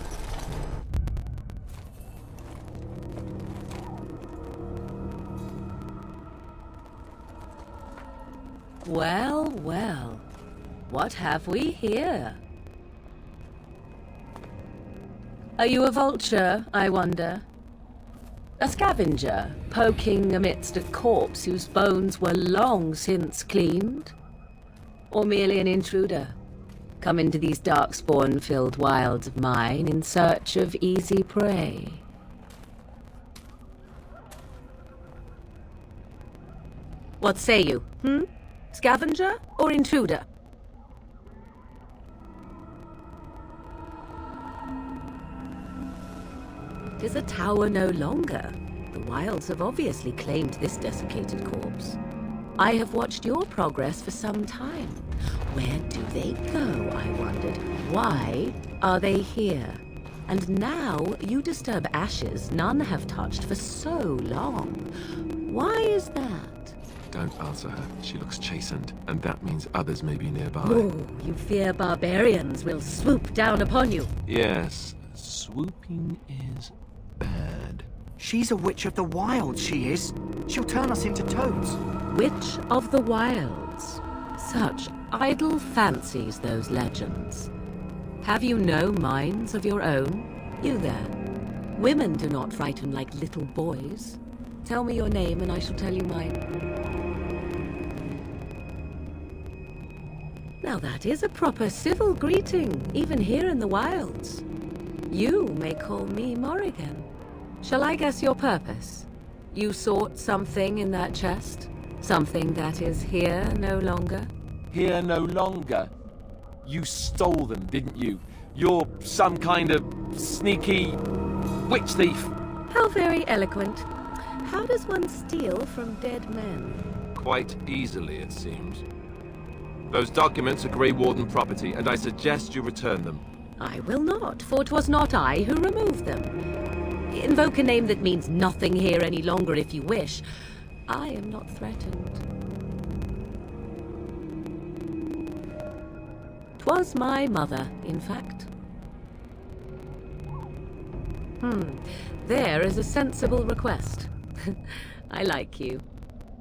Well, well. What have we here? Are you a vulture, I wonder? A scavenger, poking amidst a corpse whose bones were long since cleaned? Or merely an intruder, come into these darkspawn-filled wilds of mine in search of easy prey? What say you, Scavenger or intruder? It is a tower no longer. The wilds have obviously claimed this desiccated corpse. I have watched your progress for some time. Where do they go, I wondered? Why are they here? And now you disturb ashes none have touched for so long. Why is that? Don't answer her. She looks chastened, and that means others may be nearby. Oh, you fear barbarians will swoop down upon you. Yes, swooping is bad. She's a witch of the wilds, she is. She'll turn us into toads. Witch of the wilds. Such idle fancies, those legends. Have you no minds of your own? You there. Women do not frighten like little boys. Tell me your name and I shall tell you mine. Now that is a proper civil greeting, even here in the wilds. You may call me Morrigan. Shall I guess your purpose? You sought something in that chest? Something that is here no longer? Here no longer? You stole them, didn't you? You're some kind of sneaky witch thief. How very eloquent. How does one steal from dead men? Quite easily, it seems. Those documents are Grey Warden property, and I suggest you return them. I will not, for 'twas not I who removed them. Invoke a name that means nothing here any longer if you wish. I am not threatened. 'Twas my mother, in fact. There is a sensible request. I like you.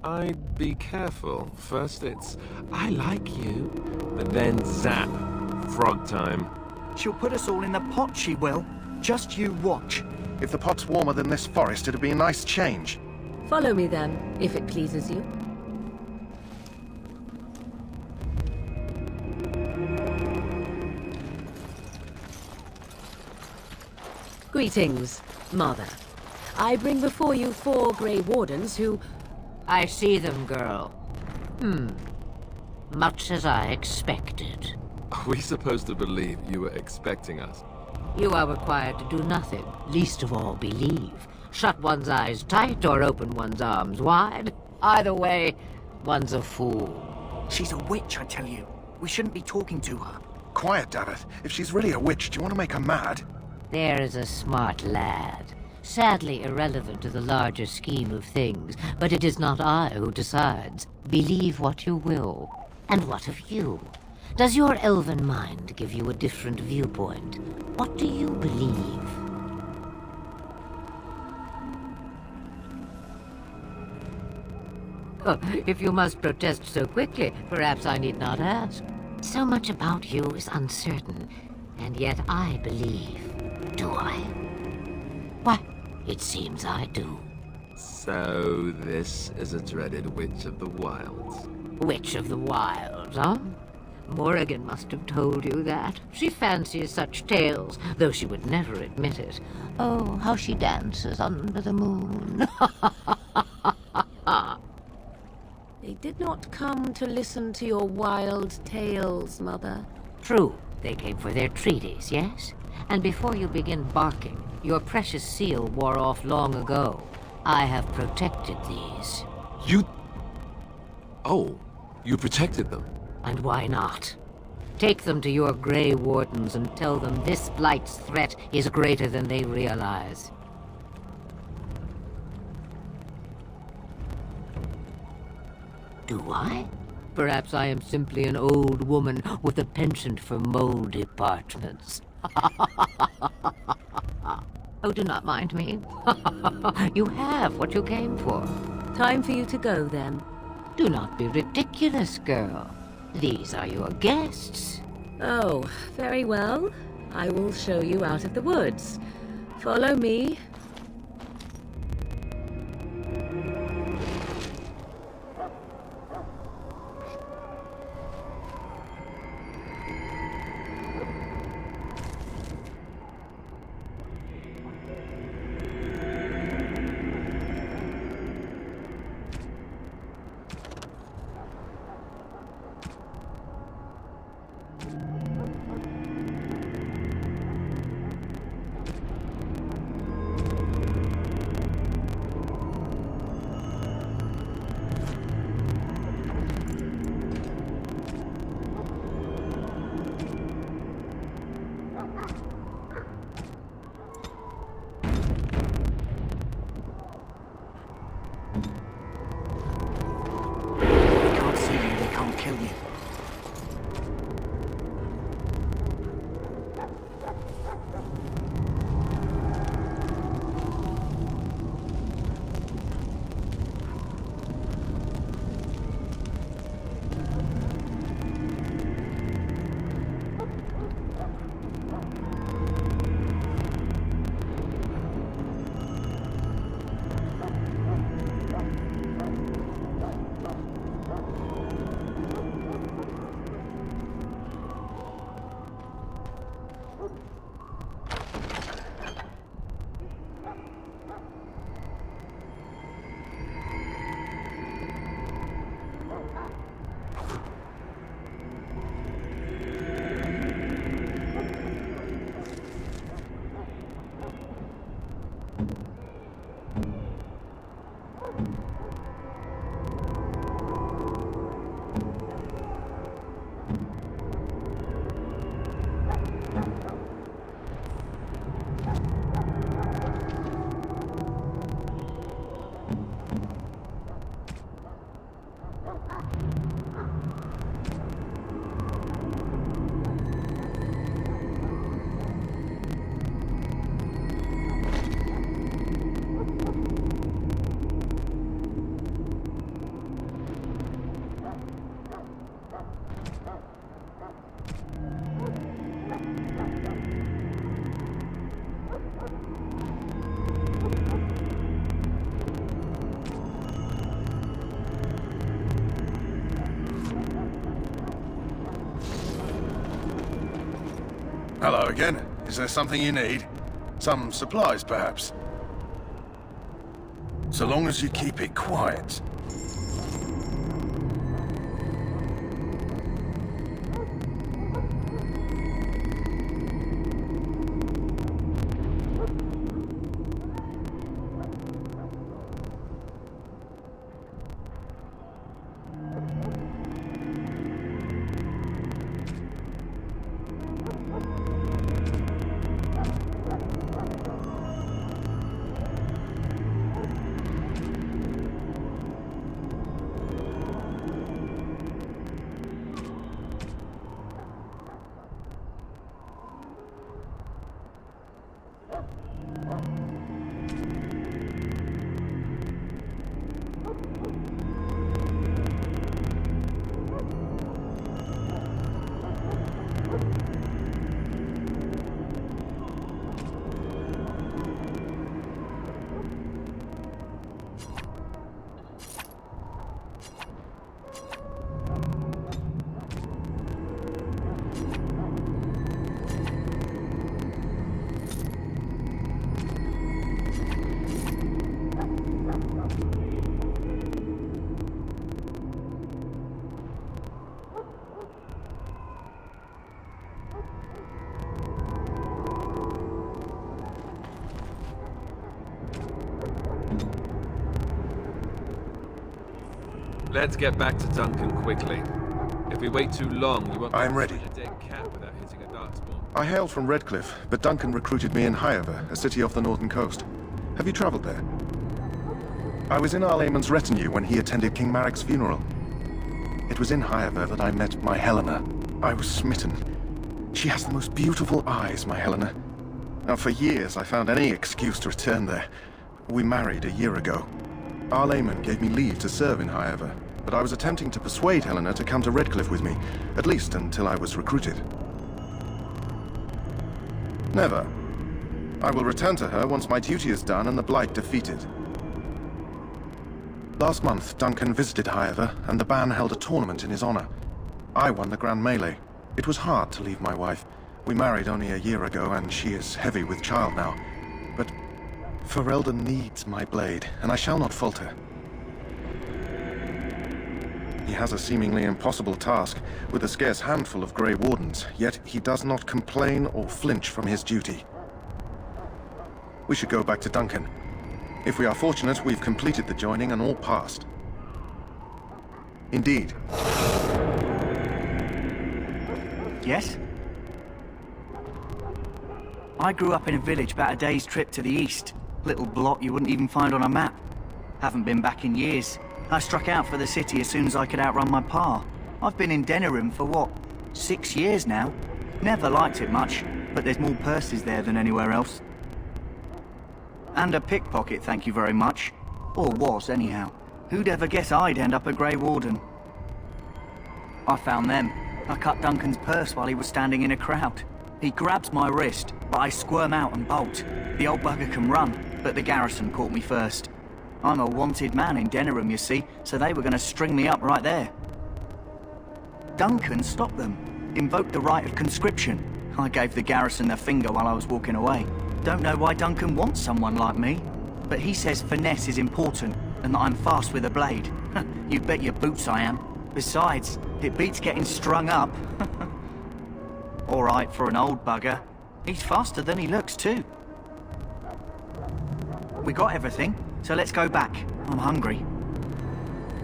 I'd be careful. First it's, I like you, but then zap, frog time. She'll put us all in the pot, she will. Just you watch. If the pot's warmer than this forest, it'd be a nice change. Follow me then, if it pleases you. Greetings, Mother. I bring before you 4 Grey Wardens who... I see them, girl. Much as I expected. Are we supposed to believe you were expecting us? You are required to do nothing, least of all believe. Shut one's eyes tight or open one's arms wide. Either way, one's a fool. She's a witch, I tell you. We shouldn't be talking to her. Quiet, Dareth. If she's really a witch, do you want to make her mad? There is a smart lad. Sadly irrelevant to the larger scheme of things, but it is not I who decides. Believe what you will. And what of you? Does your elven mind give you a different viewpoint? What do you believe? Oh, if you must protest so quickly, perhaps I need not ask. So much about you is uncertain, and yet I believe. Do I? Why, it seems I do. So this is a dreaded Witch of the Wilds. Witch of the Wilds, huh? Morrigan must have told you that. She fancies such tales, though she would never admit it. Oh, how she dances under the moon. They did not come to listen to your wild tales, Mother. True, they came for their treaties, yes? And before you begin barking, your precious seal wore off long ago. I have protected these. You... Oh, you protected them? And why not? Take them to your Grey Wardens and tell them this Blight's threat is greater than they realize. Do I? Perhaps I am simply an old woman with a penchant for mole departments. Oh, do not mind me. You have what you came for. Time for you to go, then. Do not be ridiculous, girl. These are your guests. Oh, very well. I will show you out of the woods. Follow me. Hello again. Is there something you need? Some supplies, perhaps? So long as you keep it quiet. Let's get back to Duncan quickly. If we wait too long, you won't... I am ready. ...a dead cat without hitting a darkspawn. I hail from Redcliffe, but Duncan recruited me in Highover, a city off the northern coast. Have you traveled there? I was in Arlayman's retinue when he attended King Maric's funeral. It was in Highover that I met my Helena. I was smitten. She has the most beautiful eyes, my Helena. Now, for years, I found any excuse to return there. We married a year ago. Arlayman gave me leave to serve in Highover, but I was attempting to persuade Helena to come to Redcliffe with me, at least until I was recruited. Never. I will return to her once my duty is done and the Blight defeated. Last month, Duncan visited Highover, and the band held a tournament in his honor. I won the Grand Melee. It was hard to leave my wife. We married only a year ago, and she is heavy with child now. But Ferelden needs my blade, and I shall not falter. He has a seemingly impossible task, with a scarce handful of Grey Wardens, yet he does not complain or flinch from his duty. We should go back to Duncan. If we are fortunate, we've completed the joining and all passed. Indeed. Yes? I grew up in a village about a day's trip to the east. Little blot you wouldn't even find on a map. Haven't been back in years. I struck out for the city as soon as I could outrun my pa. I've been in Denerim for what, 6 years now? Never liked it much, but there's more purses there than anywhere else. And a pickpocket, thank you very much. Or was, anyhow. Who'd ever guess I'd end up a Grey Warden? I found them. I cut Duncan's purse while he was standing in a crowd. He grabs my wrist, but I squirm out and bolt. The old bugger can run, but the garrison caught me first. I'm a wanted man in Denerim, you see, so they were going to string me up right there. Duncan stopped them, invoked the right of conscription. I gave the garrison the finger while I was walking away. Don't know why Duncan wants someone like me, but he says finesse is important, and that I'm fast with a blade. You bet your boots I am. Besides, it beats getting strung up. All right for an old bugger. He's faster than he looks, too. We got everything, so let's go back. I'm hungry.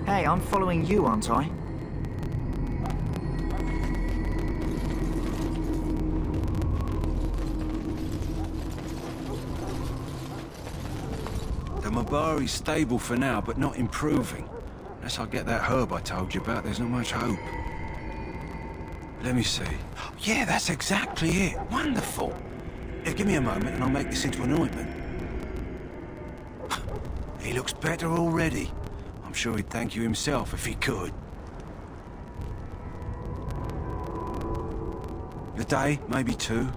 Hey, I'm following you, aren't I? The Mabari's stable for now, but not improving. Unless I get that herb I told you about, there's not much hope. Let me see. Yeah, that's exactly it. Wonderful. Yeah, give me a moment and I'll make this into an ointment. He looks better already. I'm sure he'd thank you himself if he could. A day, maybe 2.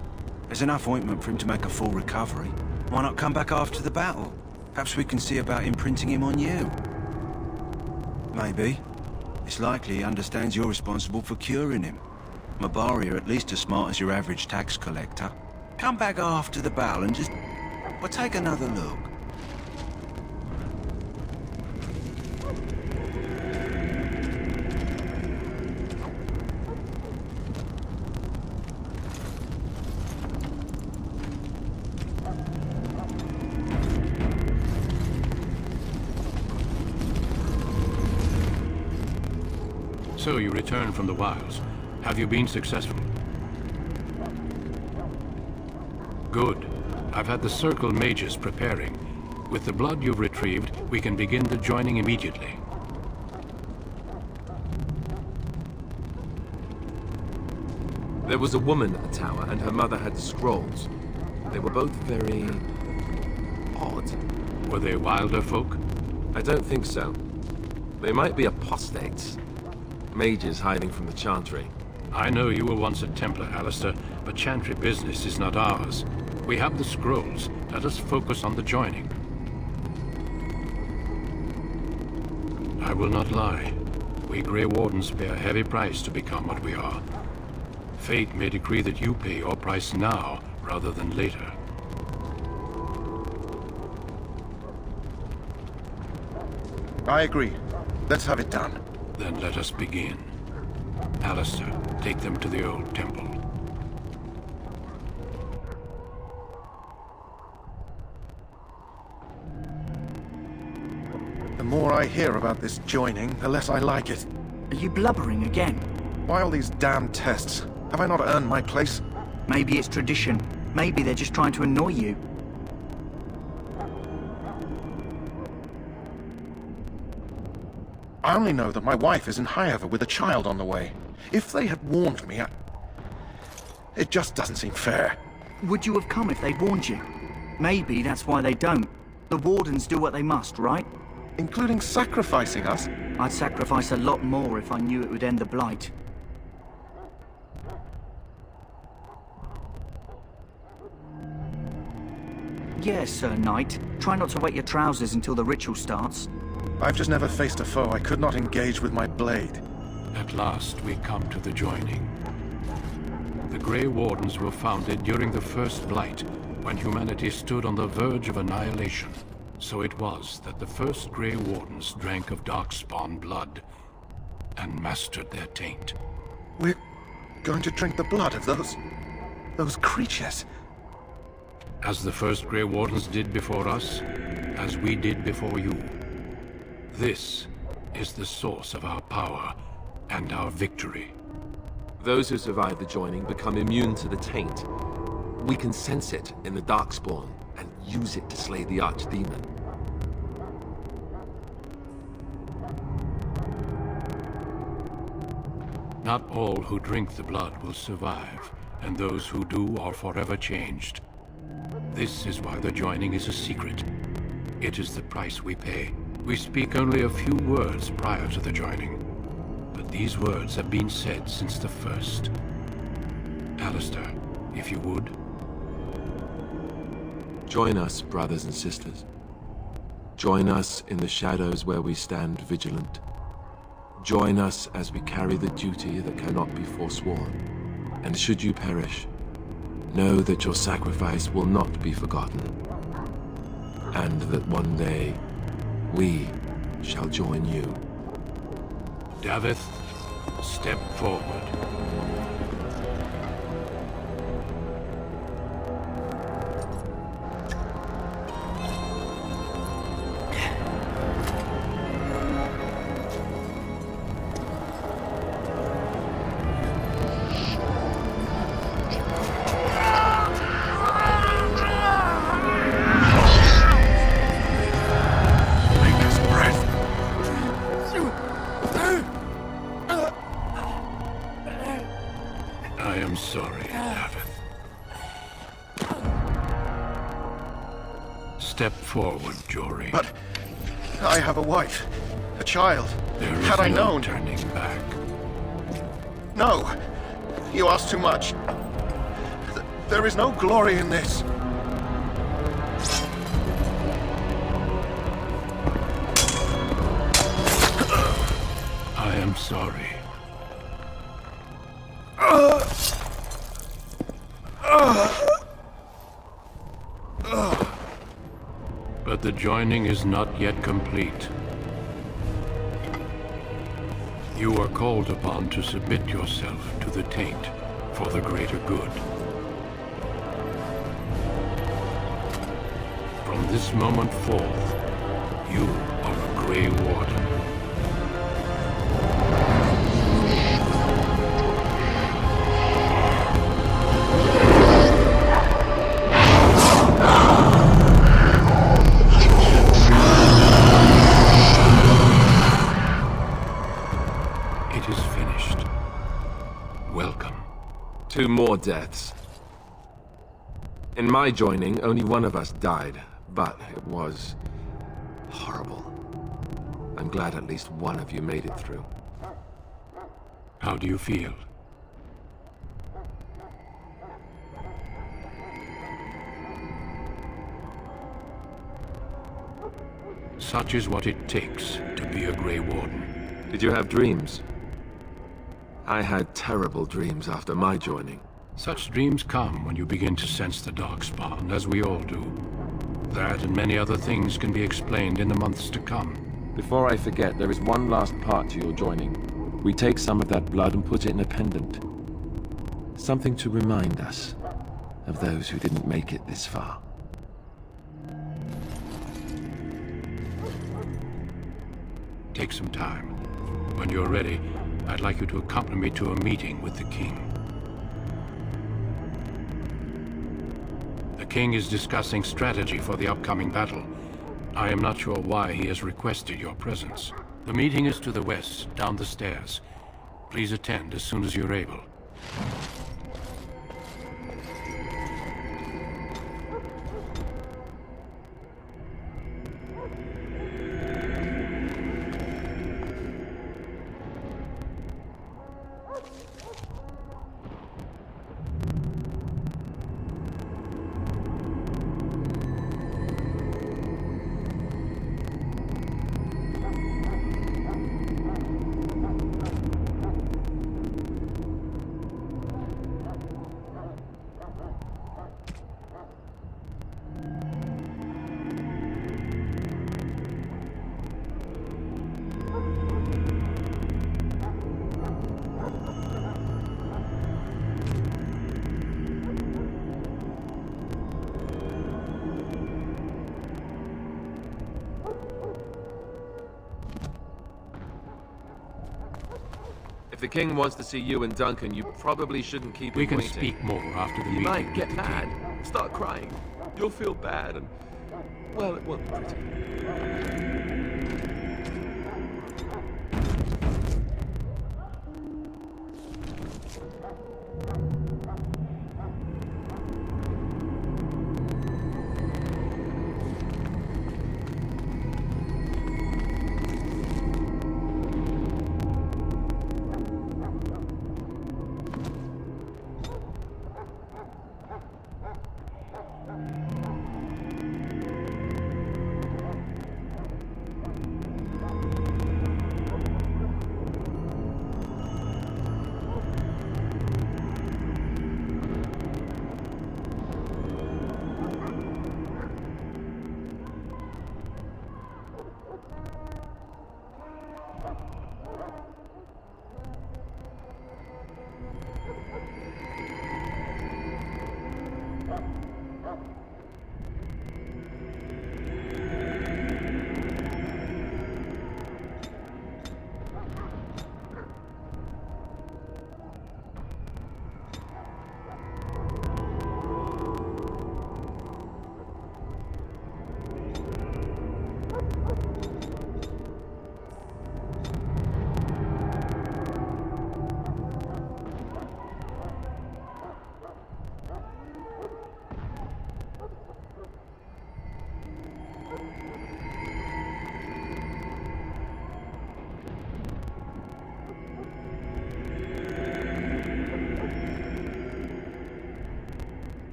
There's enough ointment for him to make a full recovery. Why not come back after the battle? Perhaps we can see about imprinting him on you. Maybe. It's likely he understands you're responsible for curing him. Mabari are at least as smart as your average tax collector. Come back after the battle and just... well, take another look. So you returned from the wilds. Have you been successful? Good. I've had the Circle mages preparing. With the blood you've retrieved, we can begin the joining immediately. There was a woman at the tower, and her mother had scrolls. They were both very... odd. Were they wilder folk? I don't think so. They might be apostates. Mages hiding from the Chantry. I know you were once a Templar, Alistair, but Chantry business is not ours. We have the scrolls. Let us focus on the joining. I will not lie. We Grey Wardens pay a heavy price to become what we are. Fate may decree that you pay your price now, rather than later. I agree. Let's have it done. Then let us begin. Alistair, take them to the old temple. The more I hear about this joining, the less I like it. Are you blubbering again? Why all these damn tests? Have I not earned my place? Maybe it's tradition. Maybe they're just trying to annoy you. I only know that my wife is in Highever with a child on the way. If they had warned me, it just doesn't seem fair. Would you have come if they'd warned you? Maybe that's why they don't. The Wardens do what they must, right? Including sacrificing us? I'd sacrifice a lot more if I knew it would end the Blight. Yes, Sir Knight. Try not to wet your trousers until the ritual starts. I've just never faced a foe I could not engage with my blade. At last, we come to the joining. The Grey Wardens were founded during the First Blight, when humanity stood on the verge of annihilation. So it was that the first Grey Wardens drank of Darkspawn blood and mastered their taint. We're going to drink the blood of those creatures. As the first Grey Wardens did before us, as we did before you. This is the source of our power and our victory. Those who survive the joining become immune to the taint. We can sense it in the Darkspawn and use it to slay the Archdemon. Not all who drink the blood will survive, and those who do are forever changed. This is why the joining is a secret. It is the price we pay. We speak only a few words prior to the joining, but these words have been said since the first. Alistair, if you would. Join us, brothers and sisters. Join us in the shadows where we stand vigilant. Join us as we carry the duty that cannot be forsworn. And should you perish, know that your sacrifice will not be forgotten. And that one day, we shall join you. Davith, step forward. I am sorry, Davith. Step forward, Jory. But I have a wife, a child. There is Had I no known... turning back. No! You ask too much. There is no glory in this. I am sorry. But the joining is not yet complete. You are called upon to submit yourself to the taint for the greater good. From this moment forth, you are a Grey Warden. It is finished. Welcome. 2 more deaths. In my joining, only one of us died, but it was horrible. I'm glad at least one of you made it through. How do you feel? Such is what it takes to be a Grey Warden. Did you have dreams? I had terrible dreams after my joining. Such dreams come when you begin to sense the Darkspawn, as we all do. That and many other things can be explained in the months to come. Before I forget, there is one last part to your joining. We take some of that blood and put it in a pendant. Something to remind us of those who didn't make it this far. Take some time. When you're ready, I'd like you to accompany me to a meeting with the King. The King is discussing strategy for the upcoming battle. I am not sure why he has requested your presence. The meeting is to the west, down the stairs. Please attend as soon as you're able. If the King wants to see you and Duncan, you probably shouldn't keep We him can waiting. speak more after the You meeting. might get mad, start crying. You'll feel bad, and well, it won't be pretty.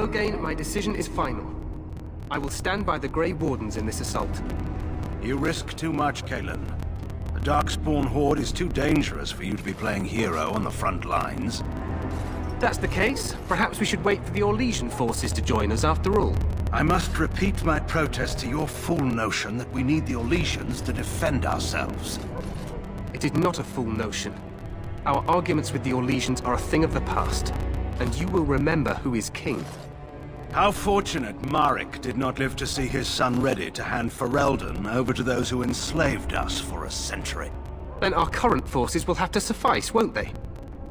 Loghain, my decision is final. I will stand by the Grey Wardens in this assault. You risk too much, Kalen. The Darkspawn Horde is too dangerous for you to be playing hero on the front lines. If that's the case, perhaps we should wait for the Orlesian forces to join us after all. I must repeat my protest to your fool notion that we need the Orlesians to defend ourselves. It is not a fool notion. Our arguments with the Orlesians are a thing of the past, and you will remember who is king. How fortunate Marek did not live to see his son ready to hand Ferelden over to those who enslaved us for a century. Then our current forces will have to suffice, won't they?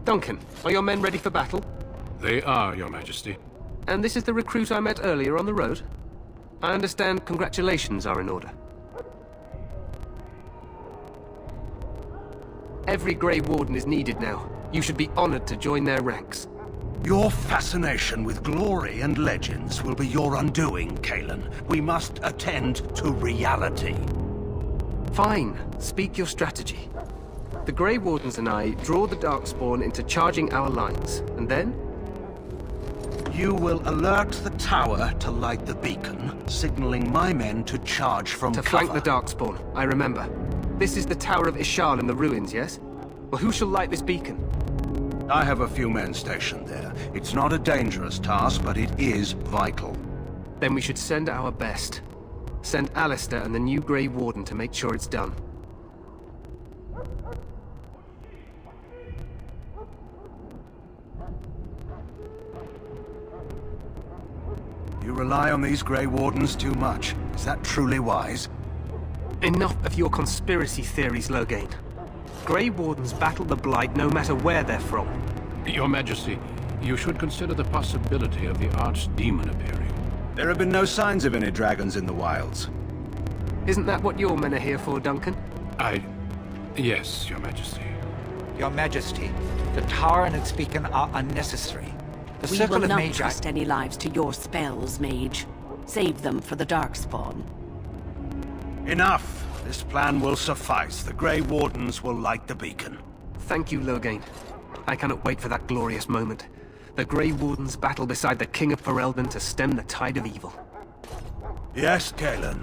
Duncan, are your men ready for battle? They are, Your Majesty. And this is the recruit I met earlier on the road? I understand congratulations are in order. Every Grey Warden is needed now. You should be honored to join their ranks. Your fascination with glory and legends will be your undoing, Kalen. We must attend to reality. Fine. Speak your strategy. The Grey Wardens and I draw the Darkspawn into charging our lines, and then? You will alert the tower to light the beacon, signaling my men to charge from To cover. flank the Darkspawn, I remember. This is the Tower of Ishal in the ruins, yes? Well, who shall light this beacon? I have a few men stationed there. It's not a dangerous task, but it is vital. Then we should send our best. Send Alistair and the new Grey Warden to make sure it's done. You rely on these Grey Wardens too much. Is that truly wise? Enough of your conspiracy theories, Loghain. Grey Wardens battle the Blight no matter where they're from. Your Majesty, you should consider the possibility of the Archdemon appearing. There have been no signs of any dragons in the wilds. Isn't that what your men are here for, Duncan? Yes, Your Majesty. Your Majesty, the tower and its beacon are unnecessary. The We circle will of not Magi... trust any lives to your spells, Mage. Save them for the Darkspawn. Enough! This plan will suffice. The Grey Wardens will light the beacon. Thank you, Loghain. I cannot wait for that glorious moment. The Grey Wardens battle beside the King of Ferelden to stem the tide of evil. Yes, Kalen.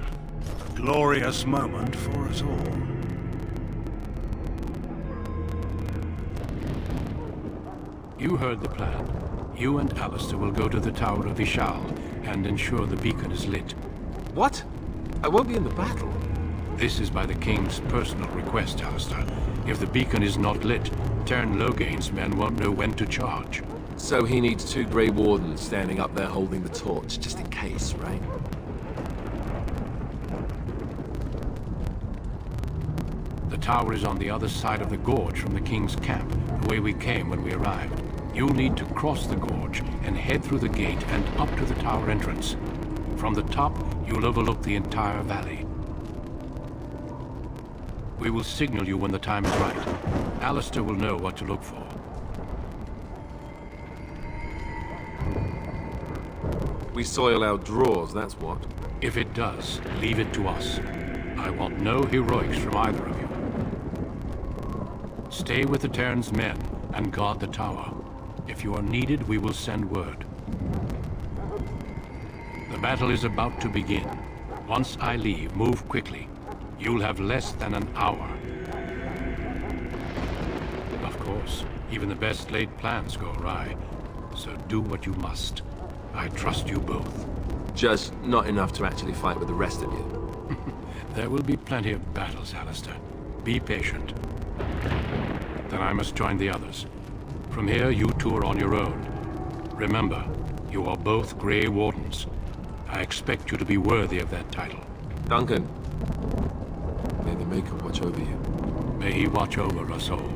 A glorious moment for us all. You heard the plan. You and Alistair will go to the Tower of Ishal and ensure the beacon is lit. What? I won't be in the battle. This is by the King's personal request, Alistair. If the beacon is not lit, Tern Loghain's men won't know when to charge. So he needs 2 Grey Wardens standing up there holding the torch, just in case, right? The tower is on the other side of the gorge from the King's camp, the way we came when we arrived. You'll need to cross the gorge and head through the gate and up to the tower entrance. From the top, you'll overlook the entire valley. We will signal you when the time is right. Alistair will know what to look for. We soil our drawers, that's what. If it does, leave it to us. I want no heroics from either of you. Stay with the Terran's men and guard the tower. If you are needed, we will send word. The battle is about to begin. Once I leave, move quickly. You'll have less than an hour. Of course, even the best laid plans go awry. So do what you must. I trust you both. Just not enough to actually fight with the rest of you. There will be plenty of battles, Alistair. Be patient. Then I must join the others. From here, you two are on your own. Remember, you are both Grey Wardens. I expect you to be worthy of that title. Duncan, may the Maker watch over you. May he watch over us all.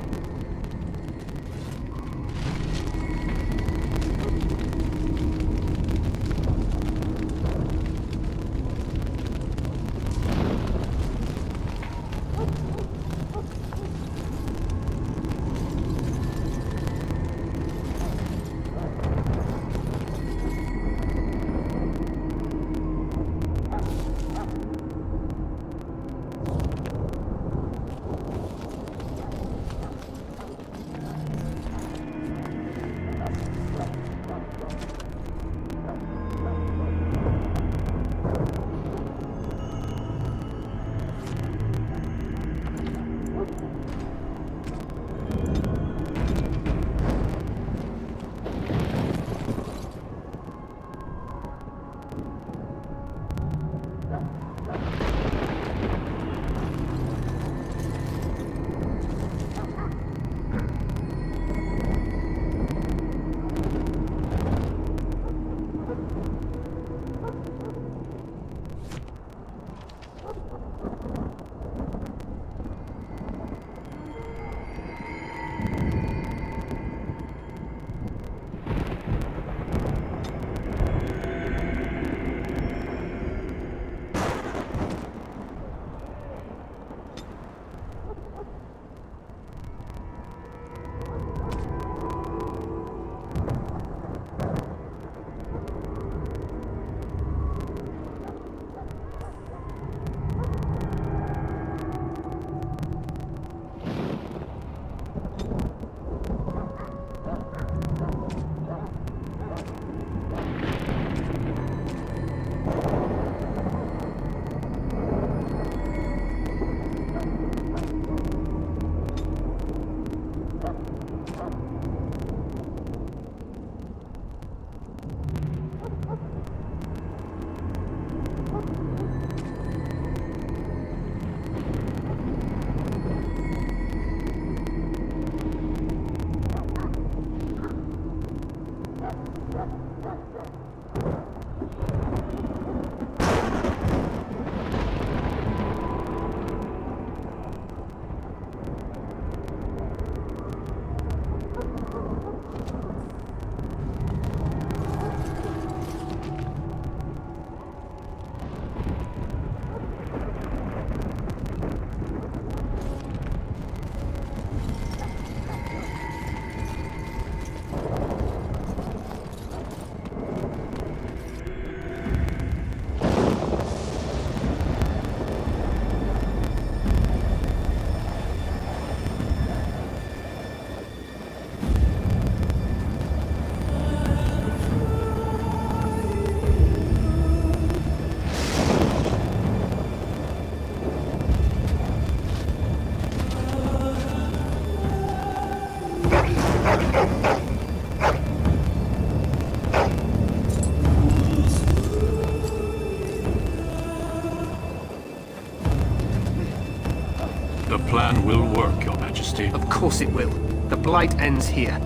The plan will work, Your Majesty. Of course it will. The Blight ends here.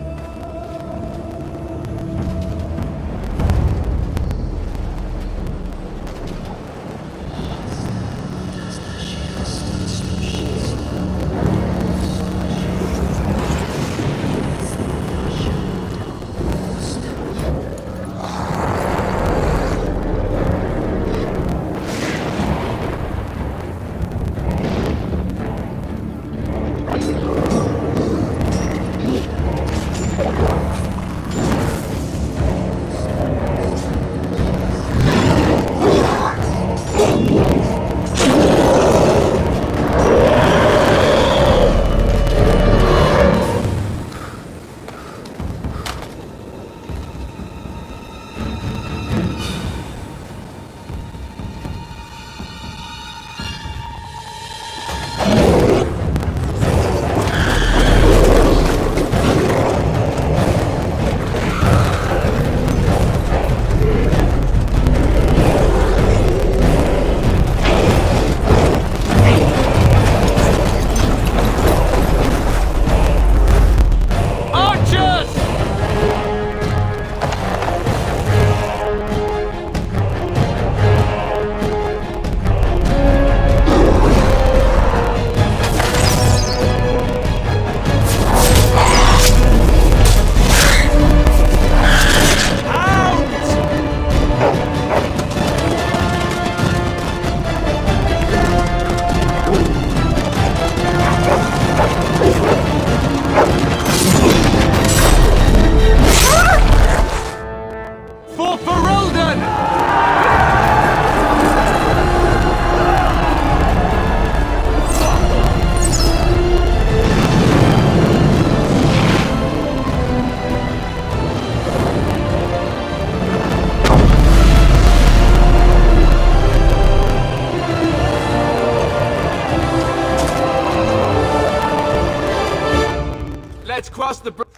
Let's cross the bridge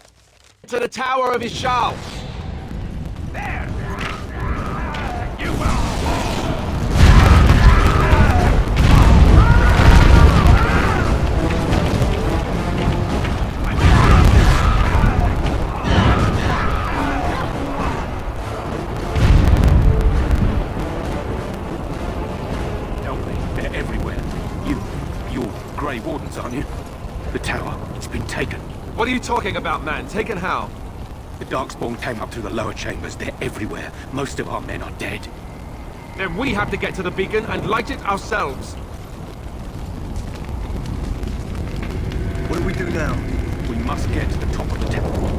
to the Tower of Ishal. Help me. They're everywhere. You're Grey Wardens, aren't you? The tower, it's been taken. What are you talking about, man? Taken how? The Darkspawn came up through the lower chambers. They're everywhere. Most of our men are dead. Then we have to get to the beacon and light it ourselves. What do we do now? We must get to the top of the temple.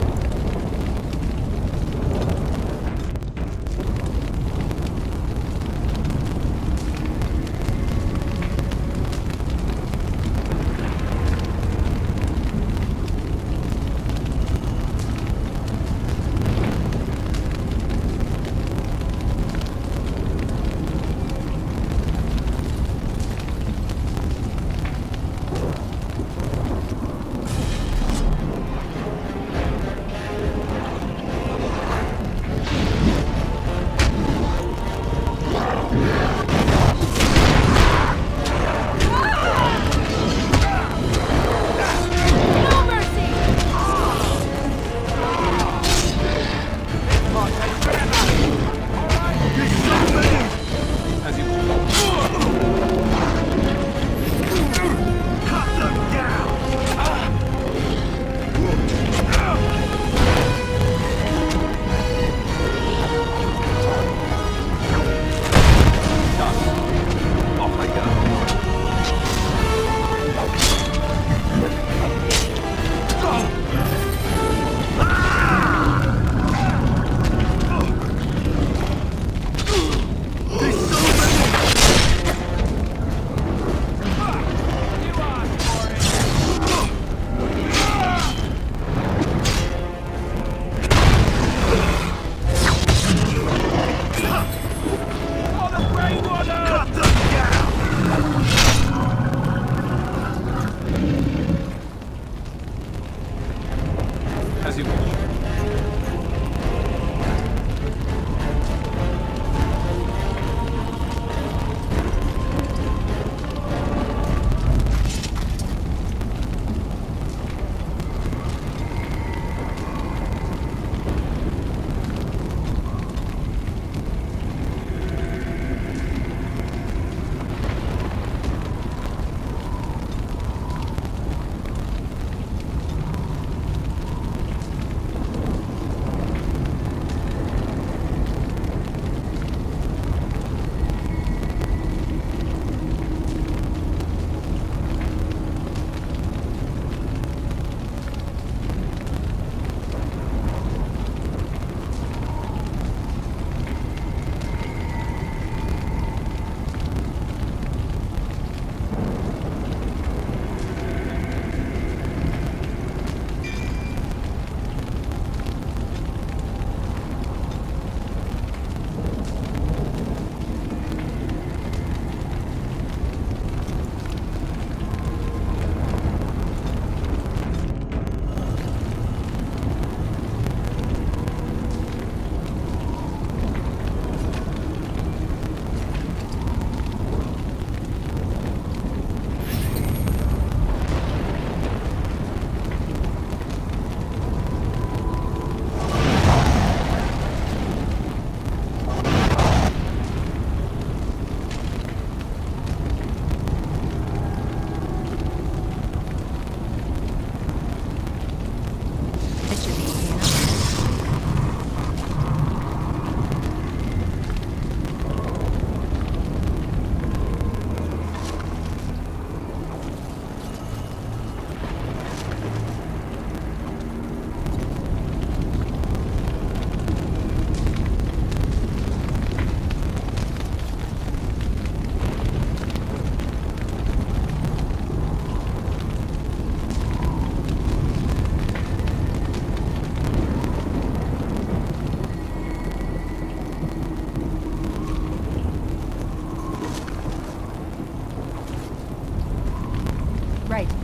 Right.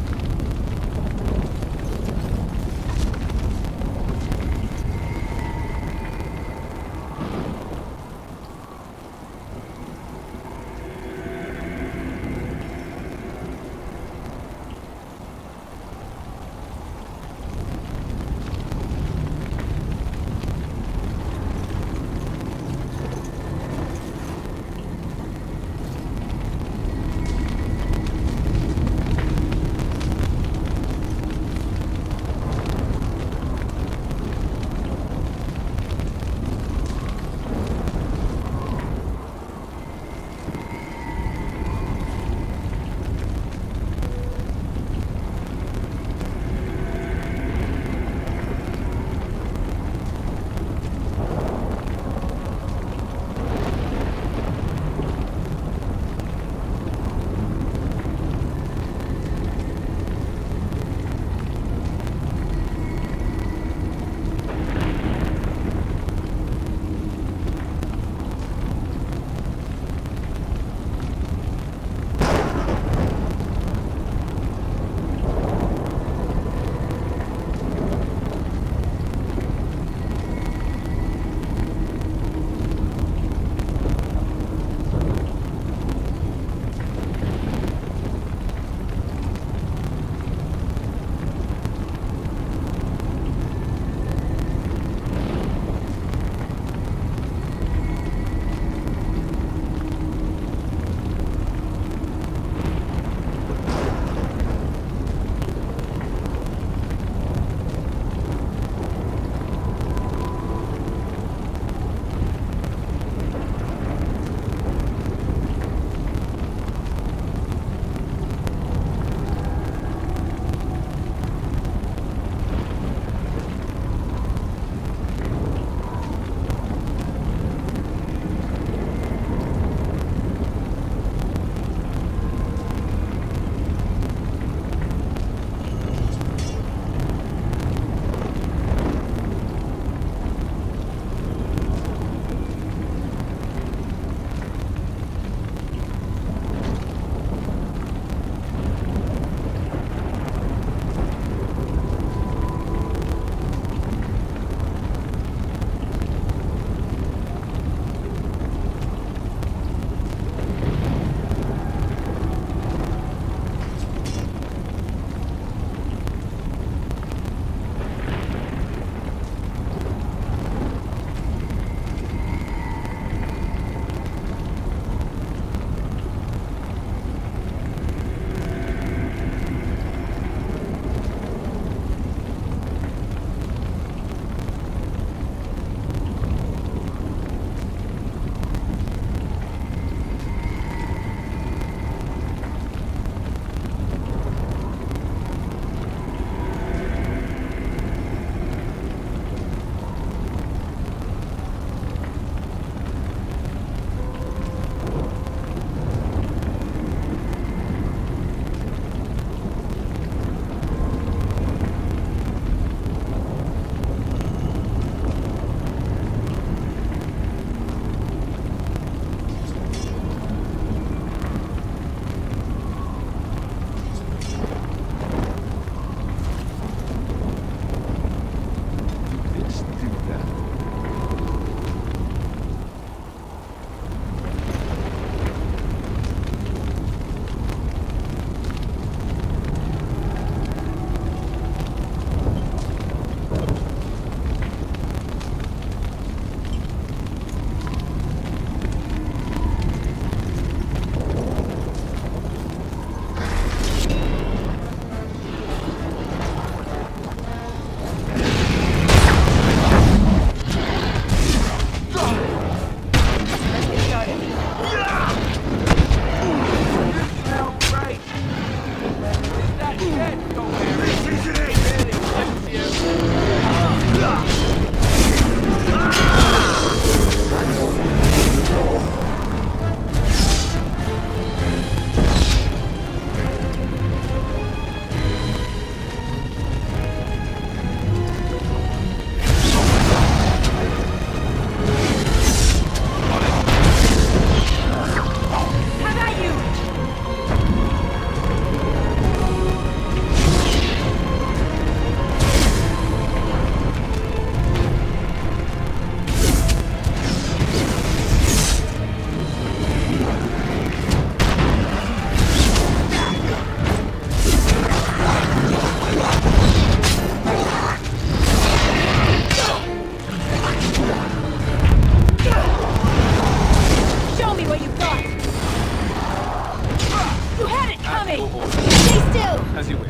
As you wish.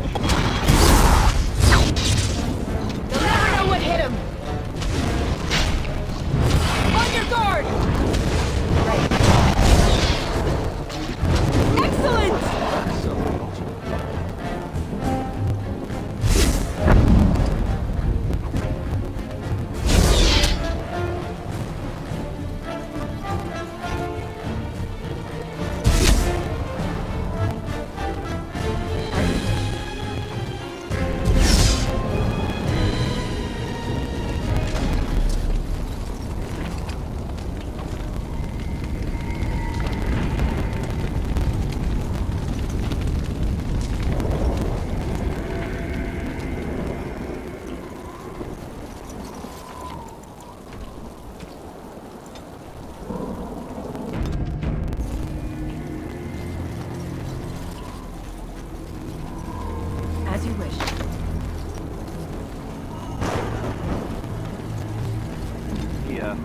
They'll never know what hit him! On your guard! Excellent! As you wish. Yeah.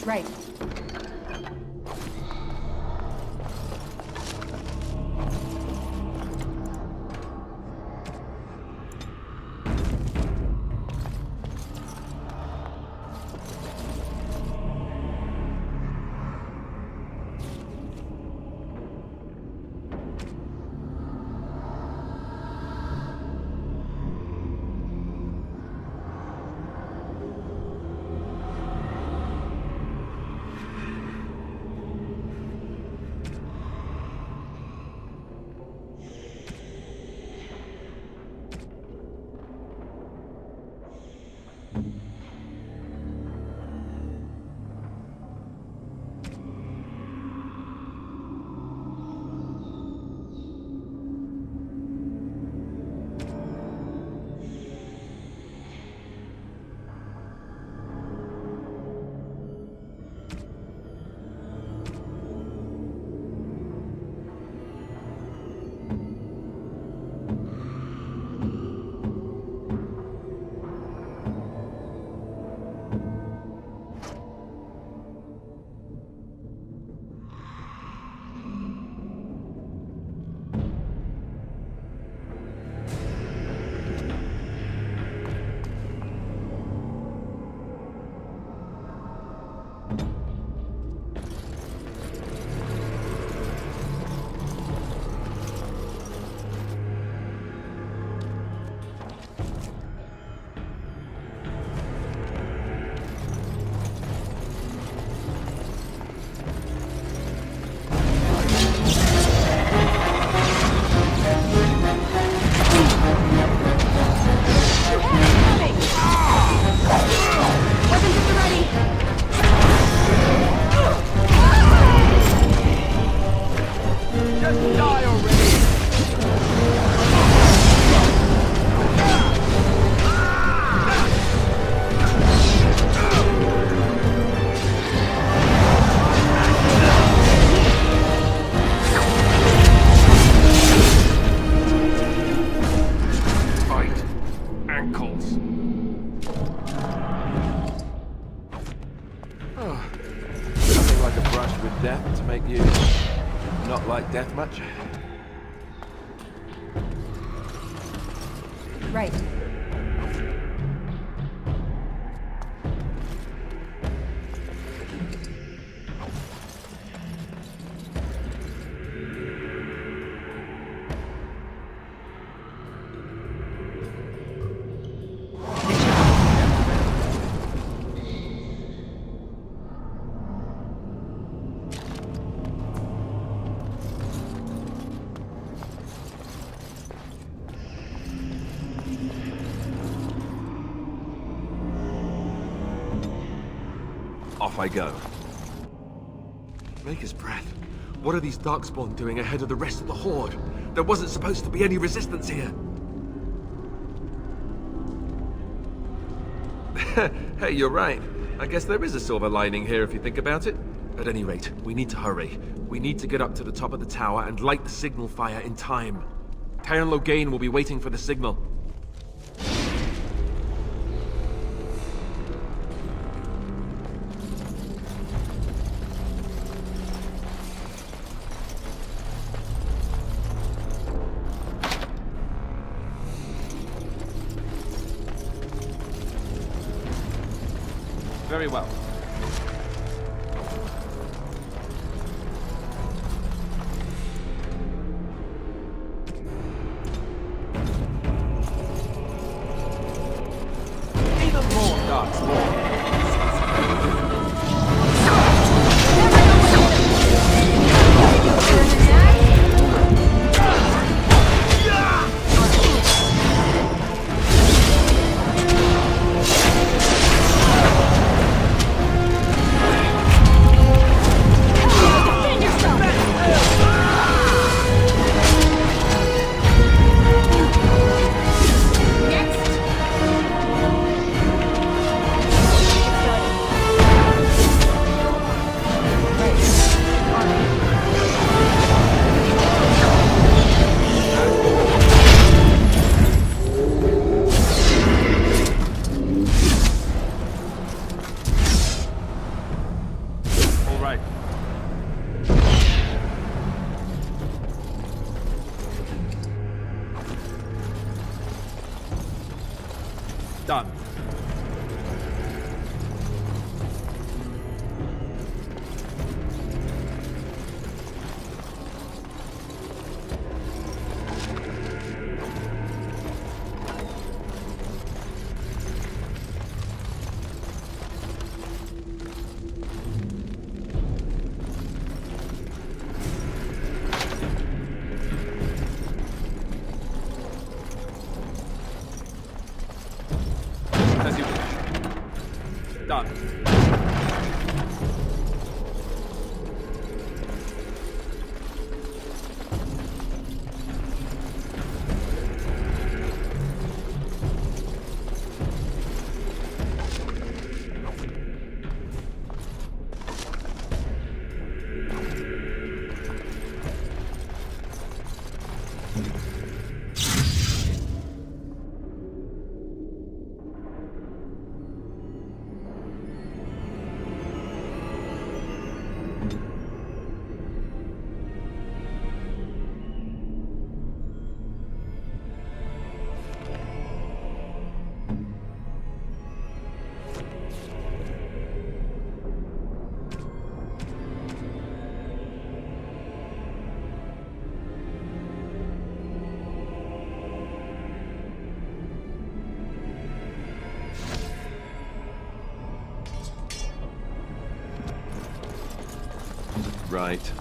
Right. death to make you not like death much? Right. Off I go. Maker's breath. What are these Darkspawn doing ahead of the rest of the Horde? There wasn't supposed to be any resistance here. Hey, you're right. I guess there is a silver lining here if you think about it. At any rate, we need to hurry. We need to get up to the top of the tower and light the signal fire in time. Taron Logain will be waiting for the signal. Very well. Even more Darkspawn. Done. As you wish. Done. Right.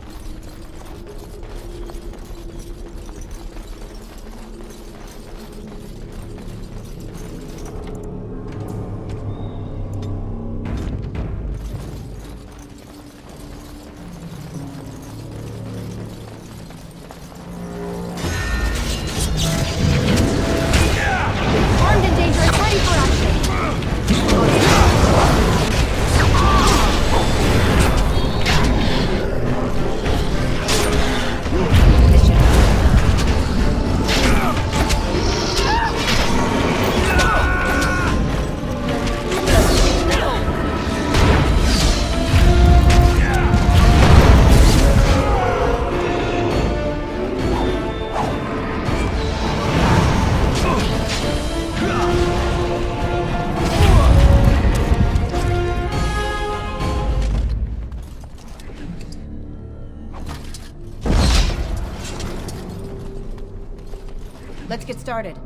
Armed and dangerous, ready for action. Let's get started.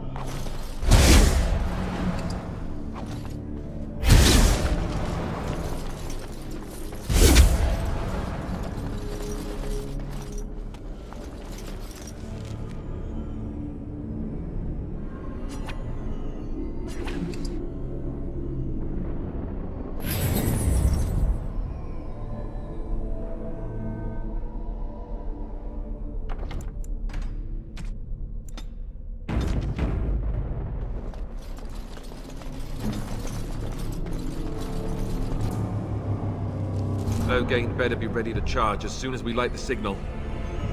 Loghain better be ready to charge as soon as we light the signal.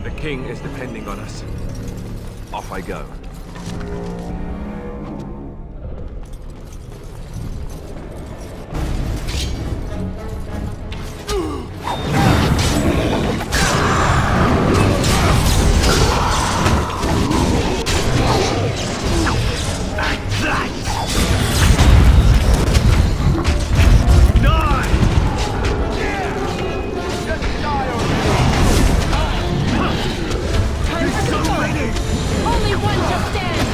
The king is depending on us. Off I go. Only one to stand!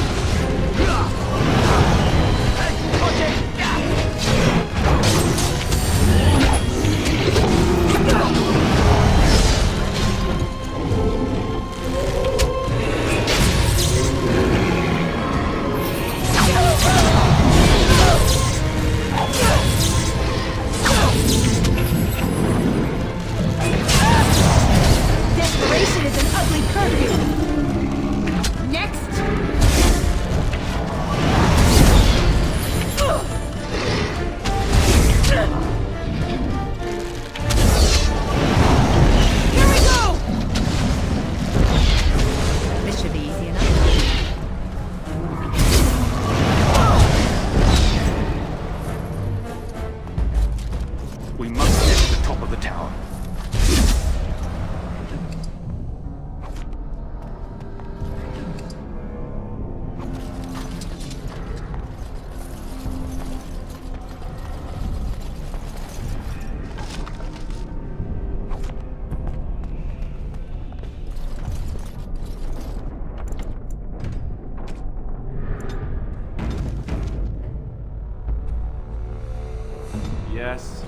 Yes.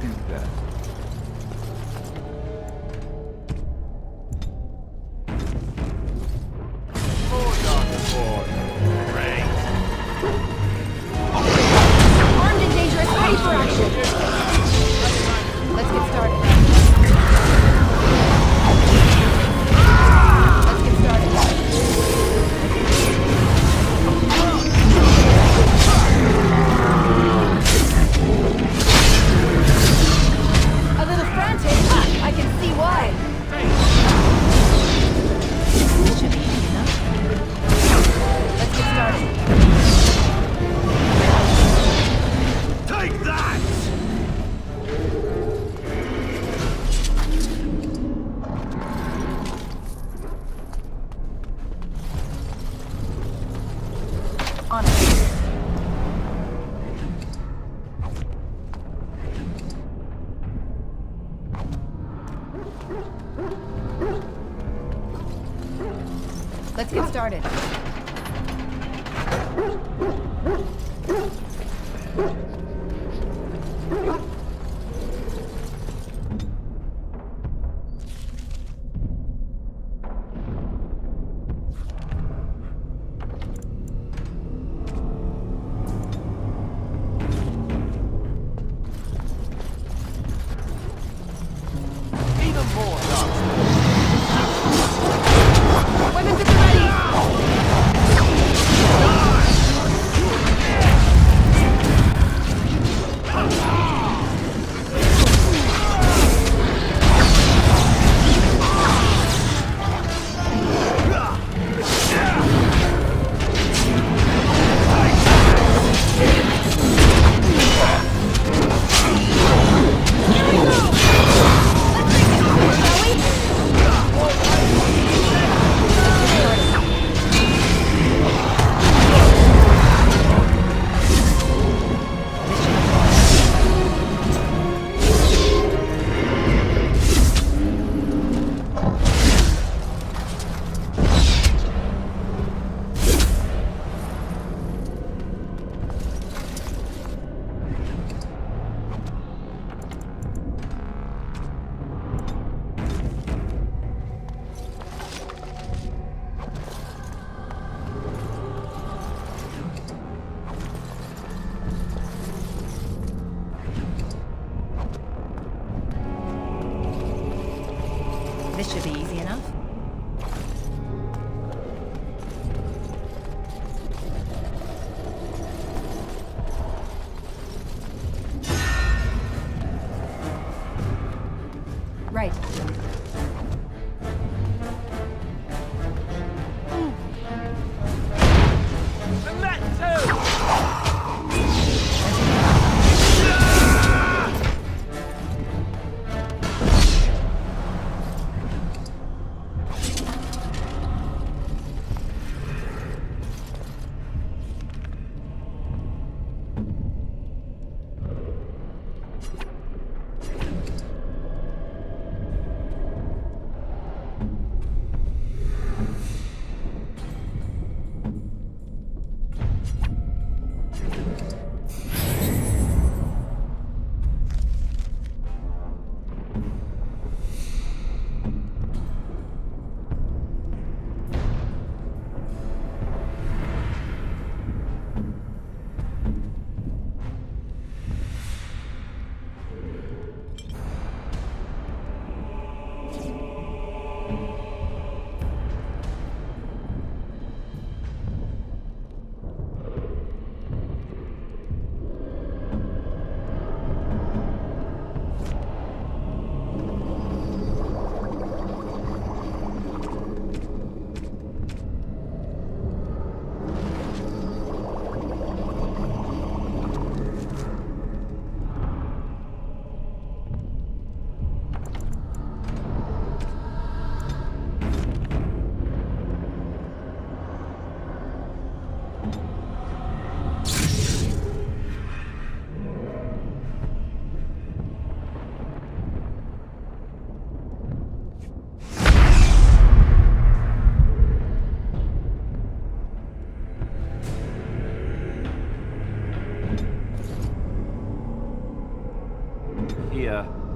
Do that. Armed and dangerous, ready for action! Let's get started. Let's get started. A little frantic? I can see why. Should be easy enough. Let's get started. Take that! On it. Let's get started. Even more. Weapons at the ready! This should be easy enough. Right. And that too! ya.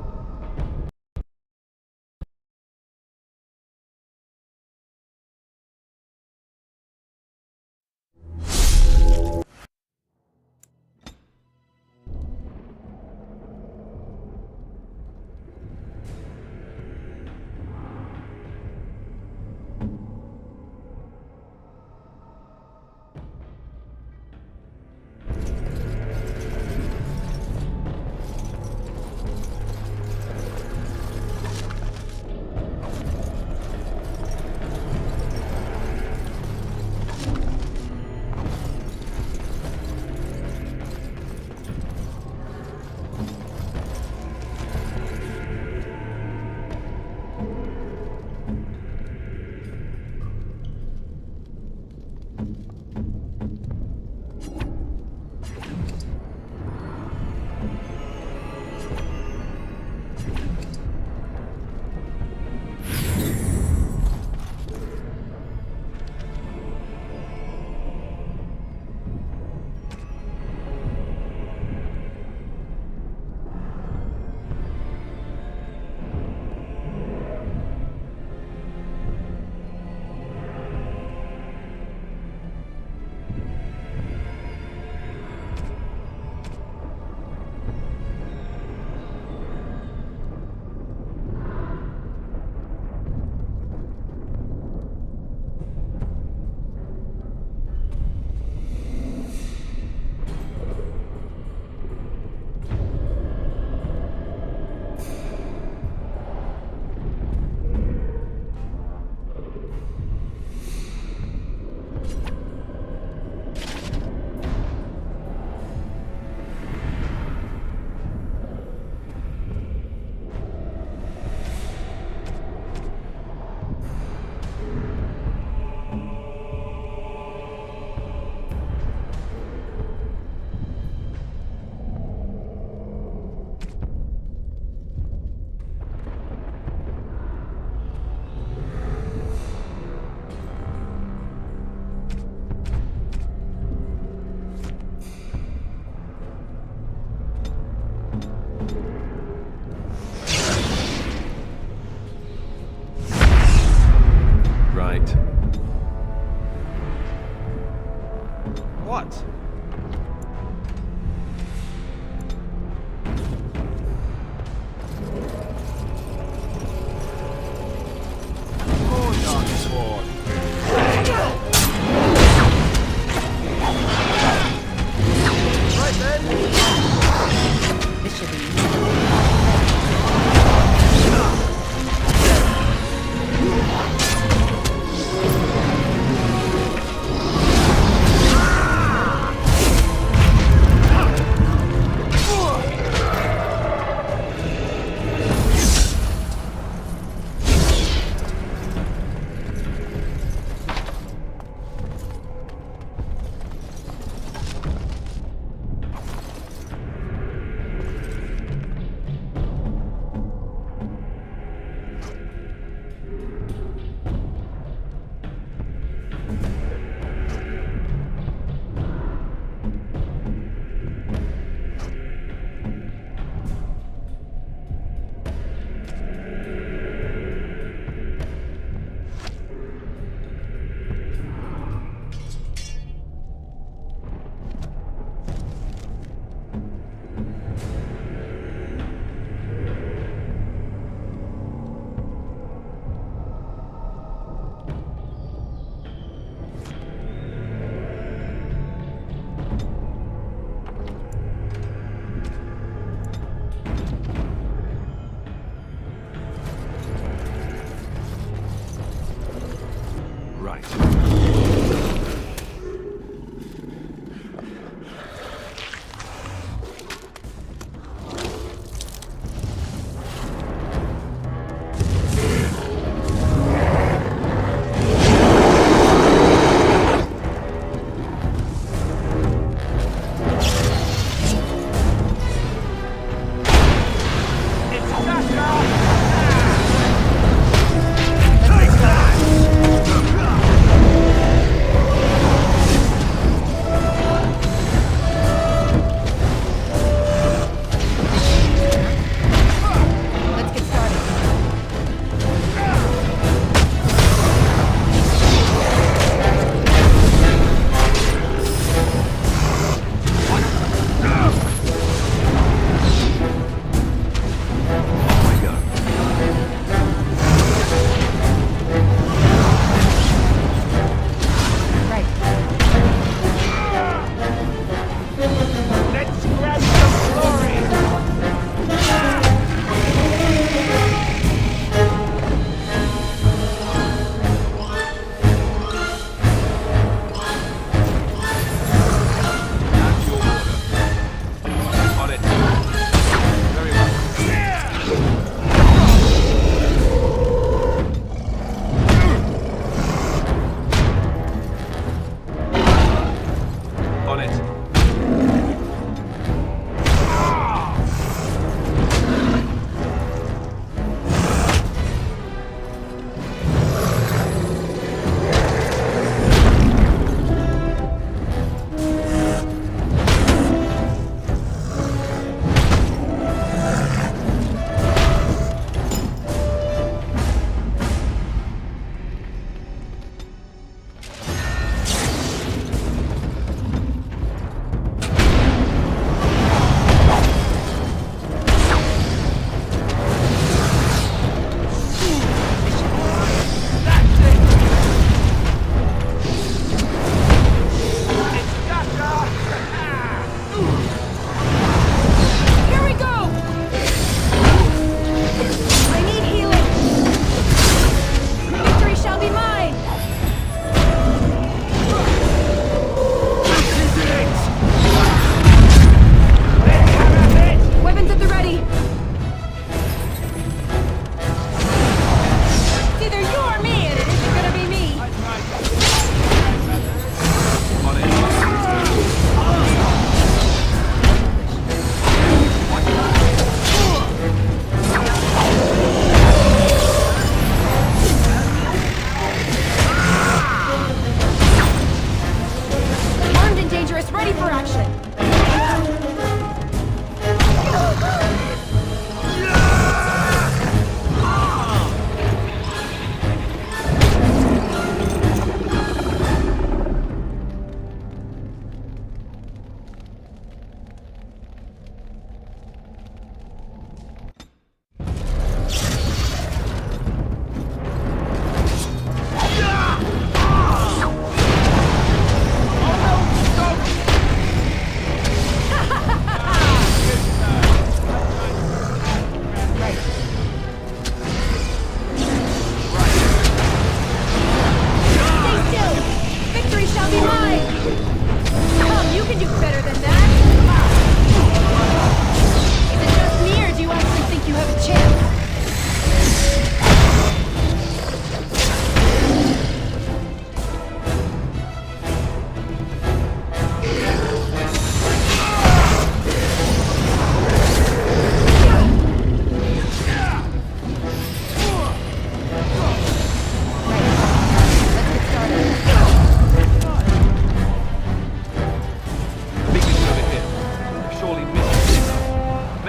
What?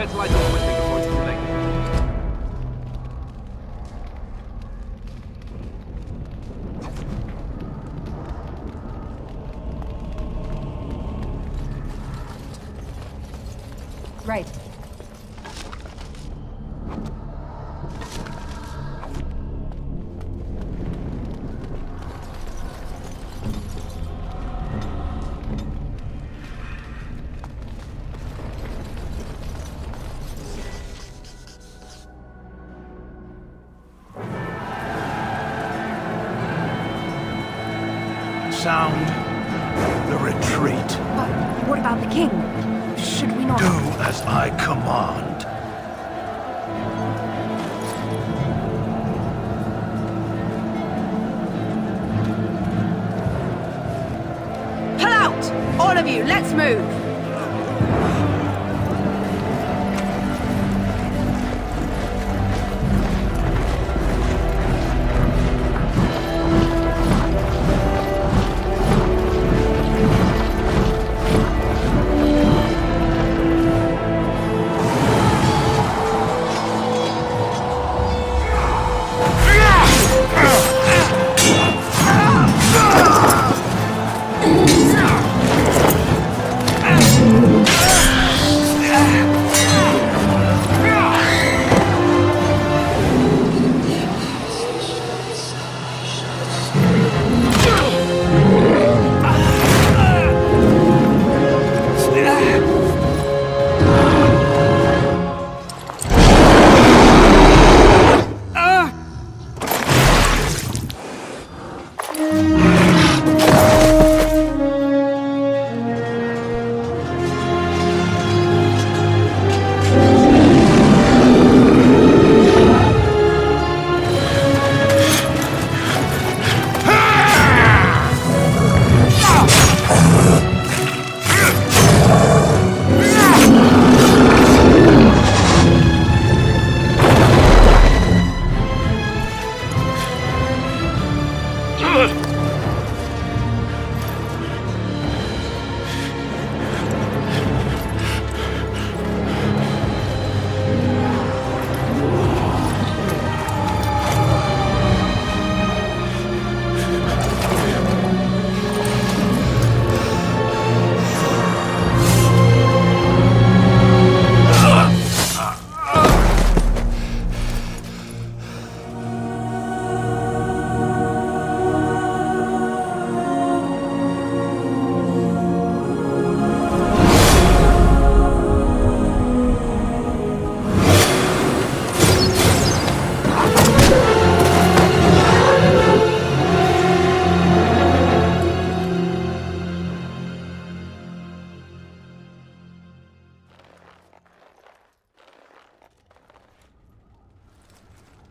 Let's light up quickly before it's too late. Right. Sound the retreat. But what about the king? Should we not... Do as I command. Pull out! All of you, let's move!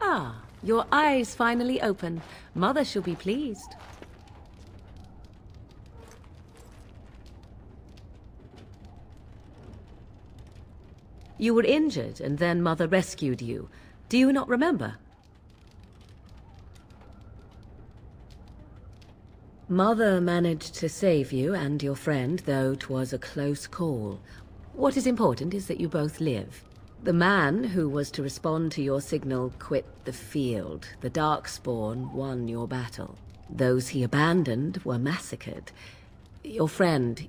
Ah, your eyes finally open. Mother shall be pleased. You were injured, and then Mother rescued you. Do you not remember? Mother managed to save you and your friend, though 'twas a close call. What is important is that you both live. The man who was to respond to your signal quit the field. The Darkspawn won your battle. Those he abandoned were massacred. Your friend,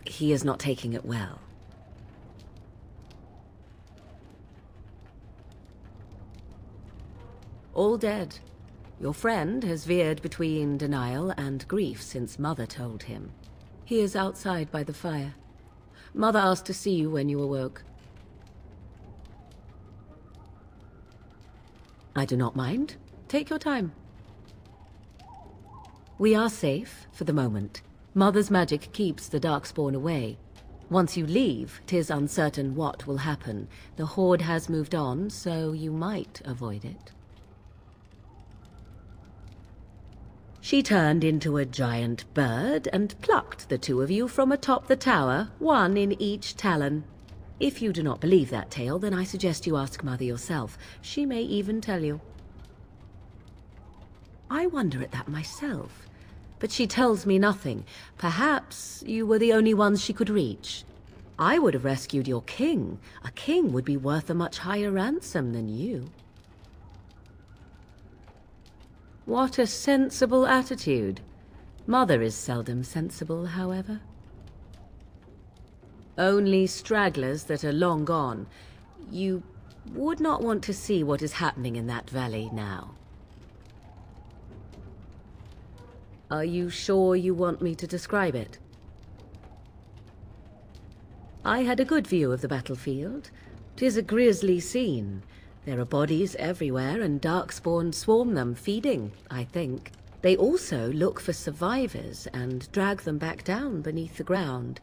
he is not taking it well. All dead. Your friend has veered between denial and grief since Mother told him. He is outside by the fire. Mother asked to see you when you awoke. I do not mind. Take your time. We are safe for the moment. Mother's magic keeps the Darkspawn away. Once you leave, 'tis uncertain what will happen. The Horde has moved on, so you might avoid it. She turned into a giant bird and plucked the two of you from atop the tower, one in each talon. If you do not believe that tale, then I suggest you ask Mother yourself. She may even tell you. I wonder at that myself, but she tells me nothing. Perhaps you were the only ones she could reach. I would have rescued your king. A king would be worth a much higher ransom than you. What a sensible attitude. Mother is seldom sensible, however. Only stragglers that are long gone. You would not want to see what is happening in that valley now. Are you sure you want me to describe it? I had a good view of the battlefield. 'Tis a grisly scene. There are bodies everywhere, and darkspawn swarm them, feeding, I think. They also look for survivors and drag them back down beneath the ground.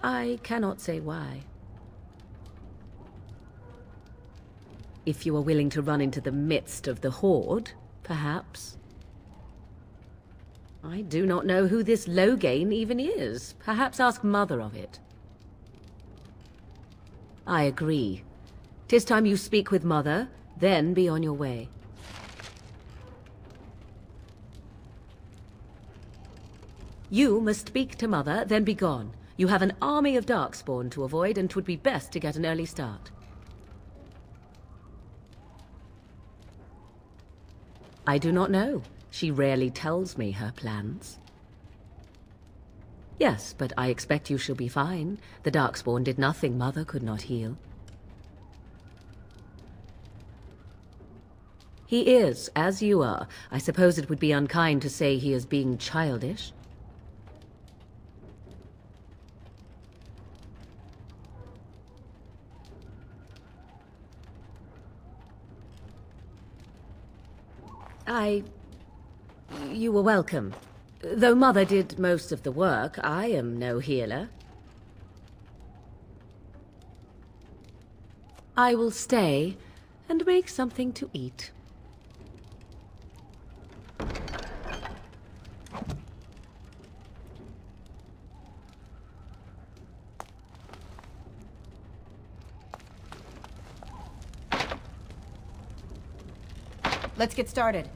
I cannot say why. If you are willing to run into the midst of the horde, perhaps. I do not know who this Loghain even is. Perhaps ask Mother of it. I agree. 'Tis time you speak with Mother, then be on your way. You must speak to Mother, then be gone. You have an army of darkspawn to avoid, and 'twould be best to get an early start. I do not know. She rarely tells me her plans. Yes, but I expect you shall be fine. The darkspawn did nothing Mother could not heal. He is, as you are. I suppose it would be unkind to say he is being childish. You were welcome. Though Mother did most of the work, I am no healer. I will stay and make something to eat. Let's get started.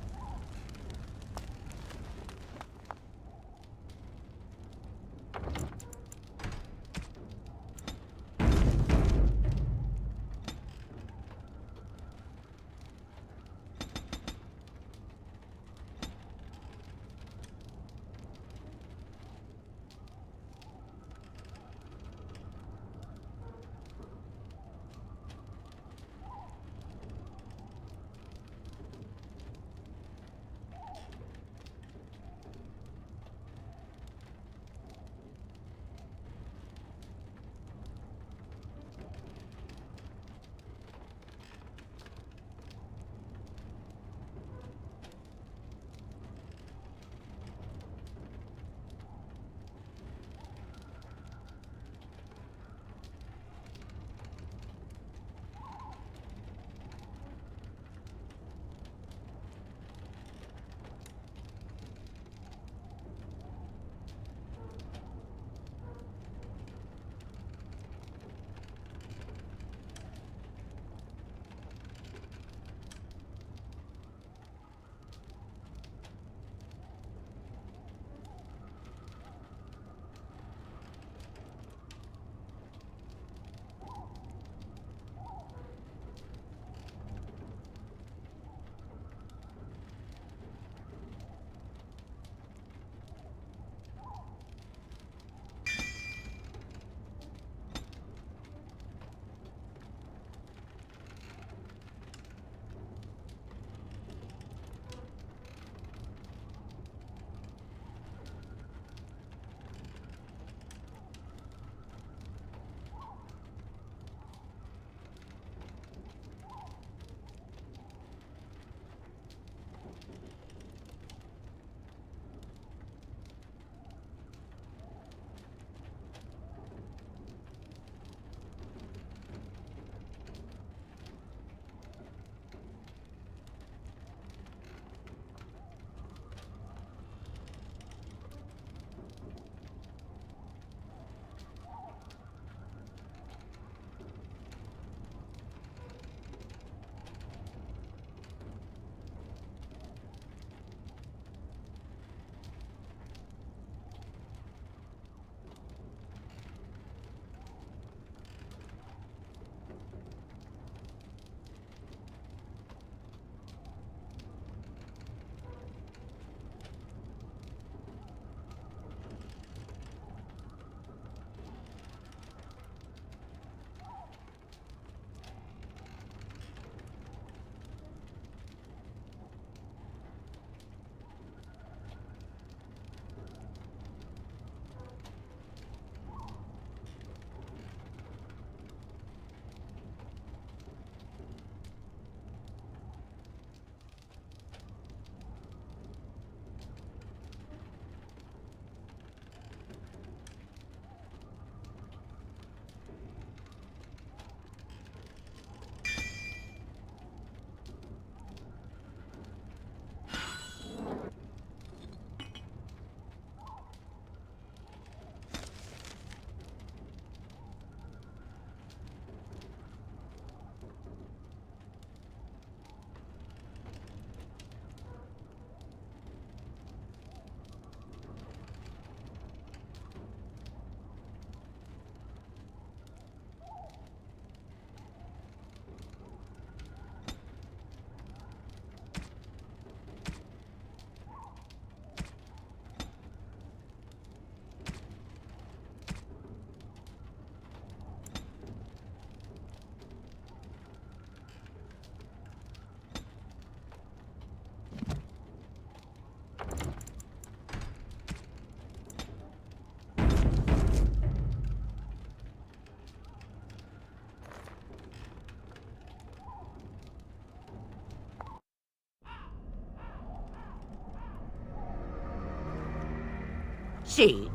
See,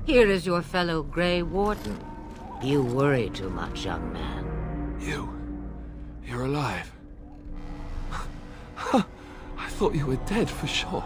here is your fellow Grey Warden. You worry too much, young man. You're alive. I thought you were dead for sure.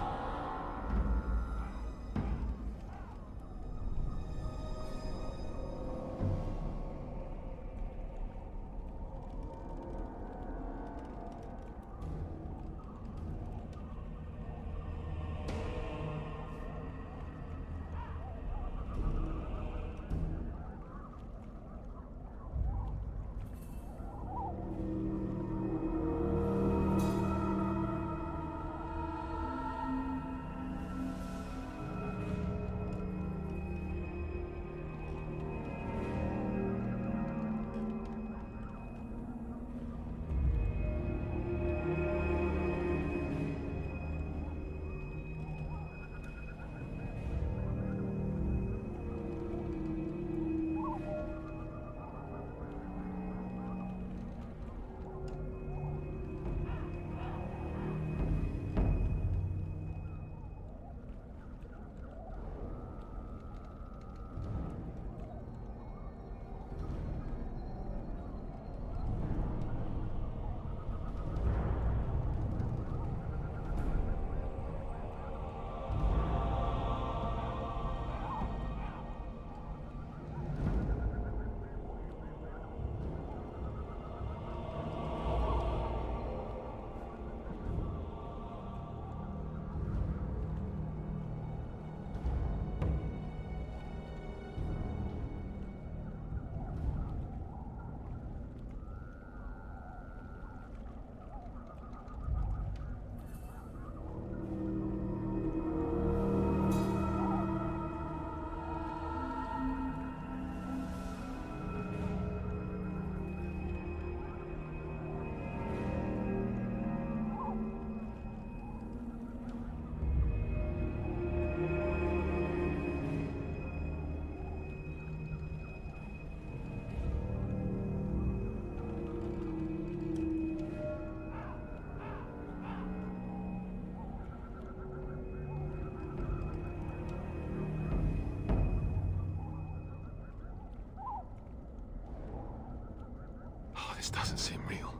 This doesn't seem real.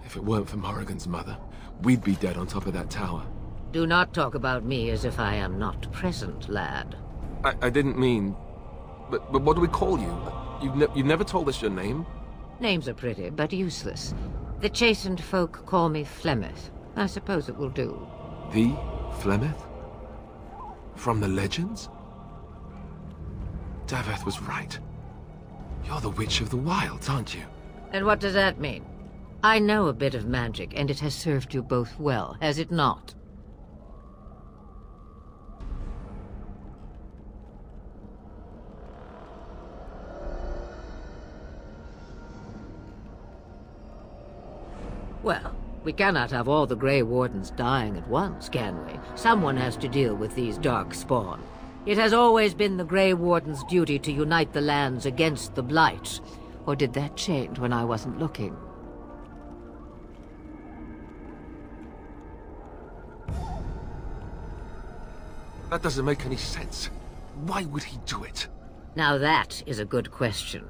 If it weren't for Morrigan's mother, we'd be dead on top of that tower. Do not talk about me as if I am not present, lad. I didn't mean... But what do we call you? You've never told us your name? Names are pretty, but useless. The chastened folk call me Flemeth. I suppose it will do. The Flemeth? From the legends? Daveth was right. You're the Witch of the Wilds, aren't you? And what does that mean? I know a bit of magic, and it has served you both well, has it not? Well, we cannot have all the Grey Wardens dying at once, can we? Someone has to deal with these dark spawn. It has always been the Grey Warden's duty to unite the lands against the Blight. Or did that change when I wasn't looking? That doesn't make any sense. Why would he do it? Now that is a good question.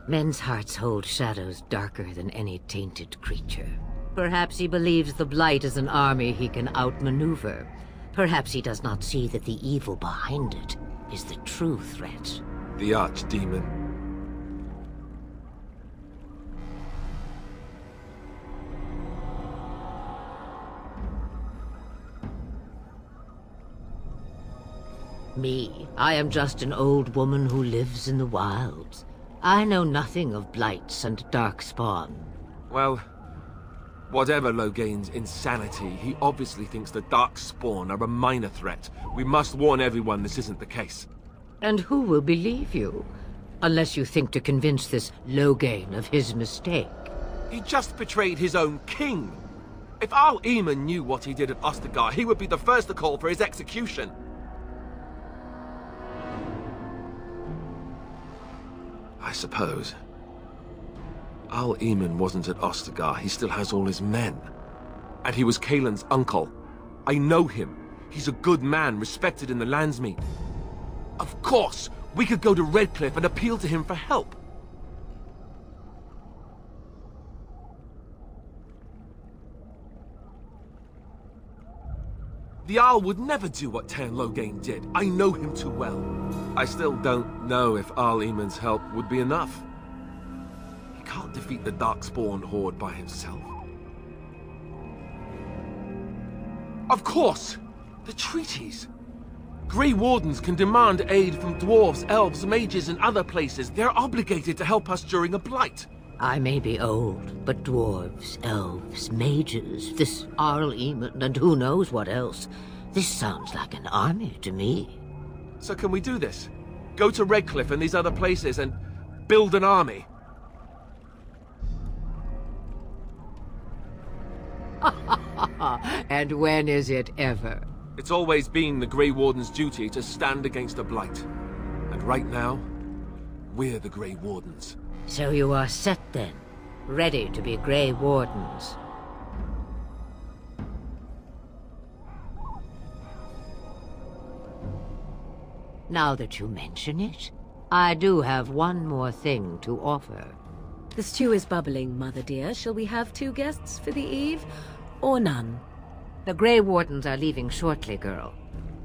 Men's hearts hold shadows darker than any tainted creature. Perhaps he believes the Blight is an army he can outmaneuver. Perhaps he does not see that the evil behind it is the true threat. The Archdemon. Me, I am just an old woman who lives in the wilds. I know nothing of blights and darkspawn. Well, whatever Logain's insanity, he obviously thinks the Darkspawn are a minor threat. We must warn everyone this isn't the case. And who will believe you? Unless you think to convince this Logain of his mistake. He just betrayed his own king. If Al-Eamon knew what he did at Ostagar, he would be the first to call for his execution. I suppose. Al-Eamon wasn't at Ostagar. He still has all his men. And he was Kaelin's uncle. I know him. He's a good man, respected in the Landsmeet. Of course, we could go to Redcliffe and appeal to him for help. The Jarl would never do what Tan Loghain did. I know him too well. I still don't know if Jarl Eamon's help would be enough. He can't defeat the Darkspawn horde by himself. Of course! The treaties! Grey Wardens can demand aid from dwarves, elves, mages, and other places. They're obligated to help us during a blight. I may be old, but dwarves, elves, mages, this Jarl Eamon, and who knows what else. This sounds like an army to me. So can we do this? Go to Redcliffe and these other places and build an army? And when is it ever? It's always been the Grey Warden's duty to stand against a blight. And right now, we're the Grey Wardens. So you are set then, ready to be Grey Wardens. Now that you mention it, I do have one more thing to offer. The stew is bubbling, Mother dear. Shall we have 2 guests for the eve, or none? The Grey Wardens are leaving shortly, girl.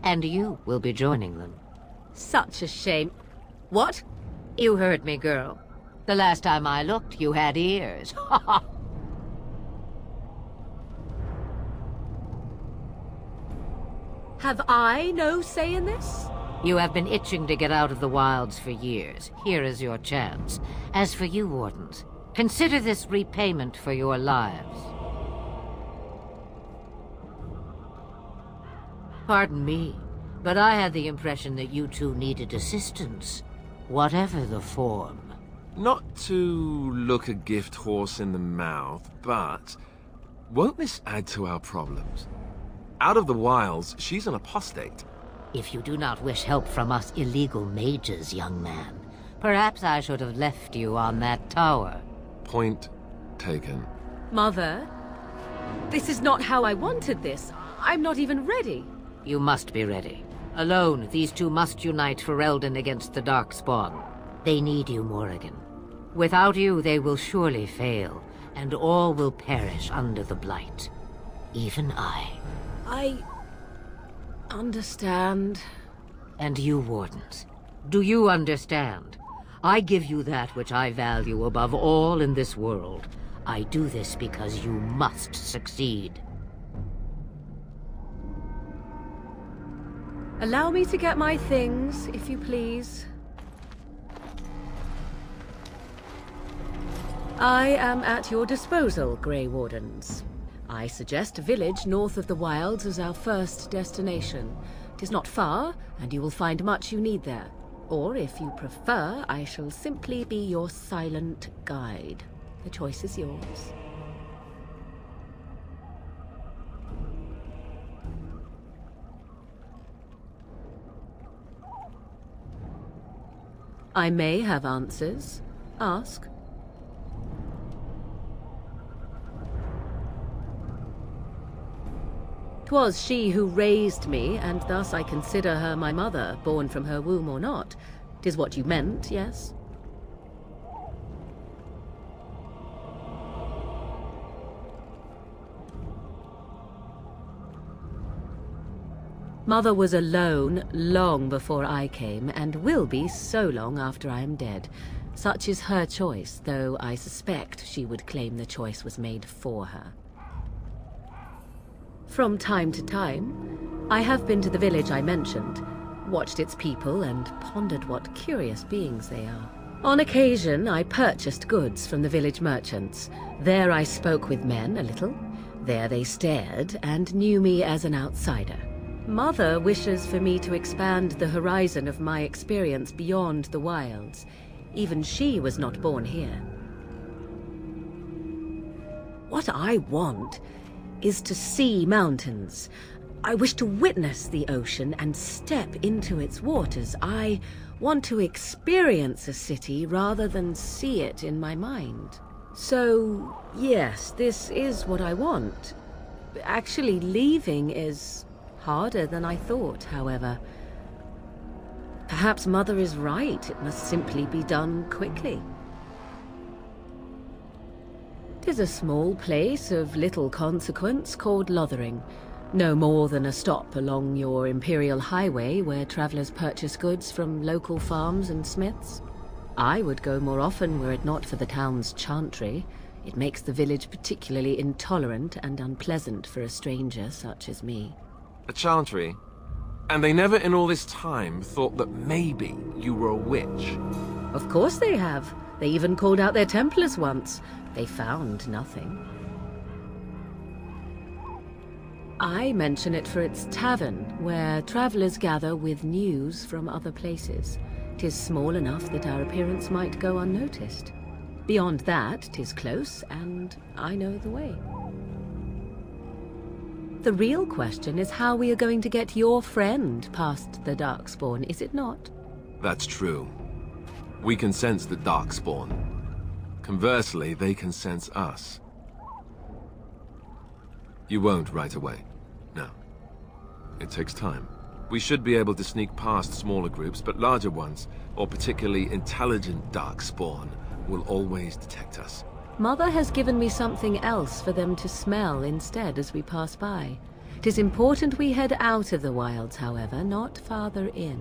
And you will be joining them. Such a shame. What? You heard me, girl. The last time I looked, you had ears. Have I no say in this? You have been itching to get out of the wilds for years. Here is your chance. As for you, Wardens, consider this repayment for your lives. Pardon me, but I had the impression that you two needed assistance, whatever the form. Not to look a gift horse in the mouth, but won't this add to our problems? Out of the wilds, she's an apostate. If you do not wish help from us illegal mages, young man, perhaps I should have left you on that tower. Point taken. Mother, this is not how I wanted this. I'm not even ready. You must be ready. Alone, these two must unite for Eldon against the Darkspawn. They need you, Morrigan. Without you, they will surely fail, and all will perish under the Blight. Even I. I understand. And you, Wardens, do you understand? I give you that which I value above all in this world. I do this because you must succeed. Allow me to get my things, if you please. I am at your disposal, Grey Wardens. I suggest a village north of the wilds as our first destination. It is not far, and you will find much you need there. Or, if you prefer, I shall simply be your silent guide. The choice is yours. I may have answers. Ask. 'Twas she who raised me, and thus I consider her my mother, born from her womb or not. 'Tis what you meant, yes? Mother was alone long before I came, and will be so long after I am dead. Such is her choice, though I suspect she would claim the choice was made for her. From time to time, I have been to the village I mentioned, watched its people, and pondered what curious beings they are. On occasion, I purchased goods from the village merchants. There I spoke with men a little. There they stared and knew me as an outsider. Mother wishes for me to expand the horizon of my experience beyond the wilds. Even she was not born here. What I want is to see mountains. I wish to witness the ocean and step into its waters. I want to experience a city rather than see it in my mind. So, yes, this is what I want. Actually, leaving is Harder than I thought, however. Perhaps Mother is right. It must simply be done quickly. 'Tis a small place of little consequence called Lothering. No more than a stop along your Imperial Highway where travelers purchase goods from local farms and smiths. I would go more often were it not for the town's chantry. It makes the village particularly intolerant and unpleasant for a stranger such as me. A chantry? And they never in all this time thought that maybe you were a witch? Of course they have. They even called out their Templars once. They found nothing. I mention it for its tavern, where travelers gather with news from other places. 'Tis small enough that our appearance might go unnoticed. Beyond that, 'tis close, and I know the way. The real question is how we are going to get your friend past the Darkspawn, is it not? That's true. We can sense the Darkspawn. Conversely, they can sense us. You won't right away. No. It takes time. We should be able to sneak past smaller groups, but larger ones, or particularly intelligent Darkspawn, will always detect us. Mother has given me something else for them to smell instead as we pass by. 'Tis important we head out of the wilds, however, not farther in.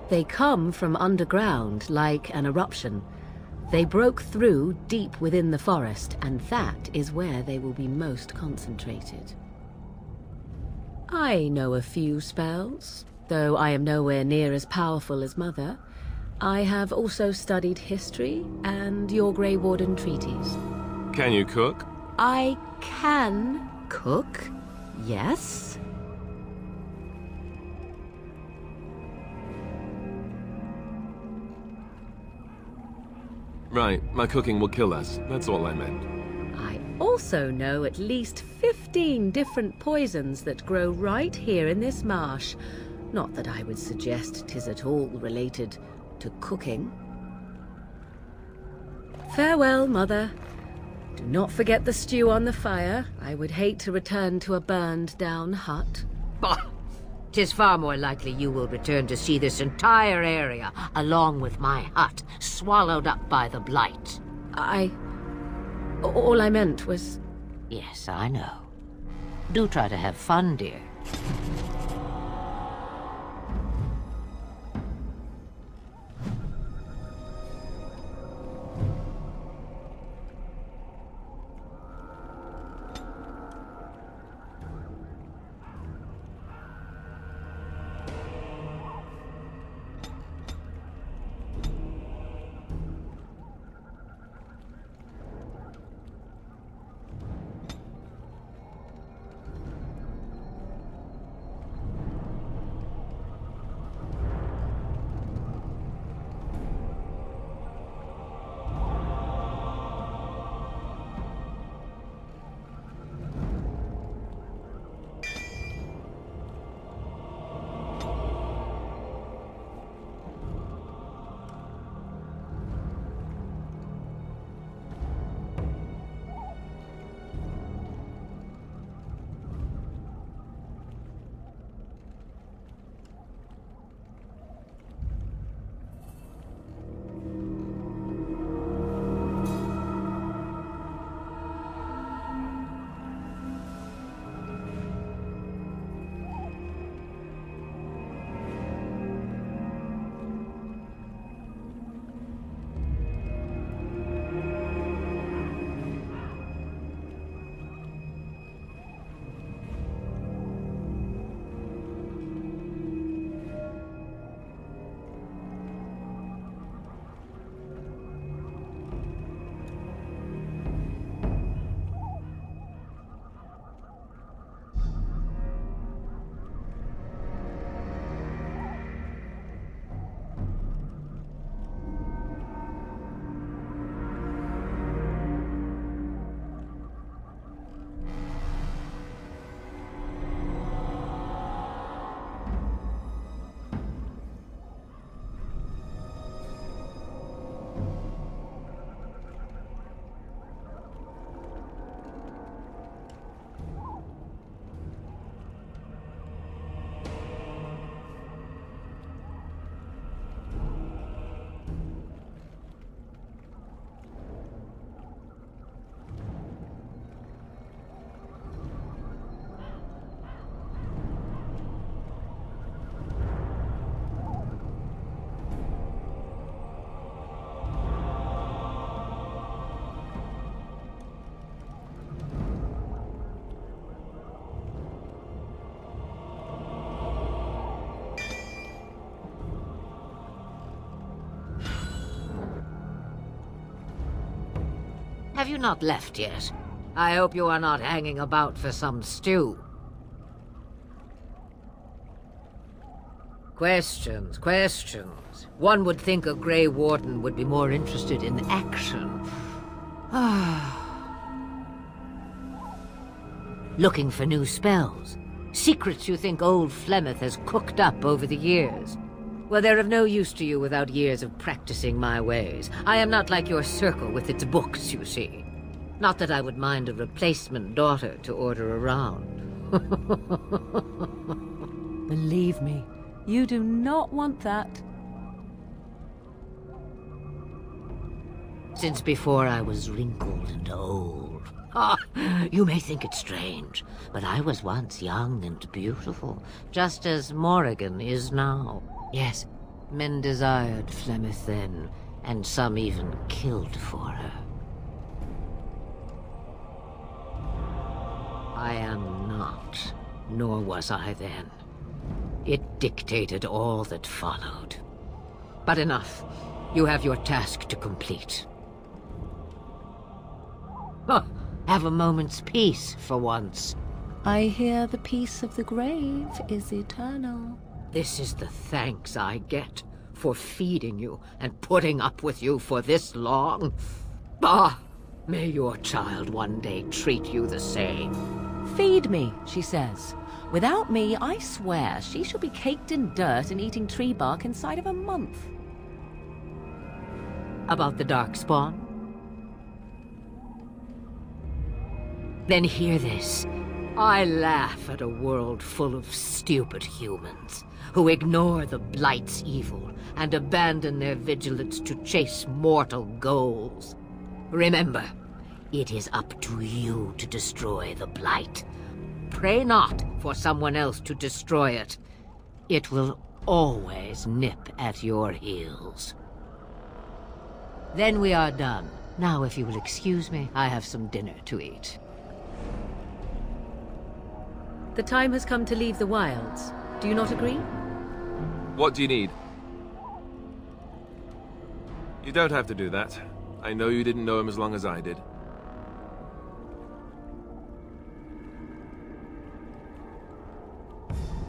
They come from underground, like an eruption. They broke through deep within the forest, and that is where they will be most concentrated. I know a few spells, though I am nowhere near as powerful as Mother. I have also studied history and your Grey Warden treaties. Can you cook? I can cook, yes. Right, my cooking will kill us. That's all I meant. I also know at least 15 different poisons that grow right here in this marsh. Not that I would suggest 'tis at all related to cooking. Farewell, Mother. Do not forget the stew on the fire. I would hate to return to a burned-down hut. Bah! 'Tis far more likely you will return to see this entire area, along with my hut, swallowed up by the blight. All I meant was... Yes, I know. Do try to have fun, dear. Have you not left yet? I hope you are not hanging about for some stew. Questions, questions. One would think a Grey Warden would be more interested in action. Looking for new spells. Secrets you think old Flemeth has cooked up over the years. Well, they're of no use to you without years of practicing my ways. I am not like your circle with its books, you see. Not that I would mind a replacement daughter to order around. Believe me, you do not want that. Since before I was wrinkled and old. You may think it strange, but I was once young and beautiful, just as Morrigan is now. Yes, men desired Flemeth then, and some even killed for her. I am not, nor was I then. It dictated all that followed. But enough. You have your task to complete. Have a moment's peace for once. I hear the peace of the grave is eternal. This is the thanks I get for feeding you and putting up with you for this long. May your child one day treat you the same. Feed me, she says. Without me, I swear, she shall be caked in dirt and eating tree bark inside of a month. About the Darkspawn? Then hear this. I laugh at a world full of stupid humans who ignore the Blight's evil and abandon their vigilance to chase mortal goals. Remember, it is up to you to destroy the Blight. Pray not for someone else to destroy it. It will always nip at your heels. Then we are done. Now, if you will excuse me, I have some dinner to eat. The time has come to leave the wilds. Do you not agree? What do you need? You don't have to do that. I know you didn't know him as long as I did.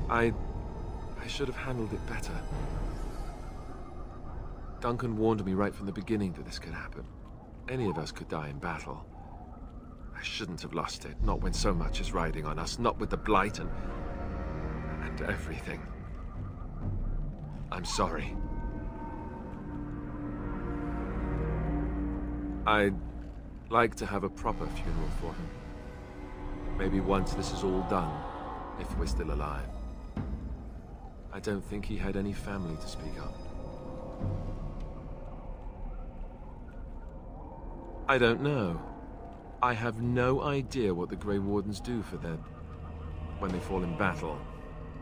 I should have handled it better. Duncan warned me right from the beginning that this could happen. Any of us could die in battle. I shouldn't have lost it, not when so much is riding on us, not with the Blight and everything. I'm sorry. I'd like to have a proper funeral for him. Maybe once this is all done, if we're still alive. I don't think he had any family to speak of. I don't know. I have no idea what the Grey Wardens do for their... when they fall in battle.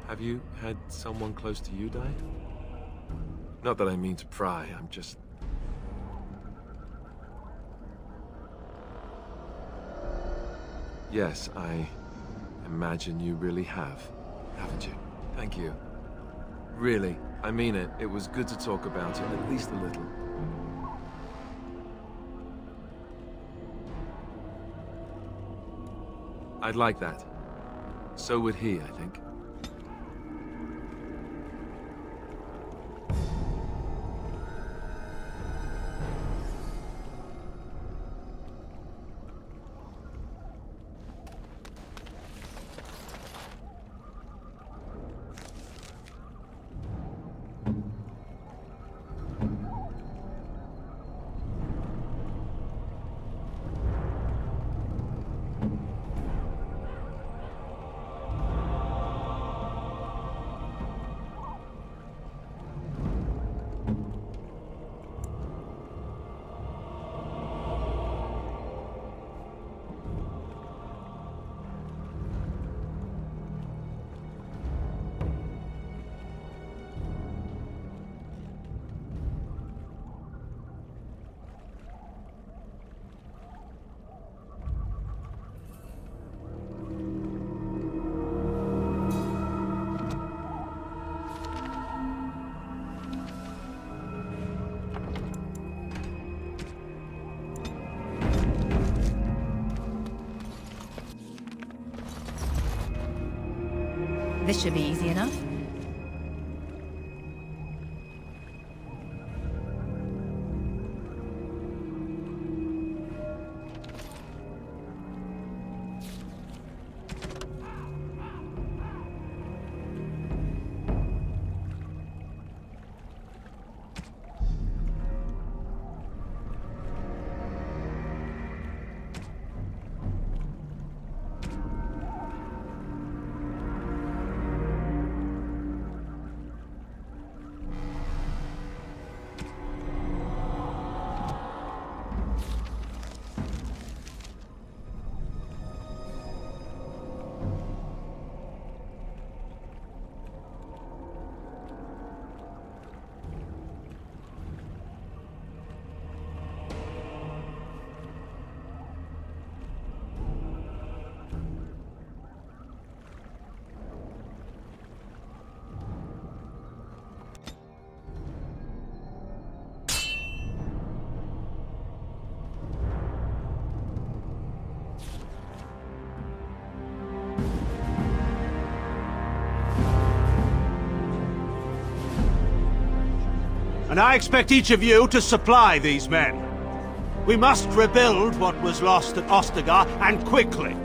Have you had someone close to you die? Not that I mean to pry, I'm just... Yes, I imagine you really have, haven't you? Thank you. Really, I mean it. It was good to talk about it, at least a little. I'd like that. So would he, I think. This should be easy enough. And I expect each of you to supply these men. We must rebuild what was lost at Ostagar, and quickly.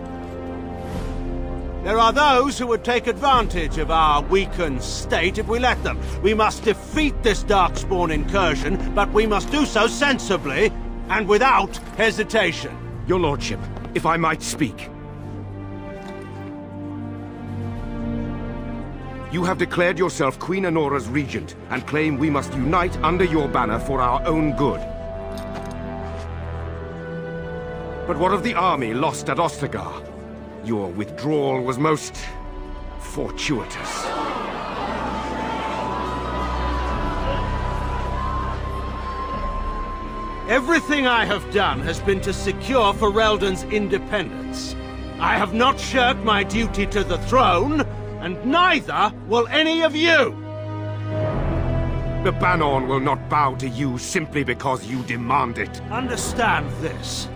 There are those who would take advantage of our weakened state if we let them. We must defeat this Darkspawn incursion, but we must do so sensibly and without hesitation. Your Lordship, if I might speak. You have declared yourself Queen Honora's regent, and claim we must unite under your banner for our own good. But what of the army lost at Ostagar? Your withdrawal was most fortuitous. Everything I have done has been to secure Ferelden's independence. I have not shirked my duty to the throne, and neither will any of you! The Banon will not bow to you simply because you demand it. Understand this.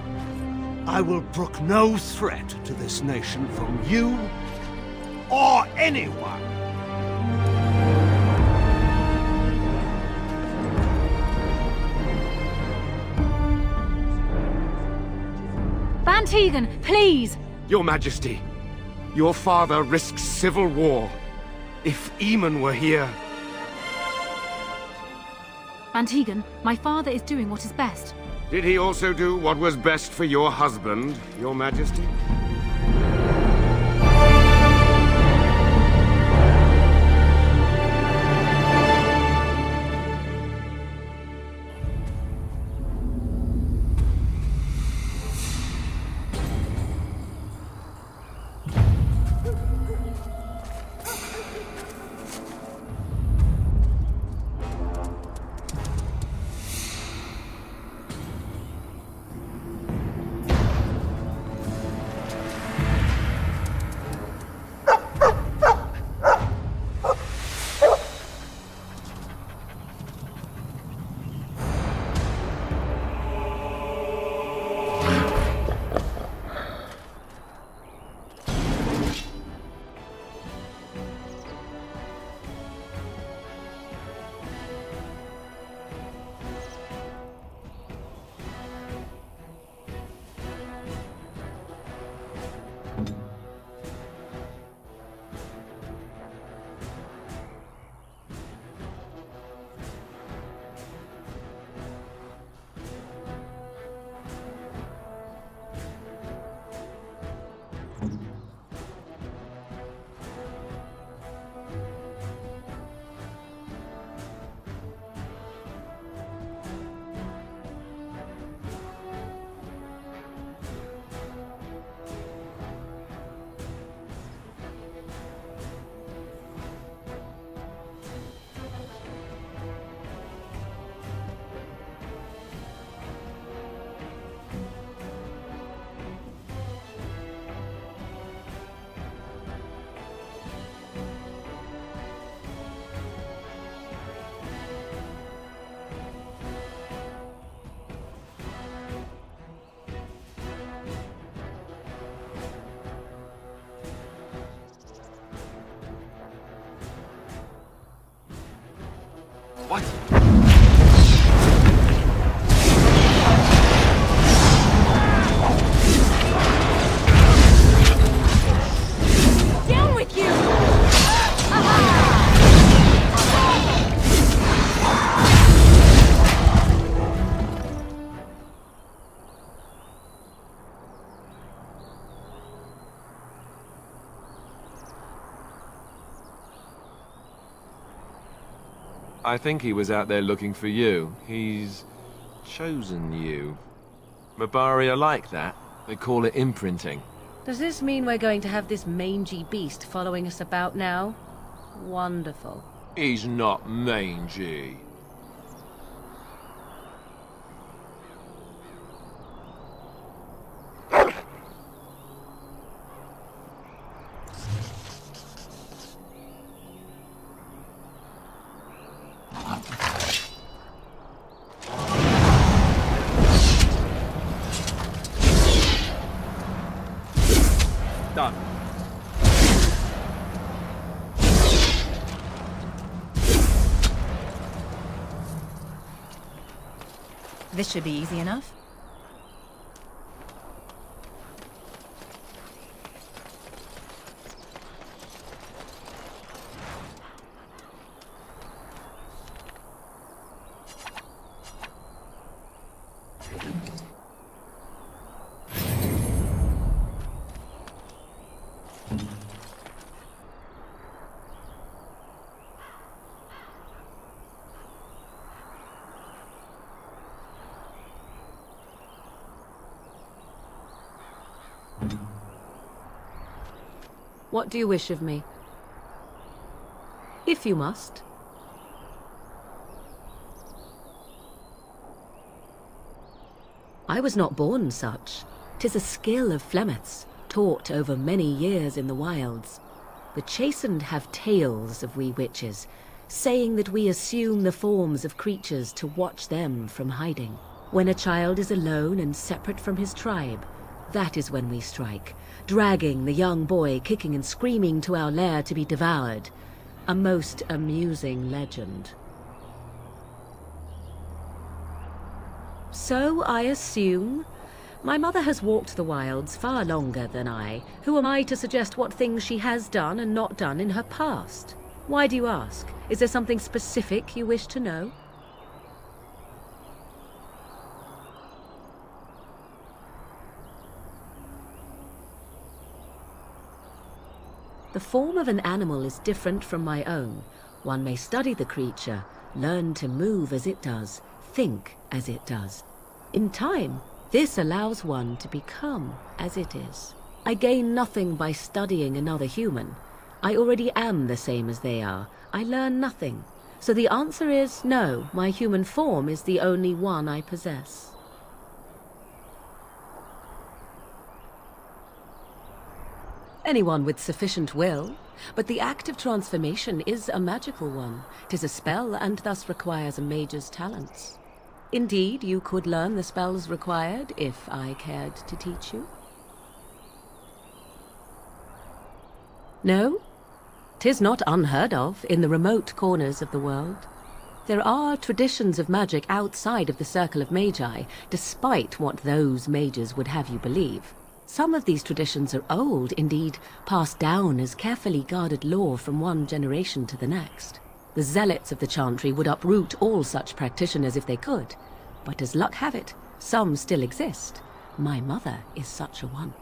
I will brook no threat to this nation from you or anyone. Van Tegan, please! Your Majesty, your father risks civil war. If Eamon were here... Van Tegan, my father is doing what is best. Did he also do what was best for your husband, Your Majesty? I think he was out there looking for you. He's chosen you. Mabari are like that. They call it imprinting. Does this mean we're going to have this mangy beast following us about now? Wonderful. He's not mangy. Done. This should be easy enough. What do you wish of me? If you must. I was not born such. 'Tis a skill of Flemeth's, taught over many years in the wilds. The chastened have tales of we witches, saying that we assume the forms of creatures to watch them from hiding. When a child is alone and separate from his tribe, that is when we strike, dragging the young boy kicking and screaming to our lair to be devoured. A most amusing legend. So I assume. My mother has walked the wilds far longer than I. Who am I to suggest what things she has done and not done in her past? Why do you ask? Is there something specific you wish to know? The form of an animal is different from my own. One may study the creature, learn to move as it does, think as it does. In time, this allows one to become as it is. I gain nothing by studying another human. I already am the same as they are. I learn nothing. So the answer is no, my human form is the only one I possess. Anyone with sufficient will, but the act of transformation is a magical one. 'Tis a spell and thus requires a mage's talents. Indeed, you could learn the spells required if I cared to teach you. No, 'tis not unheard of in the remote corners of the world. There are traditions of magic outside of the circle of magi, despite what those mages would have you believe. Some of these traditions are old, indeed, passed down as carefully guarded lore from one generation to the next. The zealots of the chantry would uproot all such practitioners if they could, but as luck have it, some still exist. My mother is such a one.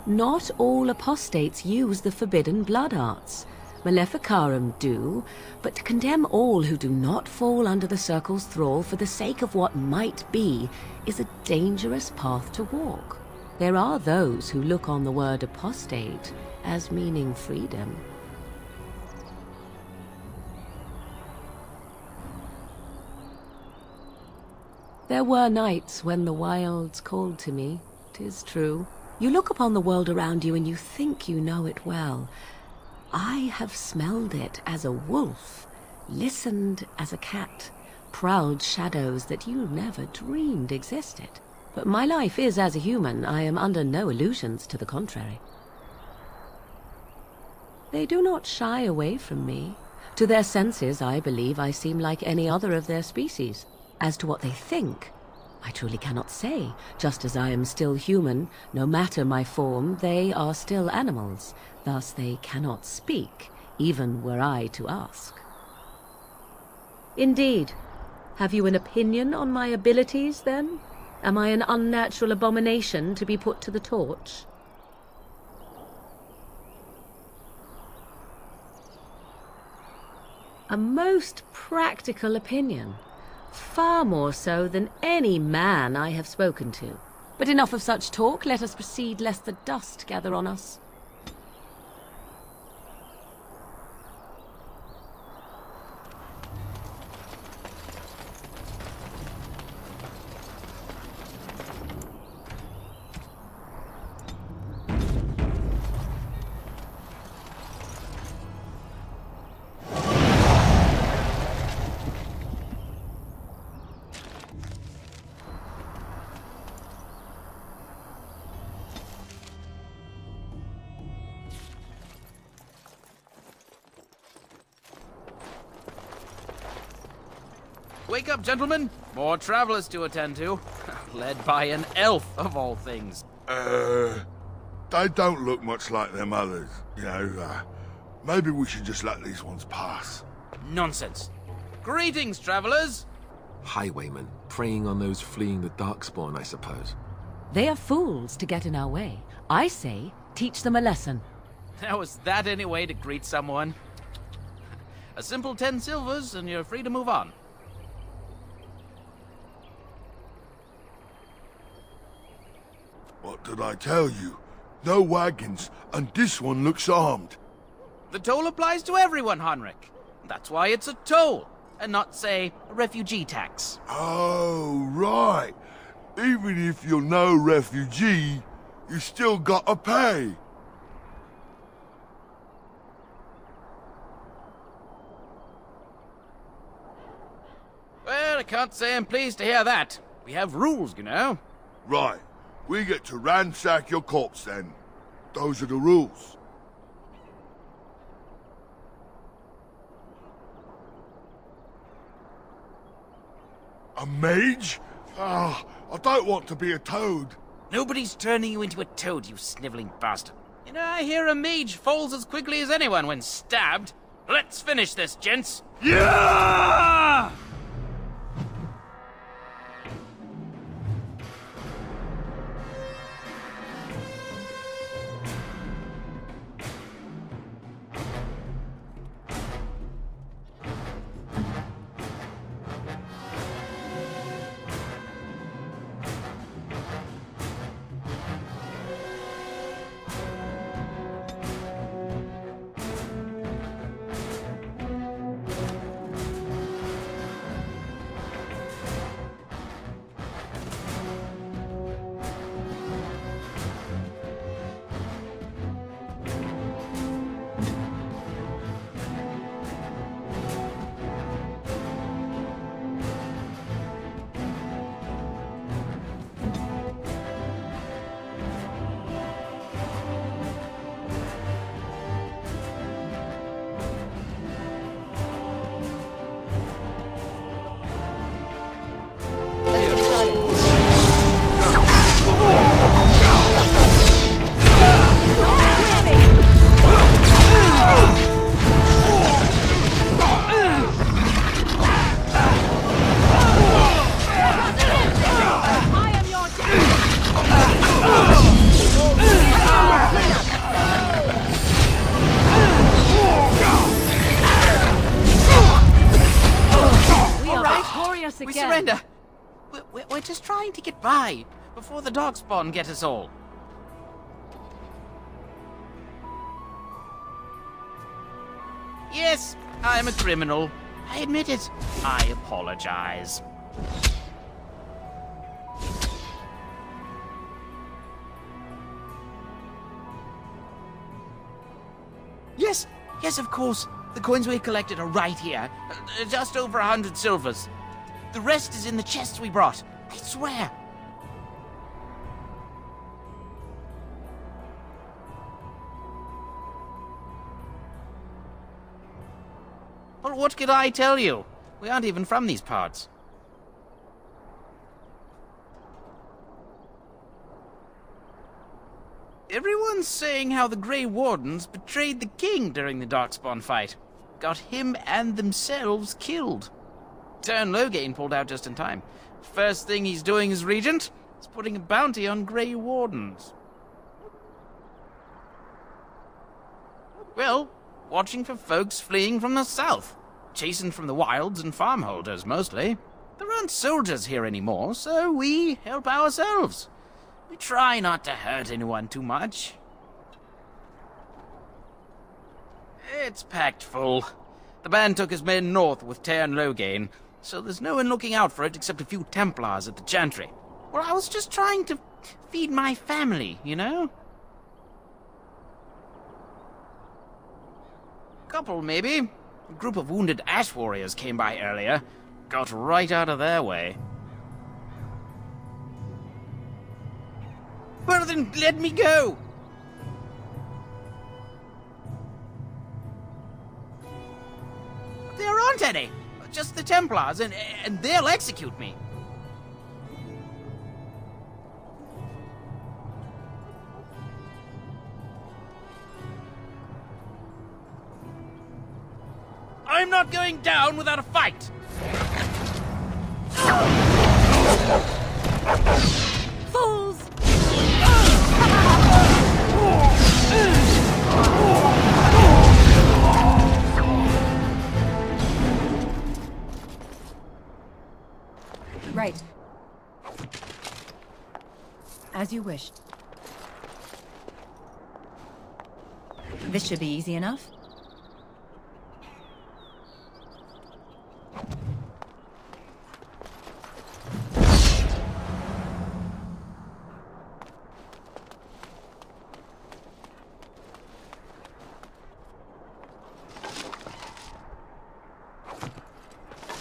Not all apostates use the forbidden blood arts. Maleficarum do, but to condemn all who do not fall under the circle's thrall for the sake of what might be is a dangerous path to walk. There are those who look on the word apostate as meaning freedom. There were nights when the wilds called to me, 'tis true. You look upon the world around you and you think you know it well. I have smelled it as a wolf, listened as a cat, prowled shadows that you never dreamed existed. But my life is as a human. I am under no illusions to the contrary. They do not shy away from me. To their senses, I believe I seem like any other of their species. As to what they think, I truly cannot say. Just as I am still human, no matter my form, they are still animals. Thus they cannot speak, even were I to ask. Indeed. Have you an opinion on my abilities, then? Am I an unnatural abomination to be put to the torch? A most practical opinion. Far more so than any man I have spoken to. But enough of such talk. Let us proceed, lest the dust gather on us. Wake up, gentlemen! More travelers to attend to. Led by an elf, of all things. They don't look much like them others, you know. Maybe we should just let these ones pass. Nonsense. Greetings, travelers! Highwaymen, preying on those fleeing the Darkspawn, I suppose. They are fools to get in our way. I say, teach them a lesson. Now is that any way to greet someone? A simple 10 silvers and you're free to move on. What did I tell you? No wagons, and this one looks armed. The toll applies to everyone, Heinrich. That's why it's a toll, and not, say, a refugee tax. Oh, right. Even if you're no refugee, you still gotta pay. Well, I can't say I'm pleased to hear that. We have rules, you know. Right. We get to ransack your corpse then. Those are the rules. A mage? Ah, I don't want to be a toad. Nobody's turning you into a toad, you sniveling bastard. You know, I hear a mage falls as quickly as anyone when stabbed. Let's finish this, gents. Yeah! We surrender. We're just trying to get by before the Darkspawn get us all. Yes, I'm a criminal. I admit it. I apologize. Yes, of course. The coins we collected are right here. Just over 100 silvers. The rest is in the chests we brought. I swear. Well, what could I tell you? We aren't even from these parts. Everyone's saying how the Grey Wardens betrayed the king during the Darkspawn fight. Got him and themselves killed. Turn Loghain pulled out just in time. First thing he's doing as regent is putting a bounty on Grey Wardens. Well, watching for folks fleeing from the south. chasing from the wilds and farmholders, mostly. There aren't soldiers here anymore, so we help ourselves. We try not to hurt anyone too much. It's packed full. The band took his men north with Teyrn Loghain, so there's no one looking out for it except a few Templars at the Chantry. Well, I was just trying to feed my family, you know? Couple, maybe. A group of wounded Ash Warriors came by earlier. Got right out of their way. Well, then let me go! There aren't any. Just the Templars, and they'll execute me. I'm not going down without a fight! Fools! Right. As you wish. This should be easy enough.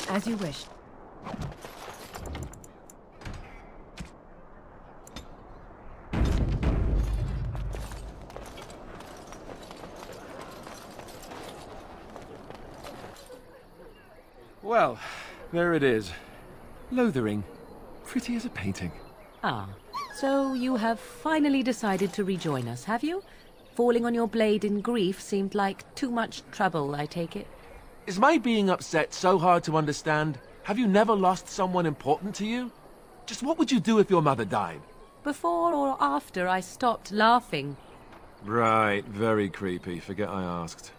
As you wish. Well, there it is. Lothering. Pretty as a painting. Ah, so you have finally decided to rejoin us, have you? Falling on your blade in grief seemed like too much trouble, I take it. Is my being upset so hard to understand? Have you never lost someone important to you? Just what would you do if your mother died? Before or after I stopped laughing. Right, very creepy. Forget I asked.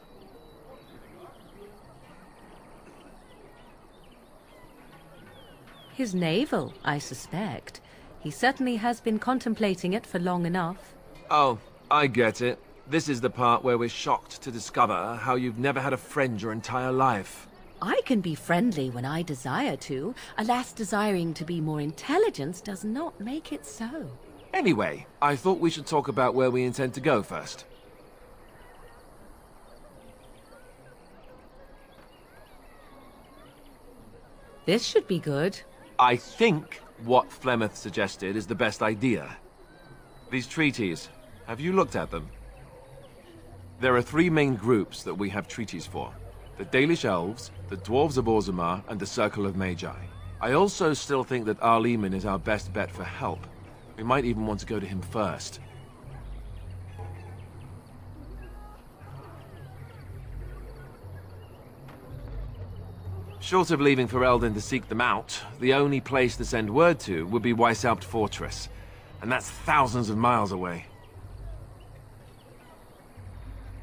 His navel, I suspect. He certainly has been contemplating it for long enough. Oh, I get it. This is the part where we're shocked to discover how you've never had a friend your entire life. I can be friendly when I desire to. Alas, desiring to be more intelligent does not make it so. Anyway, I thought we should talk about where we intend to go first. This should be good. I think what Flemeth suggested is the best idea. These treaties, have you looked at them? There are three main groups that we have treaties for. The Dalish Elves, the Dwarves of Orzammar, and the Circle of Magi. I also still think that Arleman is our best bet for help. We might even want to go to him first. Short of leaving Ferelden to seek them out, the only place to send word to would be Weishaupt Fortress. And that's thousands of miles away.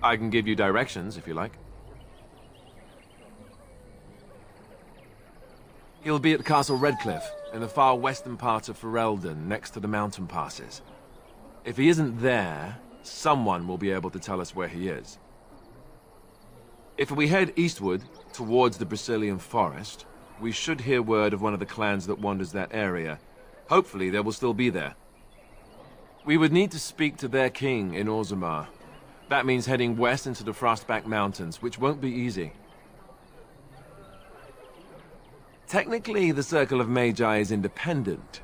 I can give you directions, if you like. He'll be at Castle Redcliffe, in the far western part of Ferelden, next to the mountain passes. If he isn't there, someone will be able to tell us where he is. If we head eastward, towards the Brisilian Forest, we should hear word of one of the clans that wanders that area. Hopefully they will still be there. We would need to speak to their king in Orzammar. That means heading west into the Frostback Mountains, which won't be easy. Technically, the Circle of Magi is independent.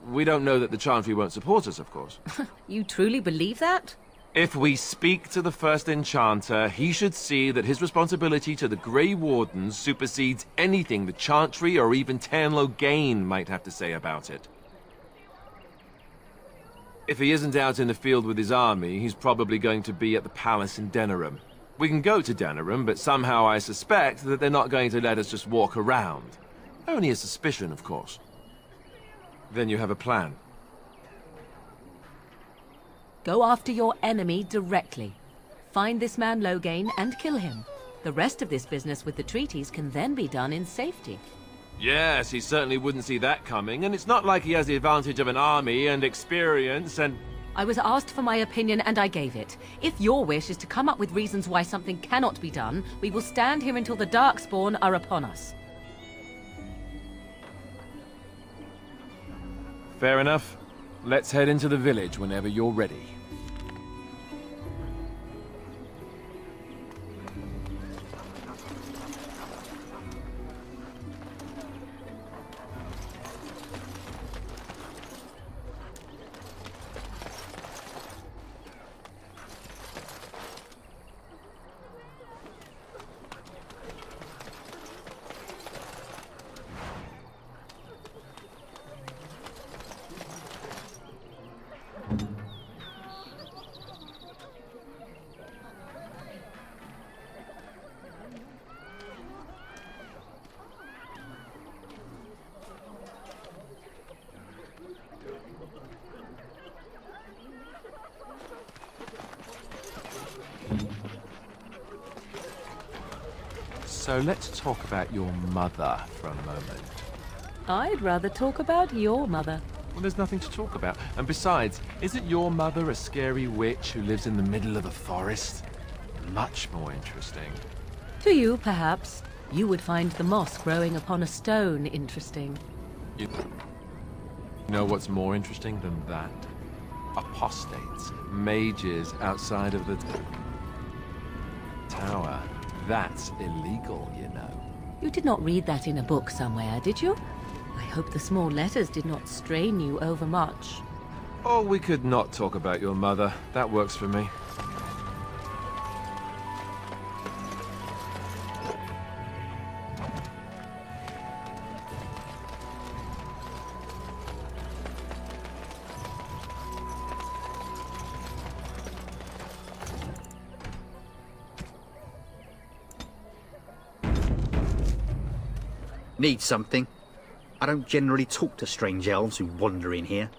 We don't know that the Chantry won't support us, of course. You truly believe that? If we speak to the first Enchanter, he should see that his responsibility to the Grey Wardens supersedes anything the Chantry or even Teyrn Loghain might have to say about it. If he isn't out in the field with his army, he's probably going to be at the palace in Denerim. We can go to Denerim, but somehow I suspect that they're not going to let us just walk around. Only a suspicion, of course. Then you have a plan. Go after your enemy directly. Find this man Loghain and kill him. The rest of this business with the treaties can then be done in safety. Yes, he certainly wouldn't see that coming, and it's not like he has the advantage of an army and experience and... I was asked for my opinion and I gave it. If your wish is to come up with reasons why something cannot be done, we will stand here until the Darkspawn are upon us. Fair enough. Let's head into the village whenever you're ready. So let's talk about your mother for a moment. I'd rather talk about your mother. Well, there's nothing to talk about. And besides, isn't your mother a scary witch who lives in the middle of a forest? Much more interesting. To you, perhaps. You would find the moss growing upon a stone interesting. You know what's more interesting than that? Apostates, mages outside of the tower. That's illegal, you know. You did not read that in a book somewhere, did you? I hope the small letters did not strain you overmuch. Or we could not talk about your mother. That works for me. Need something? I don't generally talk to strange elves who wander in here.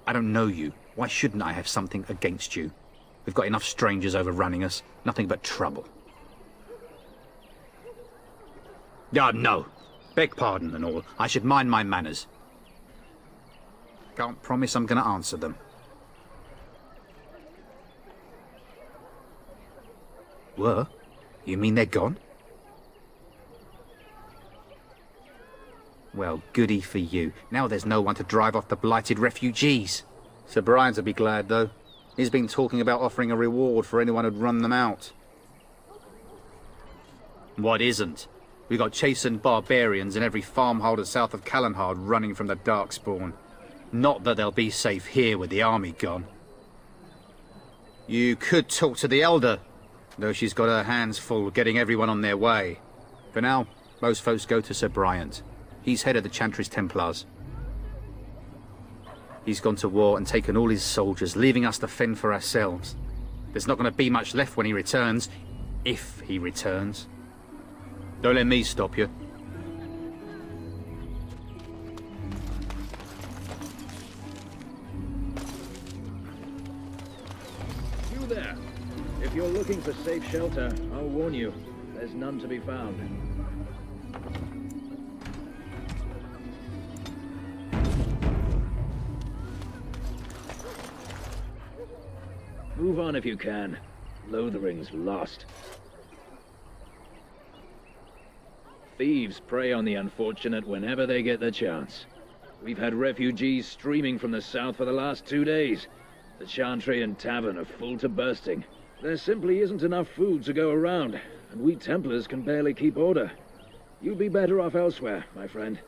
I don't know you. Why shouldn't I have something against you? We've got enough strangers overrunning us. Nothing but trouble. No. Beg pardon and all. I should mind my manners. Can't promise I'm going to answer them. Were? You mean they're gone? Well, goody for you. Now there's no one to drive off the blighted refugees. Sir Brian'll be glad, though. He's been talking about offering a reward for anyone who'd run them out. What isn't? We got chastened barbarians in every farmholder south of Callanhard running from the Darkspawn. Not that they'll be safe here with the army gone. You could talk to the Elder, though she's got her hands full getting everyone on their way. For now, most folks go to Sir Bryant. He's head of the Chantry's Templars. He's gone to war and taken all his soldiers, leaving us to fend for ourselves. There's not going to be much left when he returns, if he returns. Don't let me stop you. You there. If you're looking for safe shelter, I'll warn you, there's none to be found. Move on if you can. Lothering's lost. Thieves prey on the unfortunate whenever they get the chance. We've had refugees streaming from the south for the last 2 days. The Chantry and Tavern are full to bursting. There simply isn't enough food to go around, and we Templars can barely keep order. You'd be better off elsewhere, my friend.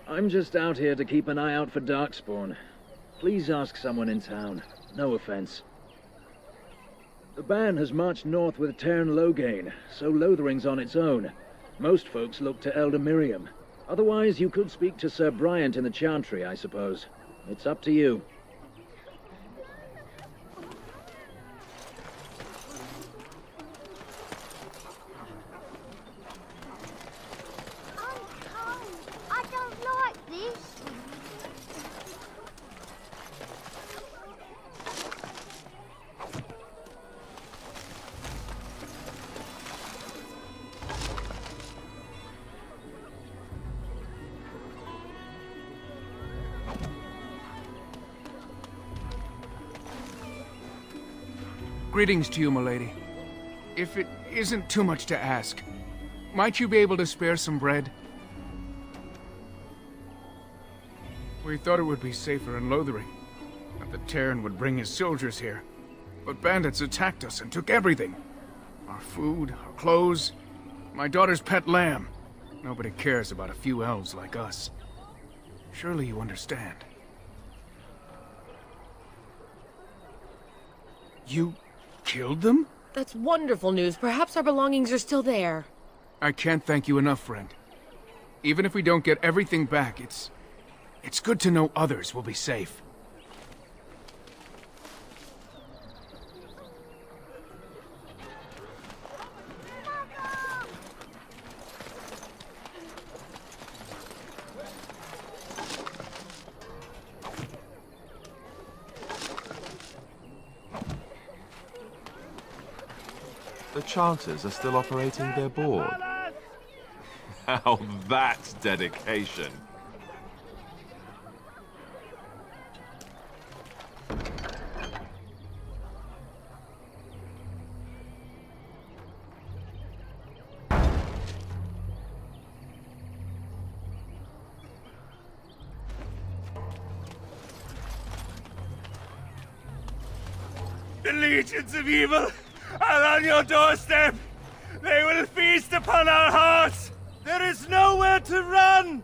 I'm just out here to keep an eye out for Darkspawn. Please ask someone in town. No offense. The band has marched north with Tern Loghain, so Lothering's on its own. Most folks look to Elder Miriam. Otherwise, you could speak to Sir Bryant in the Chantry, I suppose. It's up to you. I don't like this. Greetings to you, milady. If it isn't too much to ask, might you be able to spare some bread? We thought it would be safer in Lothering, that the Terran would bring his soldiers here. But bandits attacked us and took everything. Our food, our clothes, my daughter's pet lamb. Nobody cares about a few elves like us. Surely you understand. You killed them? That's wonderful news. Perhaps our belongings are still there. I can't thank you enough, friend. Even if we don't get everything back, it's good to know others will be safe. The Chanters are still operating their board. Now that's dedication. The legions of evil are on your doorstep. They will feast upon our hearts. There is nowhere to run.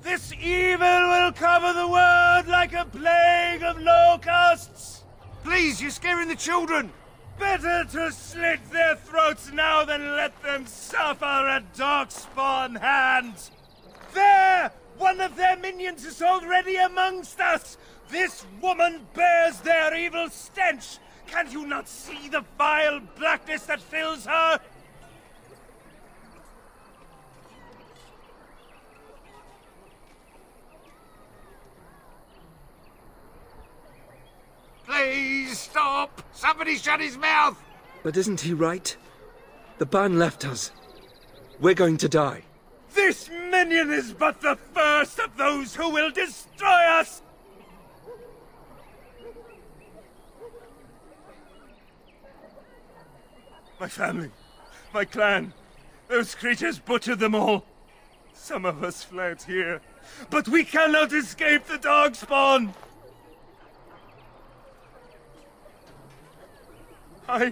This evil will cover the world like a plague of locusts. Please, you're scaring the children. Better to slit their throats now than let them suffer at Darkspawn hands. There! One of their minions is already amongst us. This woman bears their evil stench. Can you not see the vile blackness that fills her? Please stop! Somebody shut his mouth! But isn't he right? The ban left us. We're going to die. This minion is but the first of those who will destroy us! My family, my clan, those creatures butchered them all. Some of us fled here, but we cannot escape the Darkspawn! I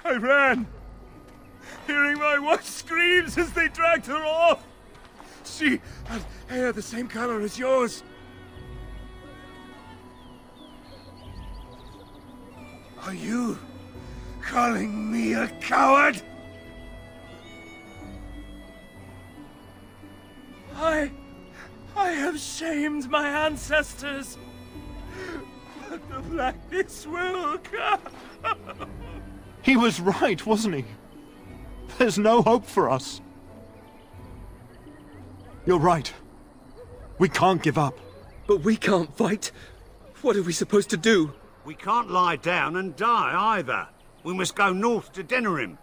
ran, hearing my wife's screams as they dragged her off. She had hair the same color as yours. Are you calling me a coward? I have shamed my ancestors. But the blackness will come. He was right, wasn't he? There's no hope for us. You're right. We can't give up. But we can't fight. What are we supposed to do? We can't lie down and die either. We must go north to Denerim.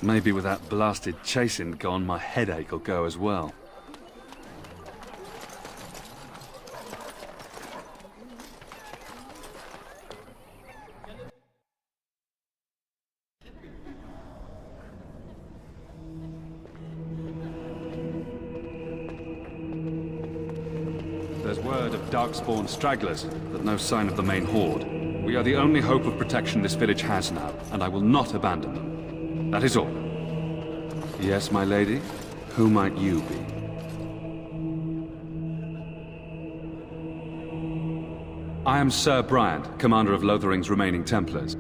Maybe with that blasted chasing gone, my headache will go as well. There's word of Darkspawn stragglers, but no sign of the main horde. We are the only hope of protection this village has now, and I will not abandon them. That is all. Yes, my lady? Who might you be? I am Sir Bryant, commander of Lothering's remaining Templars.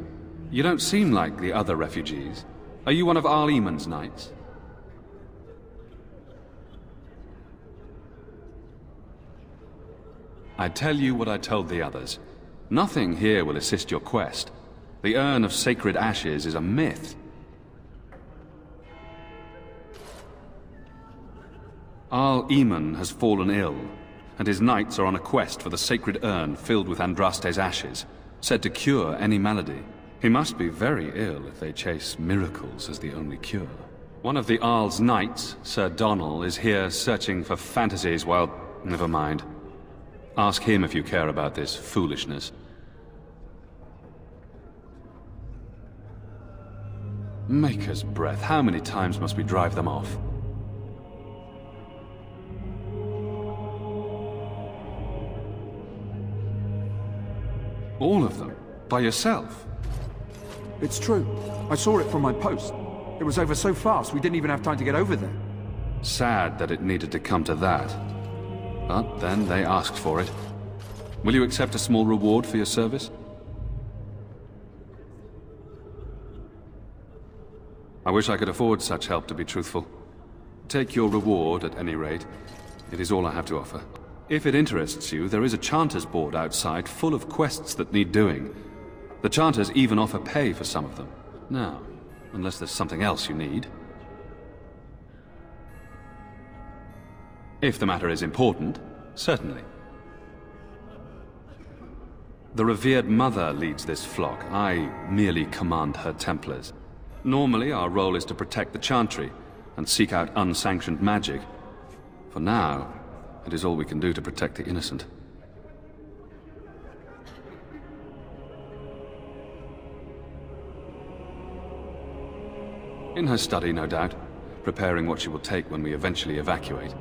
You don't seem like the other refugees. Are you one of Arl Eamon's knights? I tell you what I told the others. Nothing here will assist your quest. The Urn of Sacred Ashes is a myth. Arl Eamon has fallen ill, and his knights are on a quest for the sacred urn filled with Andraste's ashes, said to cure any malady. He must be very ill if they chase miracles as the only cure. One of the Arl's knights, Sir Donnell, is here searching for fantasies while... Never mind. Ask him if you care about this foolishness. Maker's breath, how many times must we drive them off? All of them? By yourself? It's true. I saw it from my post. It was over so fast, we didn't even have time to get over there. Sad that it needed to come to that. But then they asked for it. Will you accept a small reward for your service? I wish I could afford such help, to be truthful. Take your reward, at any rate. It is all I have to offer. If it interests you, there is a Chanters board outside full of quests that need doing. The Chanters even offer pay for some of them. Now, unless there's something else you need. If the matter is important, certainly. The revered mother leads this flock. I merely command her Templars. Normally, our role is to protect the Chantry and seek out unsanctioned magic. For now, it is all we can do to protect the innocent. In her study, no doubt, preparing what she will take when we eventually evacuate.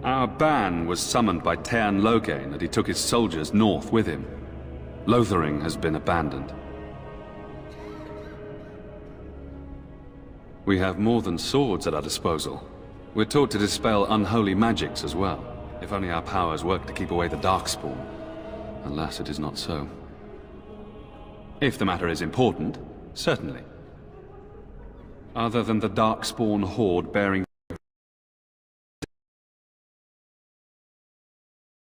Our ban was summoned by Tairn Loghain, and he took his soldiers north with him. Lothering has been abandoned. We have more than swords at our disposal. We're taught to dispel unholy magics as well. If only our powers work to keep away the Darkspawn. Alas, it is not so. If the matter is important, certainly. Other than the Darkspawn horde bearing